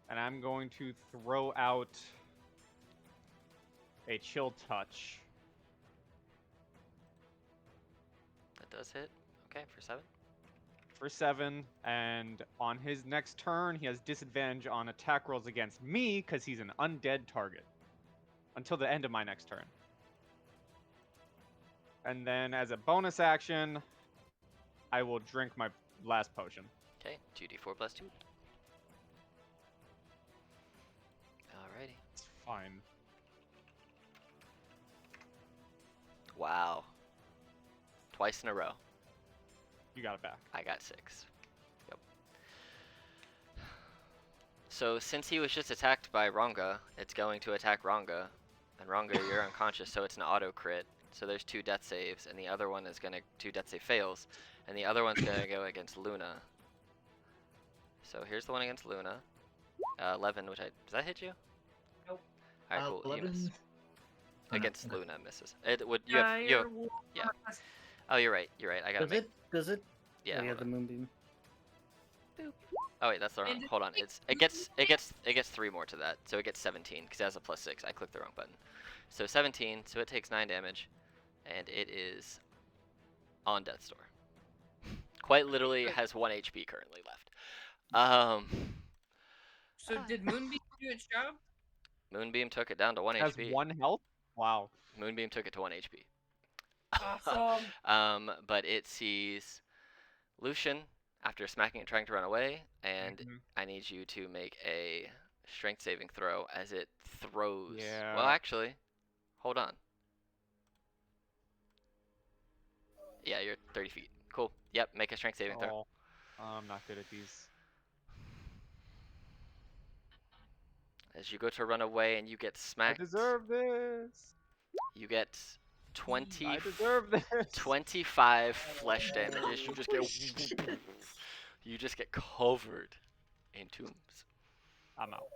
and I'm going to throw out a chill touch. That does hit. Okay, for 7. For 7, and on his next turn, he has disadvantage on attack rolls against me because he's an undead target until the end of my next turn. And then as a bonus action, I will drink my last potion. Okay, 2d4 plus 2. Alrighty. It's fine. Wow. Twice in a row. You got it back. I got 6. Yep. So since he was just attacked by Ronga, it's going to attack Ronga. And Ronga, you're unconscious, so it's an auto crit. So there's 2 death saves, and the other one is gonna 2 death save fails, and the other one's gonna go against Luna. So here's the one against Luna. 11, which does that hit you? Nope. Alright, cool. You 11. miss. Oh, no, Against okay. Luna misses. It would you have yeah. Oh, you're right. You're right. I gotta Does make it? Does it? yeah. Oh, yeah, hold the on. moonbeam. Oh wait, that's the wrong. And Hold on. It gets 3 more to that, so it gets 17 because it has a +6. I clicked the wrong button. So 17. So it takes 9 damage, and it is on death's door. Quite literally has 1 HP currently left. So did Moonbeam do its job? Moonbeam took it down to 1 Has HP. 1 health. Wow. Moonbeam took it to 1 HP. Awesome. But it sees Lucian after smacking it, trying to run away, and Mhm. I need you to make a strength saving throw as it throws. Well, Yeah. actually, hold on. Yeah, you're 30 feet. Cool. Yep, make a strength saving throw. Oh, I'm not good at these. As you go to run away and you get smacked, I deserve this. you get 20, I deserve this. 25 flesh damage. You just get covered in tombs. I'm out.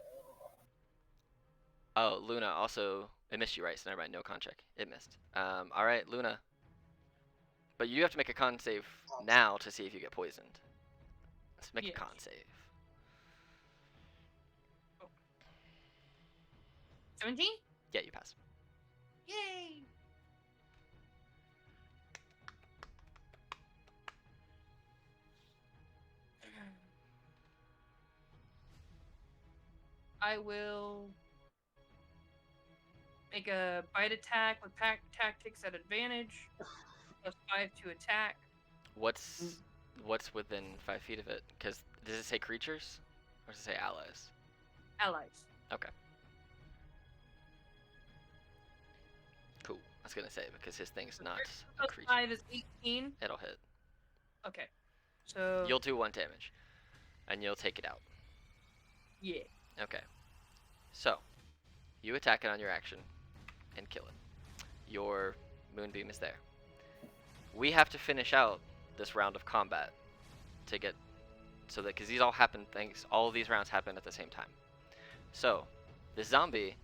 Oh, Luna also, it missed you, right? So never mind, no con check. It missed. All right, Luna. But you have to make a con save now to see if you get poisoned. Let's make Yes. a con save. 17? Yeah, you pass. Yay! I will make a bite attack with pack tactics at advantage. +5 to attack. What's within 5 feet of it? Because does it say creatures, or does it say allies? Allies. Okay. Cool. I was gonna say because his thing's not a creature. +5 is 18. It'll hit. Okay. So You'll do 1 damage, and you'll take it out. yeah. Okay. So, you attack it on your action, and kill it. Your moonbeam is there. We have to finish out this round of combat to get so that because these all happen things all of these rounds happen at the same time. So, the zombie,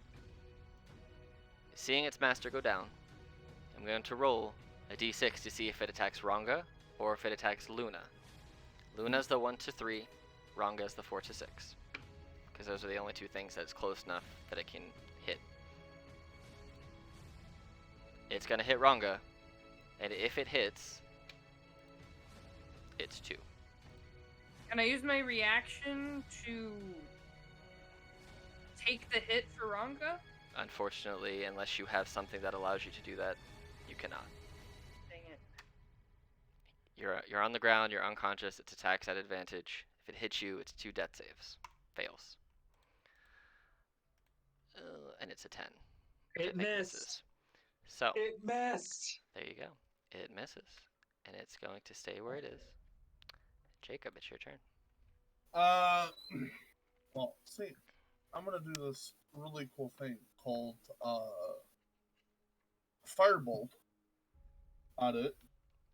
seeing its master go down, I'm going to roll a d6 to see if it attacks Ranga or if it attacks Luna. Luna's the 1 to 3, Ranga's the 4 to 6. Because those are the only 2 things that's close enough that it can hit. It's gonna hit Ranga, and if it hits, it's 2. Can I use my reaction to take the hit for Ranga? Unfortunately, unless you have something that allows you to do that, you cannot. Dang it. You're on the ground, you're unconscious, it's attacks at advantage. If it hits you, it's 2 death saves. Fails. And it's a 10. which I It think missed. misses. So, It missed. there you go. It misses. And it's going to stay where it is. Jacob, it's your turn. Well, see, I'm gonna do this really cool thing called Firebolt at it,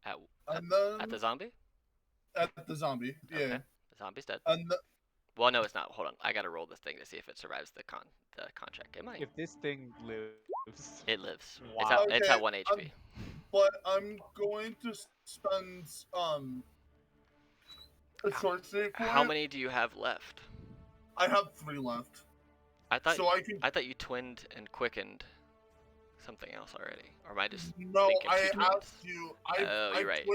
At and then the zombie? at the zombie, yeah, Okay. The zombie's dead. and the, Well, no, it's not. Hold on. I gotta roll this thing to see if it survives the con check. It might. If this thing lives. It lives. Wow. It's at Okay, 1 HP. but I'm going to spend a sorcery for How it. many do you have left? I have 3 left, I thought so I can. I thought you twinned and quickened something else already. Or am I just No, thinking I 2 twins? asked you. Oh, you're right.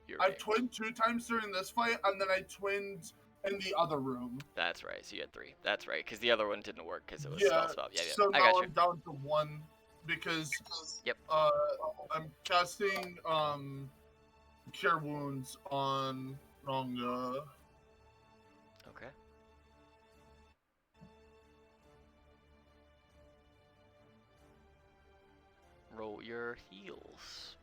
You're I right. twinned 2 times during this fight, and then I twinned in the other room. That's right. So you had 3. That's right. Because the other one didn't work because it was Yeah. spell. Yeah, yeah. So I now got you. I'm down to 1 because Yep. I'm casting Cure Wounds on Ranga. Okay. Roll your heals.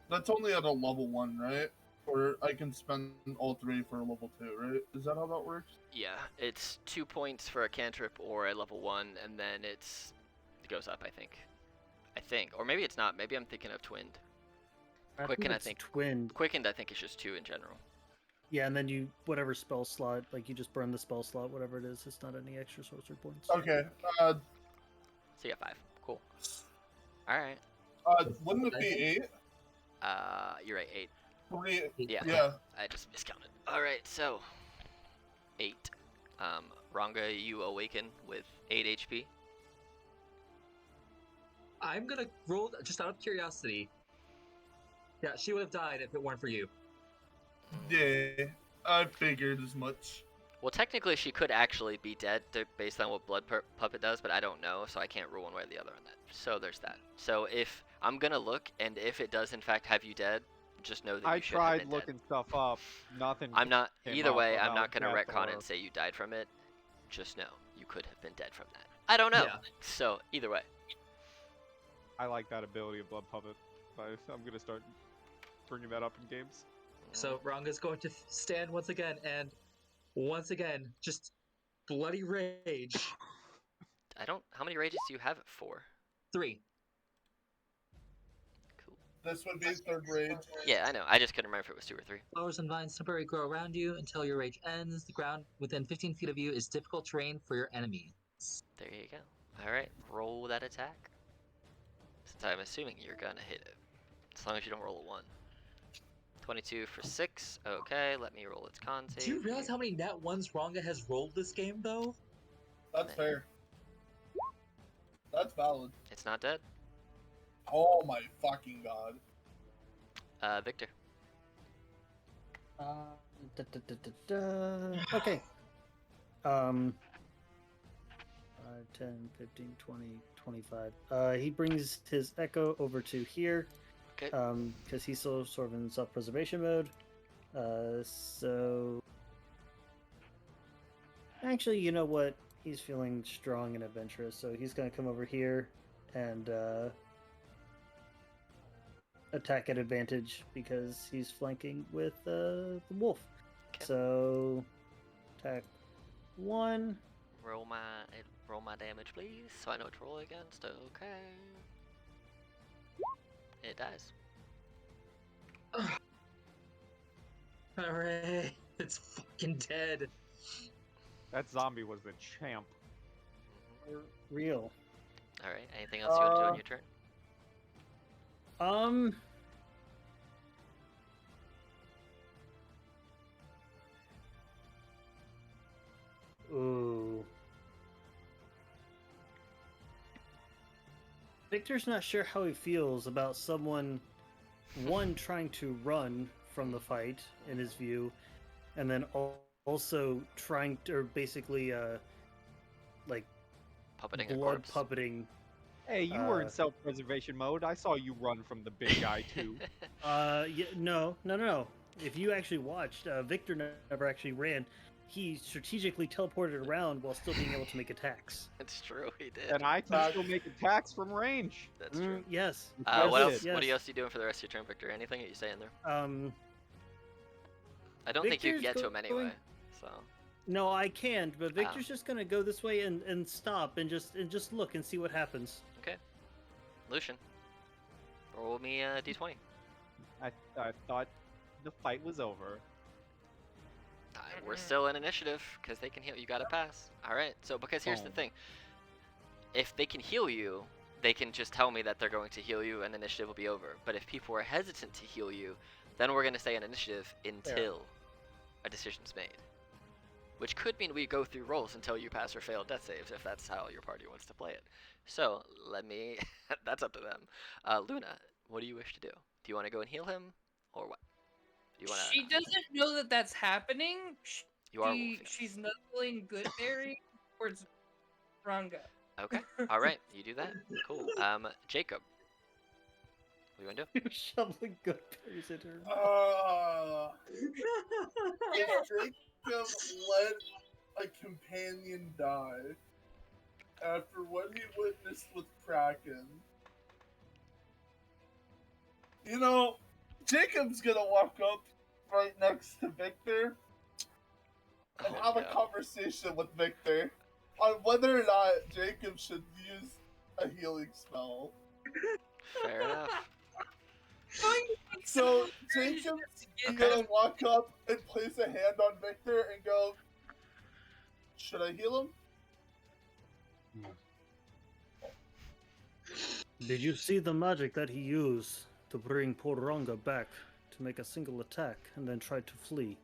That's only at a level 1, right? Or I can spend all 3 for a level 2, right? Is that how that works? Yeah, it's 2 points for a cantrip or a level 1, and then it goes up. I think, or maybe it's not. Maybe I'm thinking of twinned. Quicken, I it's think. Twinned. Quickened, I think, is just 2 in general. Yeah, and then you whatever spell slot, like you just burn the spell slot, whatever it is. It's not any extra sorcery points. Okay. So you got 5. Cool. All right. Wouldn't it be 8? You're right, 8. Three. Yeah. Yeah. I just miscounted. Alright, so 8. Ranga, you awaken with 8 HP. I'm gonna roll just out of curiosity. Yeah, she would have died if it weren't for you. Yeah. I figured as much. Well, technically, she could actually be dead based on what Blood Puppet does, but I don't know, so I can't rule one way or the other on that. So there's that. So if I'm gonna look, and if it does in fact have you dead, just know that I you should have tried been looking dead. stuff up. Nothing. I'm not. came Either up way, I'm about not gonna death retcon it or- and say you died from it. Just know you could have been dead from that. I don't know. Yeah. So either way. I like that ability of Blood Puppet. I'm gonna start bringing that up in games. So Ranga's going to stand once again, and once again, just bloody rage. I don't. How many rages do you have it for? 3. Cool. This would be third rage. Yeah, I know. I just couldn't remember if it was 2 or 3. Flowers and vines temporarily grow around you until your rage ends. The ground within 15 feet of you is difficult terrain for your enemies. There you go. All right, roll that attack. Since I'm assuming you're gonna hit it, as long as you don't roll a 1. 22 for 6. Okay, let me roll its con save. Do you realize here. how many nat ones Ranga has rolled this game, though? That's fair. That's valid. It's not dead. Oh my fucking god. Victor. Okay. 5, 10, 15, 20, 25. He brings his Echo over to here. Okay. Because he's still sort of in self-preservation mode. So... Actually, you know what? He's feeling strong and adventurous, so he's going to come over here and attack at advantage because he's flanking with the wolf. Okay. So, attack 1. Roll my damage, please, so I know what to roll against. Okay. It dies. Alright, it's fucking dead. That zombie was the champ. Real. All right. Anything else you want to do on your turn? Ooh. Victor's not sure how he feels about someone, one, trying to run from the fight, in his view, and then also trying to, or basically, like, Puppeting a blood corpse. puppeting. Hey, you were in Uh, self-preservation mode. I saw you run from the big guy too. Yeah, no. If you actually watched, Victor never actually ran. He strategically teleported around while still being able to make attacks. It's true, he did. And I can still make attacks from range. That's true. Yes. What Yes, else? yes. What else are you doing for the rest of your turn, Victor? Anything that you say in there? I don't think you can Victor's get to him anyway. going- So No, I can't. But Victor's just gonna go this way and stop and just look and see what happens. Lucian, roll me a d20. I thought the fight was over. We're still in initiative because they can heal. You gotta pass. All right. So because here's the Boom. thing, if they can heal you, they can just tell me that they're going to heal you, and the initiative will be over. But if people are hesitant to heal you, then we're gonna stay in initiative until a decision's made. Which could mean we go through rolls until you pass or fail death saves, if that's how your party wants to play it. So let me. That's up to them. Luna, what do you wish to do? Do you want to go and heal him, or what? Do you want to? She doesn't know that that's happening. You are. Wolf, yes. She's nuzzling Goodberry towards Ranga. Okay. All right. You do that. Cool. Jacob. What do you want to do? You're shoveling good berries at her. Jacob let a companion die after what he witnessed with Kraken. You know, Jacob's gonna walk up right next to Victor and Oh, have a no. conversation with Victor on whether or not Jacob should use a healing spell. Fair enough. So Jacob is gonna walk up and place a hand on Victor and go, "Should I heal him?" Did you see the magic that he used to bring poor Ronga back to make a single attack and then try to flee.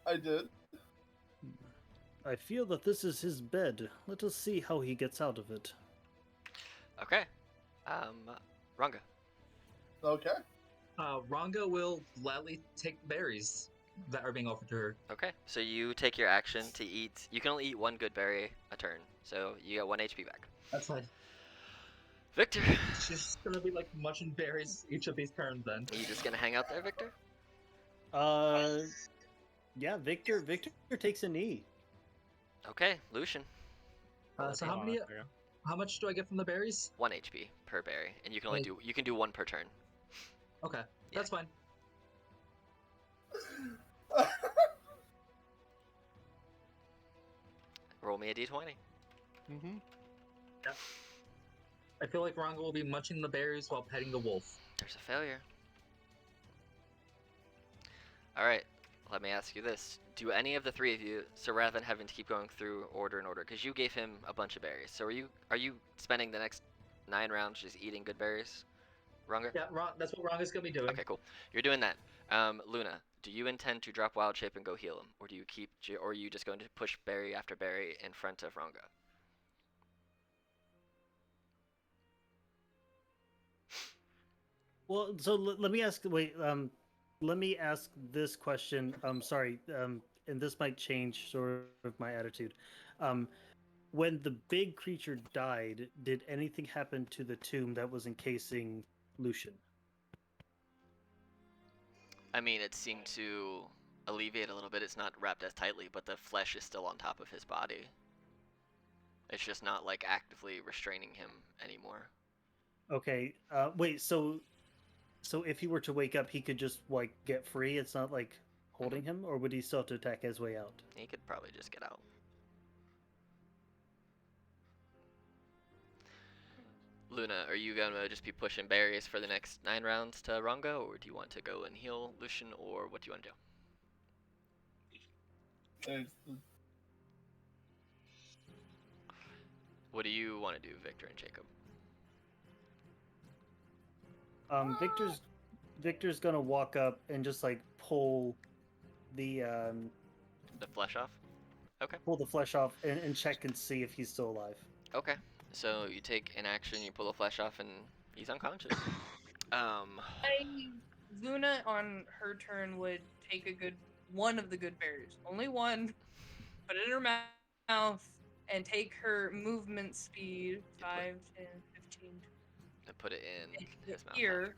I did. I feel that this is his bed. Let us see how he gets out of it. Okay. Ranga. Okay. Ranga will gladly take the berries that are being offered to her. Okay. So you take your action to eat. You can only eat one good berry a turn. So you get 1 HP back. That's fine. Victor. She's just gonna be like munching berries each of these turns then. Are you just gonna hang out there, Victor? Yeah, Victor takes a knee. Okay, Lucian. So how much do I get from the berries? 1 HP per berry, and you can only Like- do you can do 1 per turn. Okay, that's fine. Roll me a d20. Mm-hmm. I feel like Ranga will be munching the berries while petting the wolf. There's a failure. All right, let me ask you this: do any of the three of you, so rather than having to keep going through order and order, because you gave him a bunch of berries, so are you spending the next 9 rounds just eating good berries, Ranga? Yeah, that's what Ranga's gonna be doing. Okay, cool. You're doing that. Luna, do you intend to drop Wild Shape and go heal him, or do you or are you just going to push berry after berry in front of Ranga? Well, so let me ask. Wait, let me ask this question. Sorry, and this might change sort of my attitude. When the big creature died, did anything happen to the tomb that was encasing Lucian? I mean, it seemed to alleviate a little bit. It's not wrapped as tightly, but the flesh is still on top of his body. It's just not like actively restraining him anymore. Okay. Wait. So if he were to wake up, he could just like get free. It's not like holding him, or would he still have to attack his way out? He could probably just get out. Luna, are you gonna just be pushing berries for the next 9 rounds to Ranga, or do you want to go and heal Lucian, or what do you want to do? What do you want to do, Victor and Jacob? Victor's gonna walk up and just like pull the flesh off? Okay. pull the flesh off and check and see if he's still alive. Okay. So you take an action, you pull the flesh off, and he's unconscious. Luna on her turn would take one of the good berries, only one, put it in her mouth, and take her movement speed 5, 10, 15 and put it in and his mouth. here.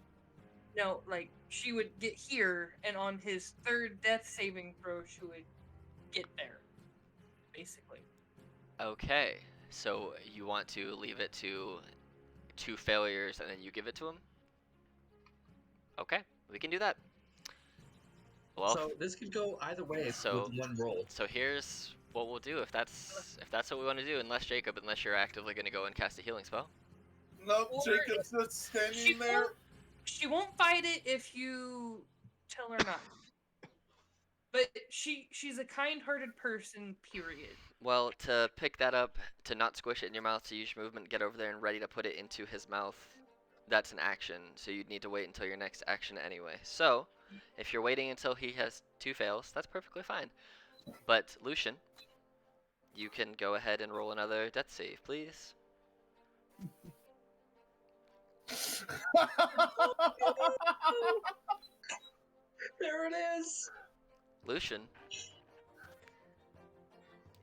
No, like she would get here, and on his 3rd death saving throw, she would get there, basically. Okay. So you want to leave it to 2 failures, and then you give it to him? Okay, we can do that. Well, So this could go either way So- with one roll. so here's what we'll do if that's what we want to do. Unless you're actively going to go and cast a healing spell. Nope, Or Jacob's just standing there. She won't fight it if you tell her not. But she's a kind-hearted person, period. Well, to pick that up, to not squish it in your mouth, to use your movement, get over there and ready to put it into his mouth, that's an action. So you'd need to wait until your next action anyway. So if you're waiting until he has 2 fails, that's perfectly fine. But Lucian, you can go ahead and roll another death save, please. There it is. Lucian,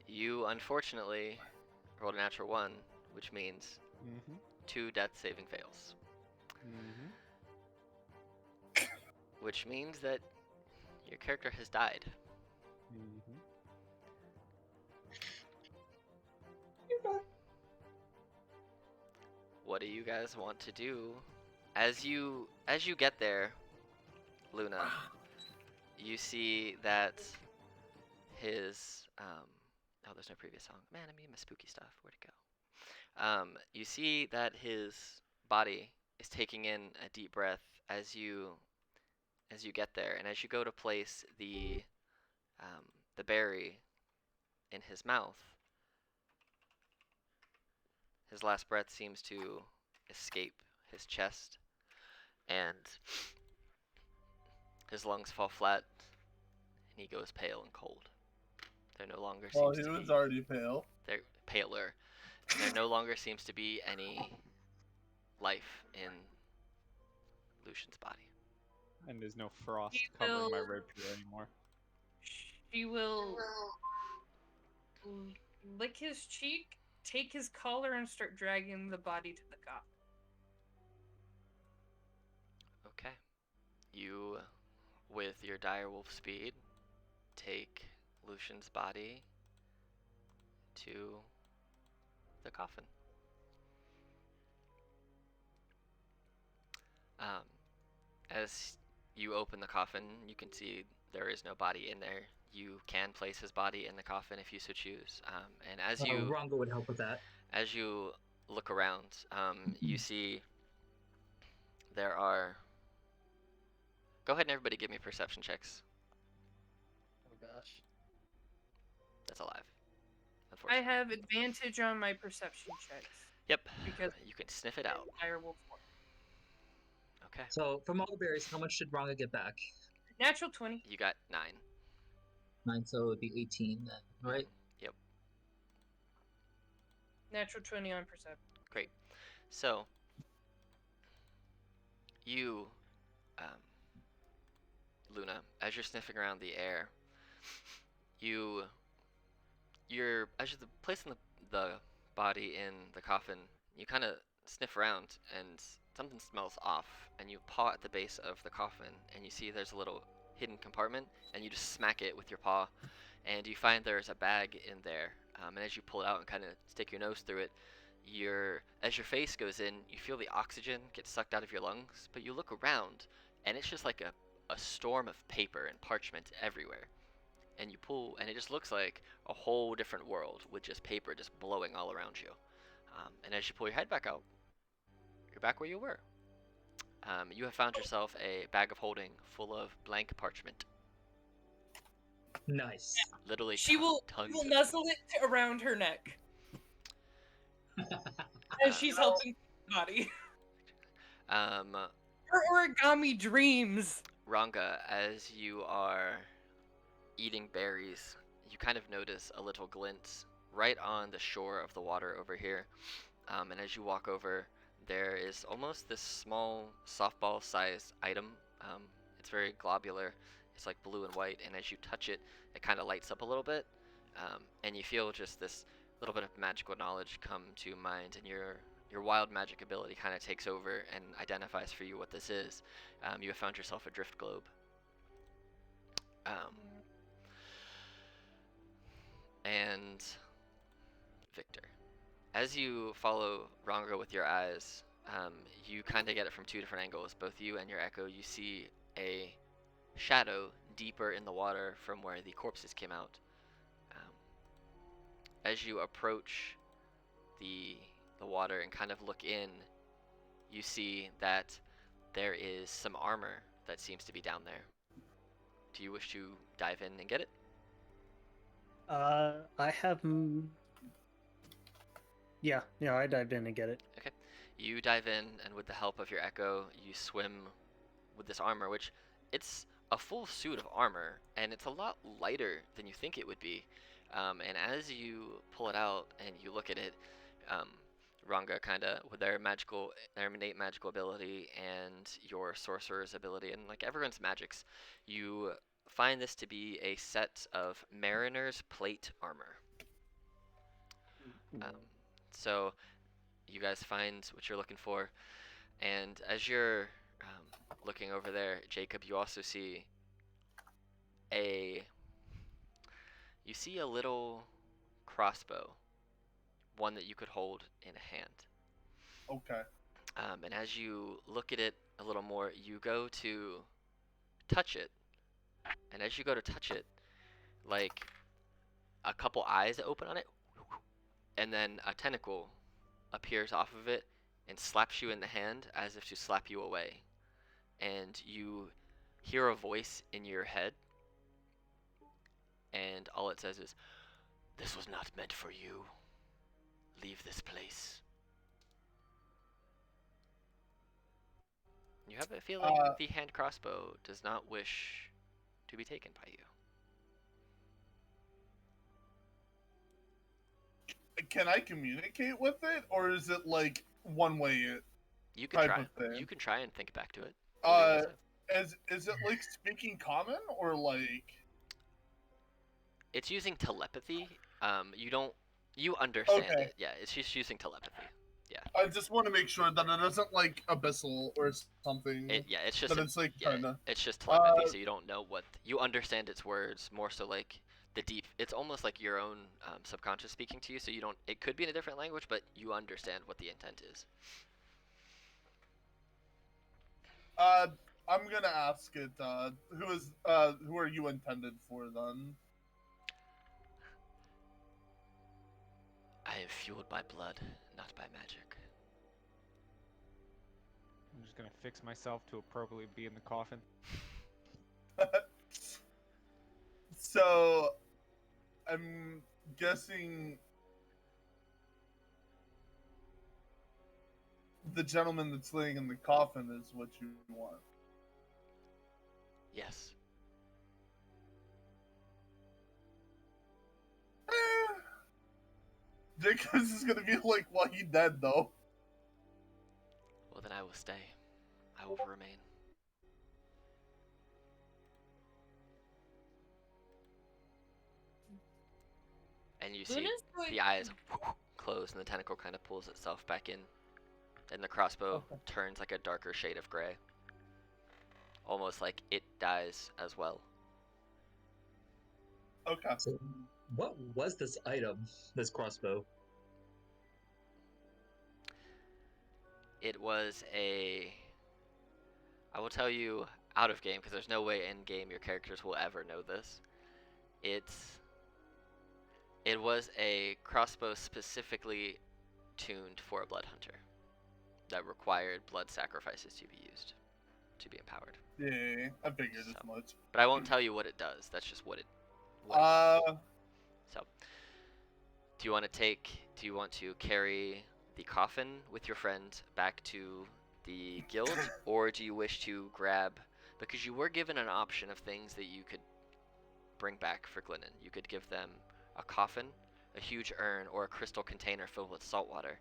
you unfortunately rolled a natural 1, which means Mm-hmm. 2 death saving fails. Mm-hmm. Which means that your character has died. Mm-hmm. What do you guys want to do? As you get there, Luna, you see that his oh, there's no previous song. Man, I mean my spooky stuff. Where'd it go? You see that his body is taking in a deep breath as you get there, and as you go to place the berry in his mouth, his last breath seems to escape his chest, and his lungs fall flat, and he goes pale and cold. There no longer Well, seems he to was be. already pale. They're paler. And there no longer seems to be any life in Lucian's body. And there's no frost He covering my will- rapier anymore. She will lick his cheek, take his collar, and start dragging the body to the coffin. Okay. You, with your direwolf speed, take Lucian's body to the coffin. As you open the coffin, you can see there is no body in there. You can place his body in the coffin if you so choose. And Rongo would help with that. as you look around, you see there are. Go ahead and everybody give me perception checks. Oh gosh. That's alive. I Unfortunately. have advantage on my perception checks. Yep. because- You can sniff it out. Direwolf form. Okay. So from all the berries, how much did Rongo get back? Natural 20. You got 9. 9, so it would be 18 then, right? Yep. Natural 20 on perception. Great. So you, Luna, as you're sniffing around the air, you're as you're placing the body in the coffin, you kind of sniff around and something smells off, and you paw at the base of the coffin, and you see there's a little hidden compartment, and you just smack it with your paw, and you find there's a bag in there, and as you pull it out and kind of stick your nose through it, as your face goes in, you feel the oxygen get sucked out of your lungs, but you look around, and it's just like a storm of paper and parchment everywhere. And you pull, and it just looks like a whole different world with just paper just blowing all around you. And as you pull your head back out, you're back where you were. You have found yourself a bag of holding full of blank parchment. Nice. Literally She will tons of nuzzle it around her neck as she's helping the body. Her origami dreams. Ranga, as you are eating berries, you kind of notice a little glint right on the shore of the water over here. And as you walk over, there is almost this small softball-sized item. It's very globular. It's like blue and white, and as you touch it, it kind of lights up a little bit. And you feel just this little bit of magical knowledge come to mind, and your wild magic ability kind of takes over and identifies for you what this is. You have found yourself a drift globe. And Victor, as you follow Rongo with your eyes, you kind of get it from two different angles. Both you and your echo, you see a shadow deeper in the water from where the corpses came out. As you approach the water and kind of look in, you see that there is some armor that seems to be down there. Do you wish to dive in and get it? I have. Yeah, I dived in to get it. Okay. You dive in, and with the help of your echo, you swim with this armor, which it's a full suit of armor, and it's a lot lighter than you think it would be. And as you pull it out and you look at it, Ranga kind of, with their innate magical ability and your sorcerer's ability, and like everyone's magics, you find this to be a set of mariner's plate armor. So you guys find what you're looking for, and as you're looking over there, Jacob, you also see a little crossbow, one that you could hold in a hand. Okay. And as you look at it a little more, you go to touch it, and as you go to touch it, like a couple eyes open on it, and then a tentacle appears off of it and slaps you in the hand as if to slap you away. And you hear a voice in your head, and all it says is, "This was not meant for you. Leave this place." You have a feeling Uh, the hand crossbow does not wish to be taken by you. Can I communicate with it, or is it like one way You can type try. of thing? You can try and think back to it. What do you want to say? Is it like speaking common or like? It's using telepathy. You understand Okay. it. Yeah, it's just using telepathy. I just want to make sure that it isn't like abyssal or something. It's just That it's like yeah, kinda. it's just telepathy. So you don't know what you understand its words more so like the deep. It's almost like your own subconscious speaking to you. So you don't. It could be in a different language, but you understand what the intent is. I'm gonna ask it. Who are you intended for then? I am fueled by blood, not by magic. I'm just gonna fix myself to appropriately be in the coffin. So, I'm guessing the gentleman that's laying in the coffin is what you want. Yes. Jacobs is gonna be like, well, he dead though. Well, then I will stay. I will remain. And you see Luna's going the eyes close and the tentacle kind of pulls itself back in. And the crossbow turns like a darker shade of gray. Almost like it dies as well. Okay. So, what was this item, this crossbow? It was a... I will tell you out of game, because there's no way in game your characters will ever know this. It was a crossbow specifically tuned for a blood hunter that required blood sacrifices to be used, to be empowered. Yeah, I figured as So. much. But I won't tell you what it does. That's just what it. So, do you want to carry the coffin with your friend back to the guild, or do you wish to grab? Because you were given an option of things that you could bring back for Glennon. You could give them a coffin, a huge urn, or a crystal container filled with salt water.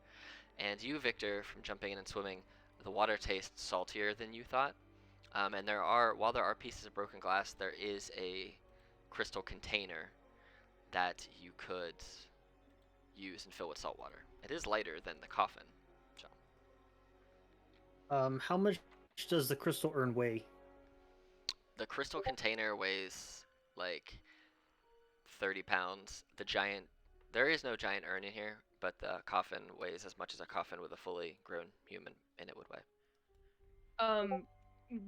And you, Victor, from jumping in and swimming, the water tastes saltier than you thought. And while there are pieces of broken glass, there is a crystal container that you could use and fill with salt water. It is lighter than the coffin. So. How much does the crystal urn weigh? The crystal container weighs like 30 pounds. There is no giant urn in here, but the coffin weighs as much as a coffin with a fully grown human in it would weigh.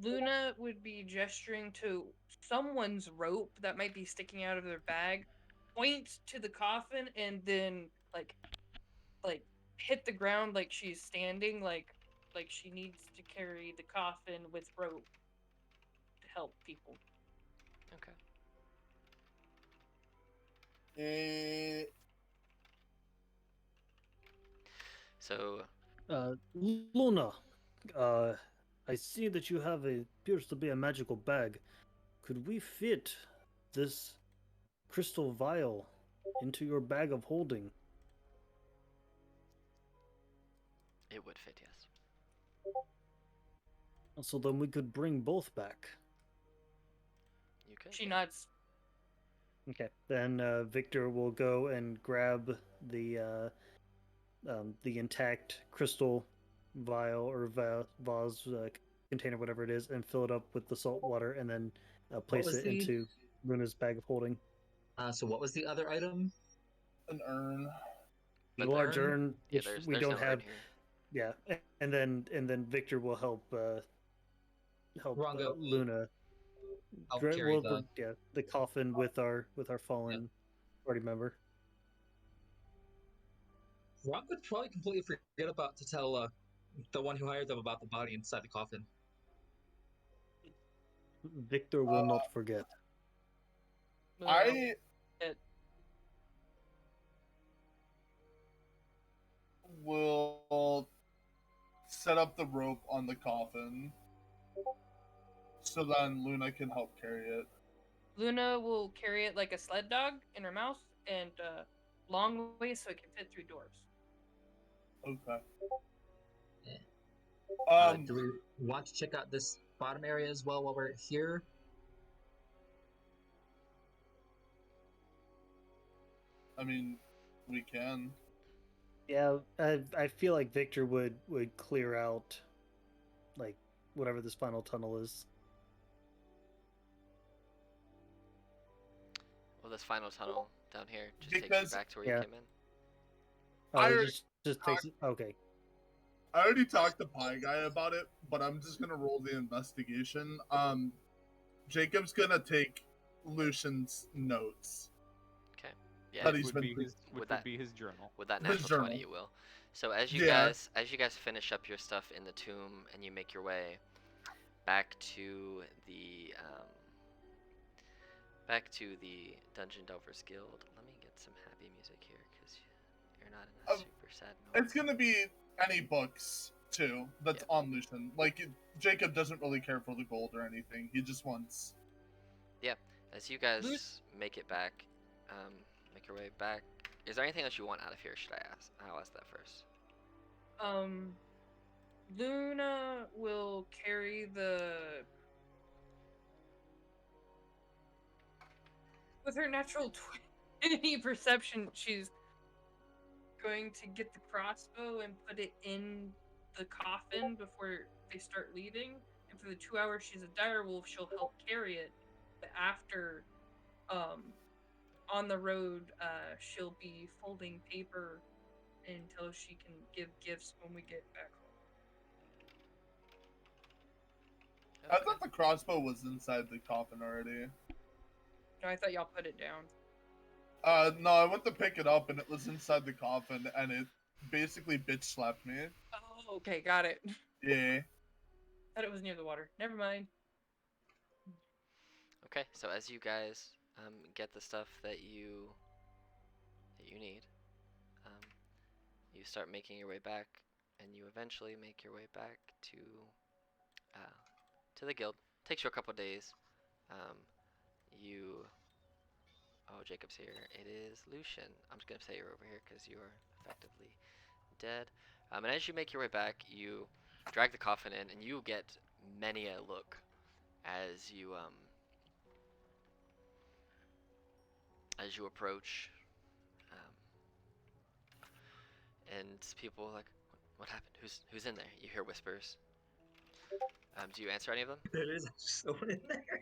Luna would be gesturing to someone's rope that might be sticking out of their bag, point to the coffin, and then like hit the ground like she's standing, like she needs to carry the coffin with rope to help people. Okay. So, Luna, I see that you have appears to be a magical bag. Could we fit this crystal vial into your bag of holding? it would fit, yes. So then we could bring both back. You could. She nods. Okay. Then Victor will go and grab the intact crystal vial or vase container, whatever it is, and fill it up with the salt water, and then place it into Luna's bag of holding. So what was the other item? An urn. The large urn, Yeah, which we there's don't no have. urn here. Yeah, and then Victor will help Rongo, Luna. I'll carry the coffin with our fallen party member. Ron would probably completely forget about to tell the one who hired them about the body inside the coffin. Victor will not forget. I will set up the rope on the coffin So then Luna can help carry it. Luna will carry it like a sled dog in her mouth and long way so it can fit through doors. Okay. Yeah. Do we want to check out this bottom area as well while we're here? I mean, we can. Yeah, I feel like Victor would clear out, like, whatever this final tunnel is. Well, this final tunnel down here just takes Because- you back to where yeah. you came in. Oh, I it already just takes. Okay. I already talked to Pie Guy about it, but I'm just gonna roll the investigation. Jacob's gonna take Lucian's notes. Yeah, But he's would been be pre- his, With which that- would be his journal. with that His natural 20 journal. you will. So as you Yeah. guys finish up your stuff in the tomb and you make your way back to the Dungeon Delvers Guild. Let me get some happy music here because you're not in a Um, super sad mode. It's gonna be any books too that's Yeah. on Lucian. Like Jacob doesn't really care for the gold or anything. He just wants. As you guys make it back, make your way back. Is there anything else you want out of here? Should I ask? I'll ask that first. Luna will carry the. With her natural 20 perception, she's going to get the crossbow and put it in the coffin before they start leaving. And for the 2 hours she's a direwolf, she'll help carry it. But after, on the road, she'll be folding paper until she can give gifts when we get back home. I thought the crossbow was inside the coffin already. No, I thought y'all put it down. No, I went to pick it up and it was inside the coffin and it basically bitch slapped me. Oh, okay, got it. Yeah. Thought it was near the water. Never mind. Okay, so as you guys get the stuff that you need, you start making your way back, and you eventually make your way back to the guild. Takes you a couple days. Oh, Jacob's here. It is Lucian. I'm just gonna say you're over here because you are effectively dead. And as you make your way back, you drag the coffin in, and you get many a look as you approach, and people are like, "What happened? Who's in there?" You hear whispers. Do you answer any of them? There is someone in there.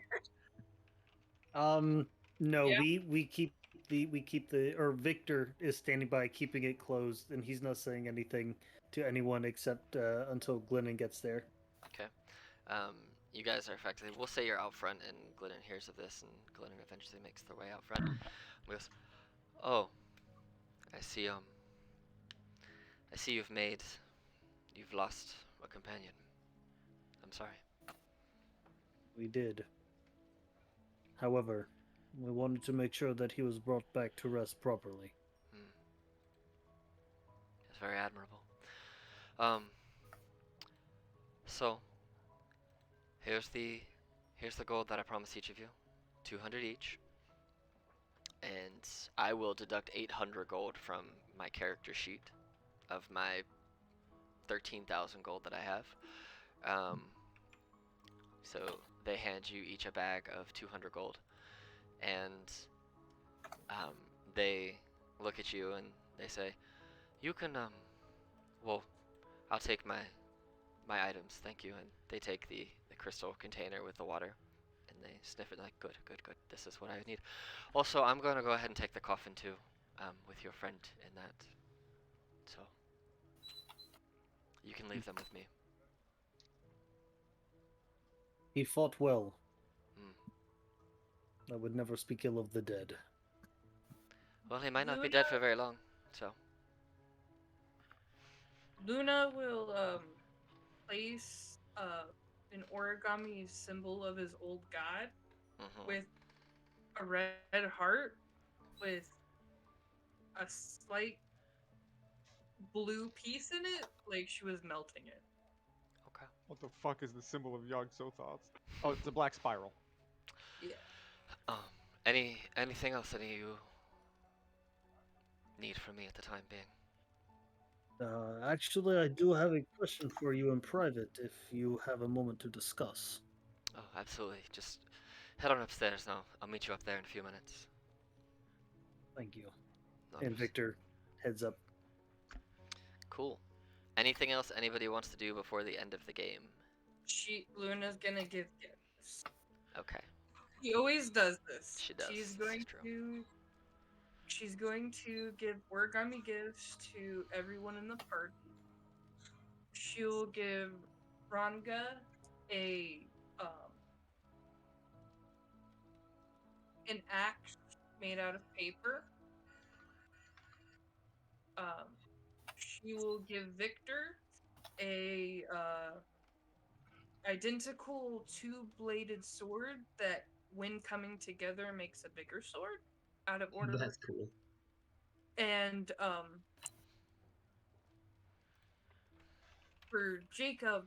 No, Yeah. we keep the or Victor is standing by keeping it closed, and he's not saying anything to anyone except until Glennon gets there. Okay. You guys are effectively. We'll say you're out front, and Glennon hears of this, and Glennon eventually makes their way out front. He goes, "Oh, I see. I see you've lost a companion. I'm sorry." We did. However, we wanted to make sure that he was brought back to rest properly. It's very admirable. So here's the gold that I promised each of you, 200 each, and I will deduct 800 gold from my character sheet of my 13,000 gold that I have. So they hand you each a bag of 200 gold, and they look at you and they say, "You can well, I'll take my items, thank you." And they take the crystal container with the water, and they sniff it like, good, this is what I need. Also, I'm going to go ahead and take the coffin too, with your friend in that. So you can leave them with me. He fought well. Mm. I would never speak ill of the dead. Well, he might not be dead for very long, so. Luna will place an origami symbol of his old god Mhm. with a red heart with a slight blue piece in it, like she was melting it. Okay. What the fuck is the symbol of Yog Sothoth? Oh, it's a black spiral. Yeah. Um, anything else any of you need from me at the time being? Actually, I do have a question for you in private if you have a moment to discuss. Oh, absolutely. Just head on upstairs now. I'll meet you up there in a few minutes. Thank you. No And worries. Victor heads up. Cool. Anything else anybody wants to do before the end of the game? Luna's gonna give gifts. Okay. She always does this. She does, She's this going is true. to. She's going to give origami gifts to everyone in the party. She'll give Ranga a an axe made out of paper. She will give Victor a identical two-bladed sword that, when coming together, makes a bigger sword out of order. That's cool. And for Jacob,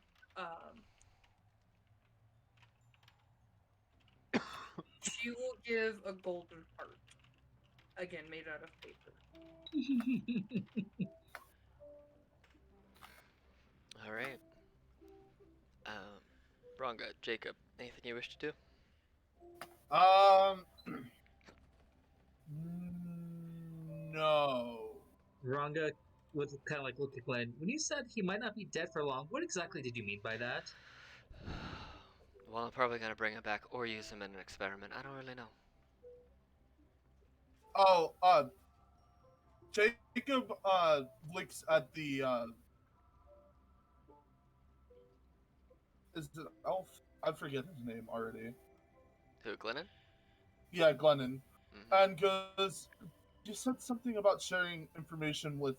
she will give a golden heart, again made out of paper. All right. Ranga, Jacob, anything you wish to do? No. Ranga was kind of like looked at Glenn. When you said he might not be dead for long, what exactly did you mean by that? Well, I'm probably gonna bring him back or use him in an experiment. I don't really know. Oh, Jacob looks at the is it Elf? I forget his name already. Who, Glennon? Yeah, Glennon. Mhm. And goes, you said something about sharing information with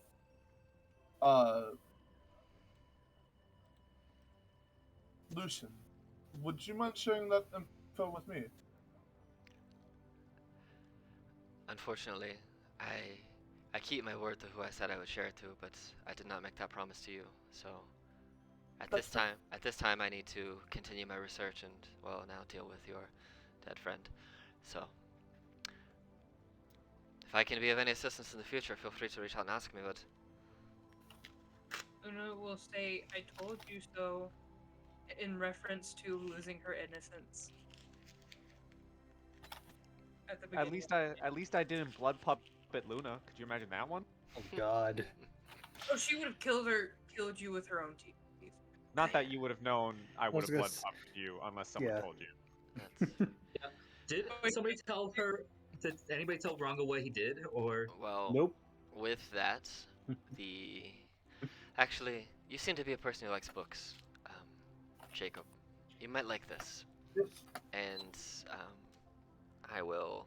Lucian. Would you mind sharing that info with me? Unfortunately, I keep my word to who I said I would share it to, but I did not make that promise to you. So That's fair. at this time, I need to continue my research and, well, now deal with your dead friend. So if I can be of any assistance in the future, feel free to reach out and ask me. But Luna will say, "I told you so," in reference to losing her innocence. At the beginning. At least I didn't blood puppet Luna. Could you imagine that one? Oh God. Oh, she would have killed you with her own teeth. Not that you would have known I would was have gonna blood s- pupped you unless someone Yeah. told you. that's Did somebody tell her? Did anybody tell Ranga what he did? Or well. Nope. With that, actually, you seem to be a person who likes books, Jacob. You might like this, Yes. and I will.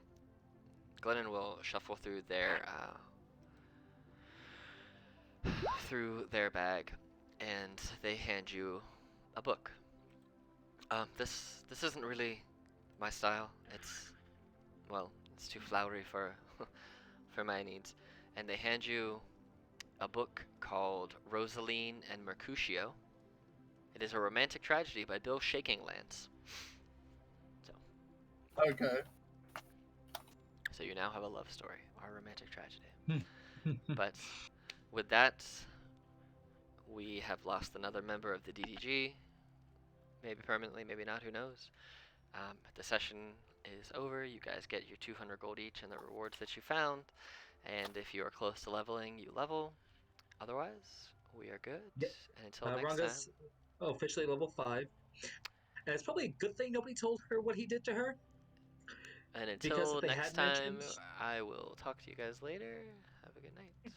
Glennon will shuffle through their bag, and they hand you a book. This isn't really my style. It's too flowery for for my needs, and they hand you a book called Rosaline and Mercutio. It is a romantic tragedy by Bill Shakinglands. Okay. So you now have a love story, or a romantic tragedy. But with that, we have lost another member of the DDG. Maybe permanently, maybe not, who knows. The session is over. You guys get your 200 gold each and the rewards that you found. And if you are close to leveling, you level. Otherwise, we are good. Yeah. And until next time. Ranga's officially level 5, and it's probably a good thing nobody told her what he did to her. And Because until if they next had time, mentioned, I will talk to you guys later. Have a good night.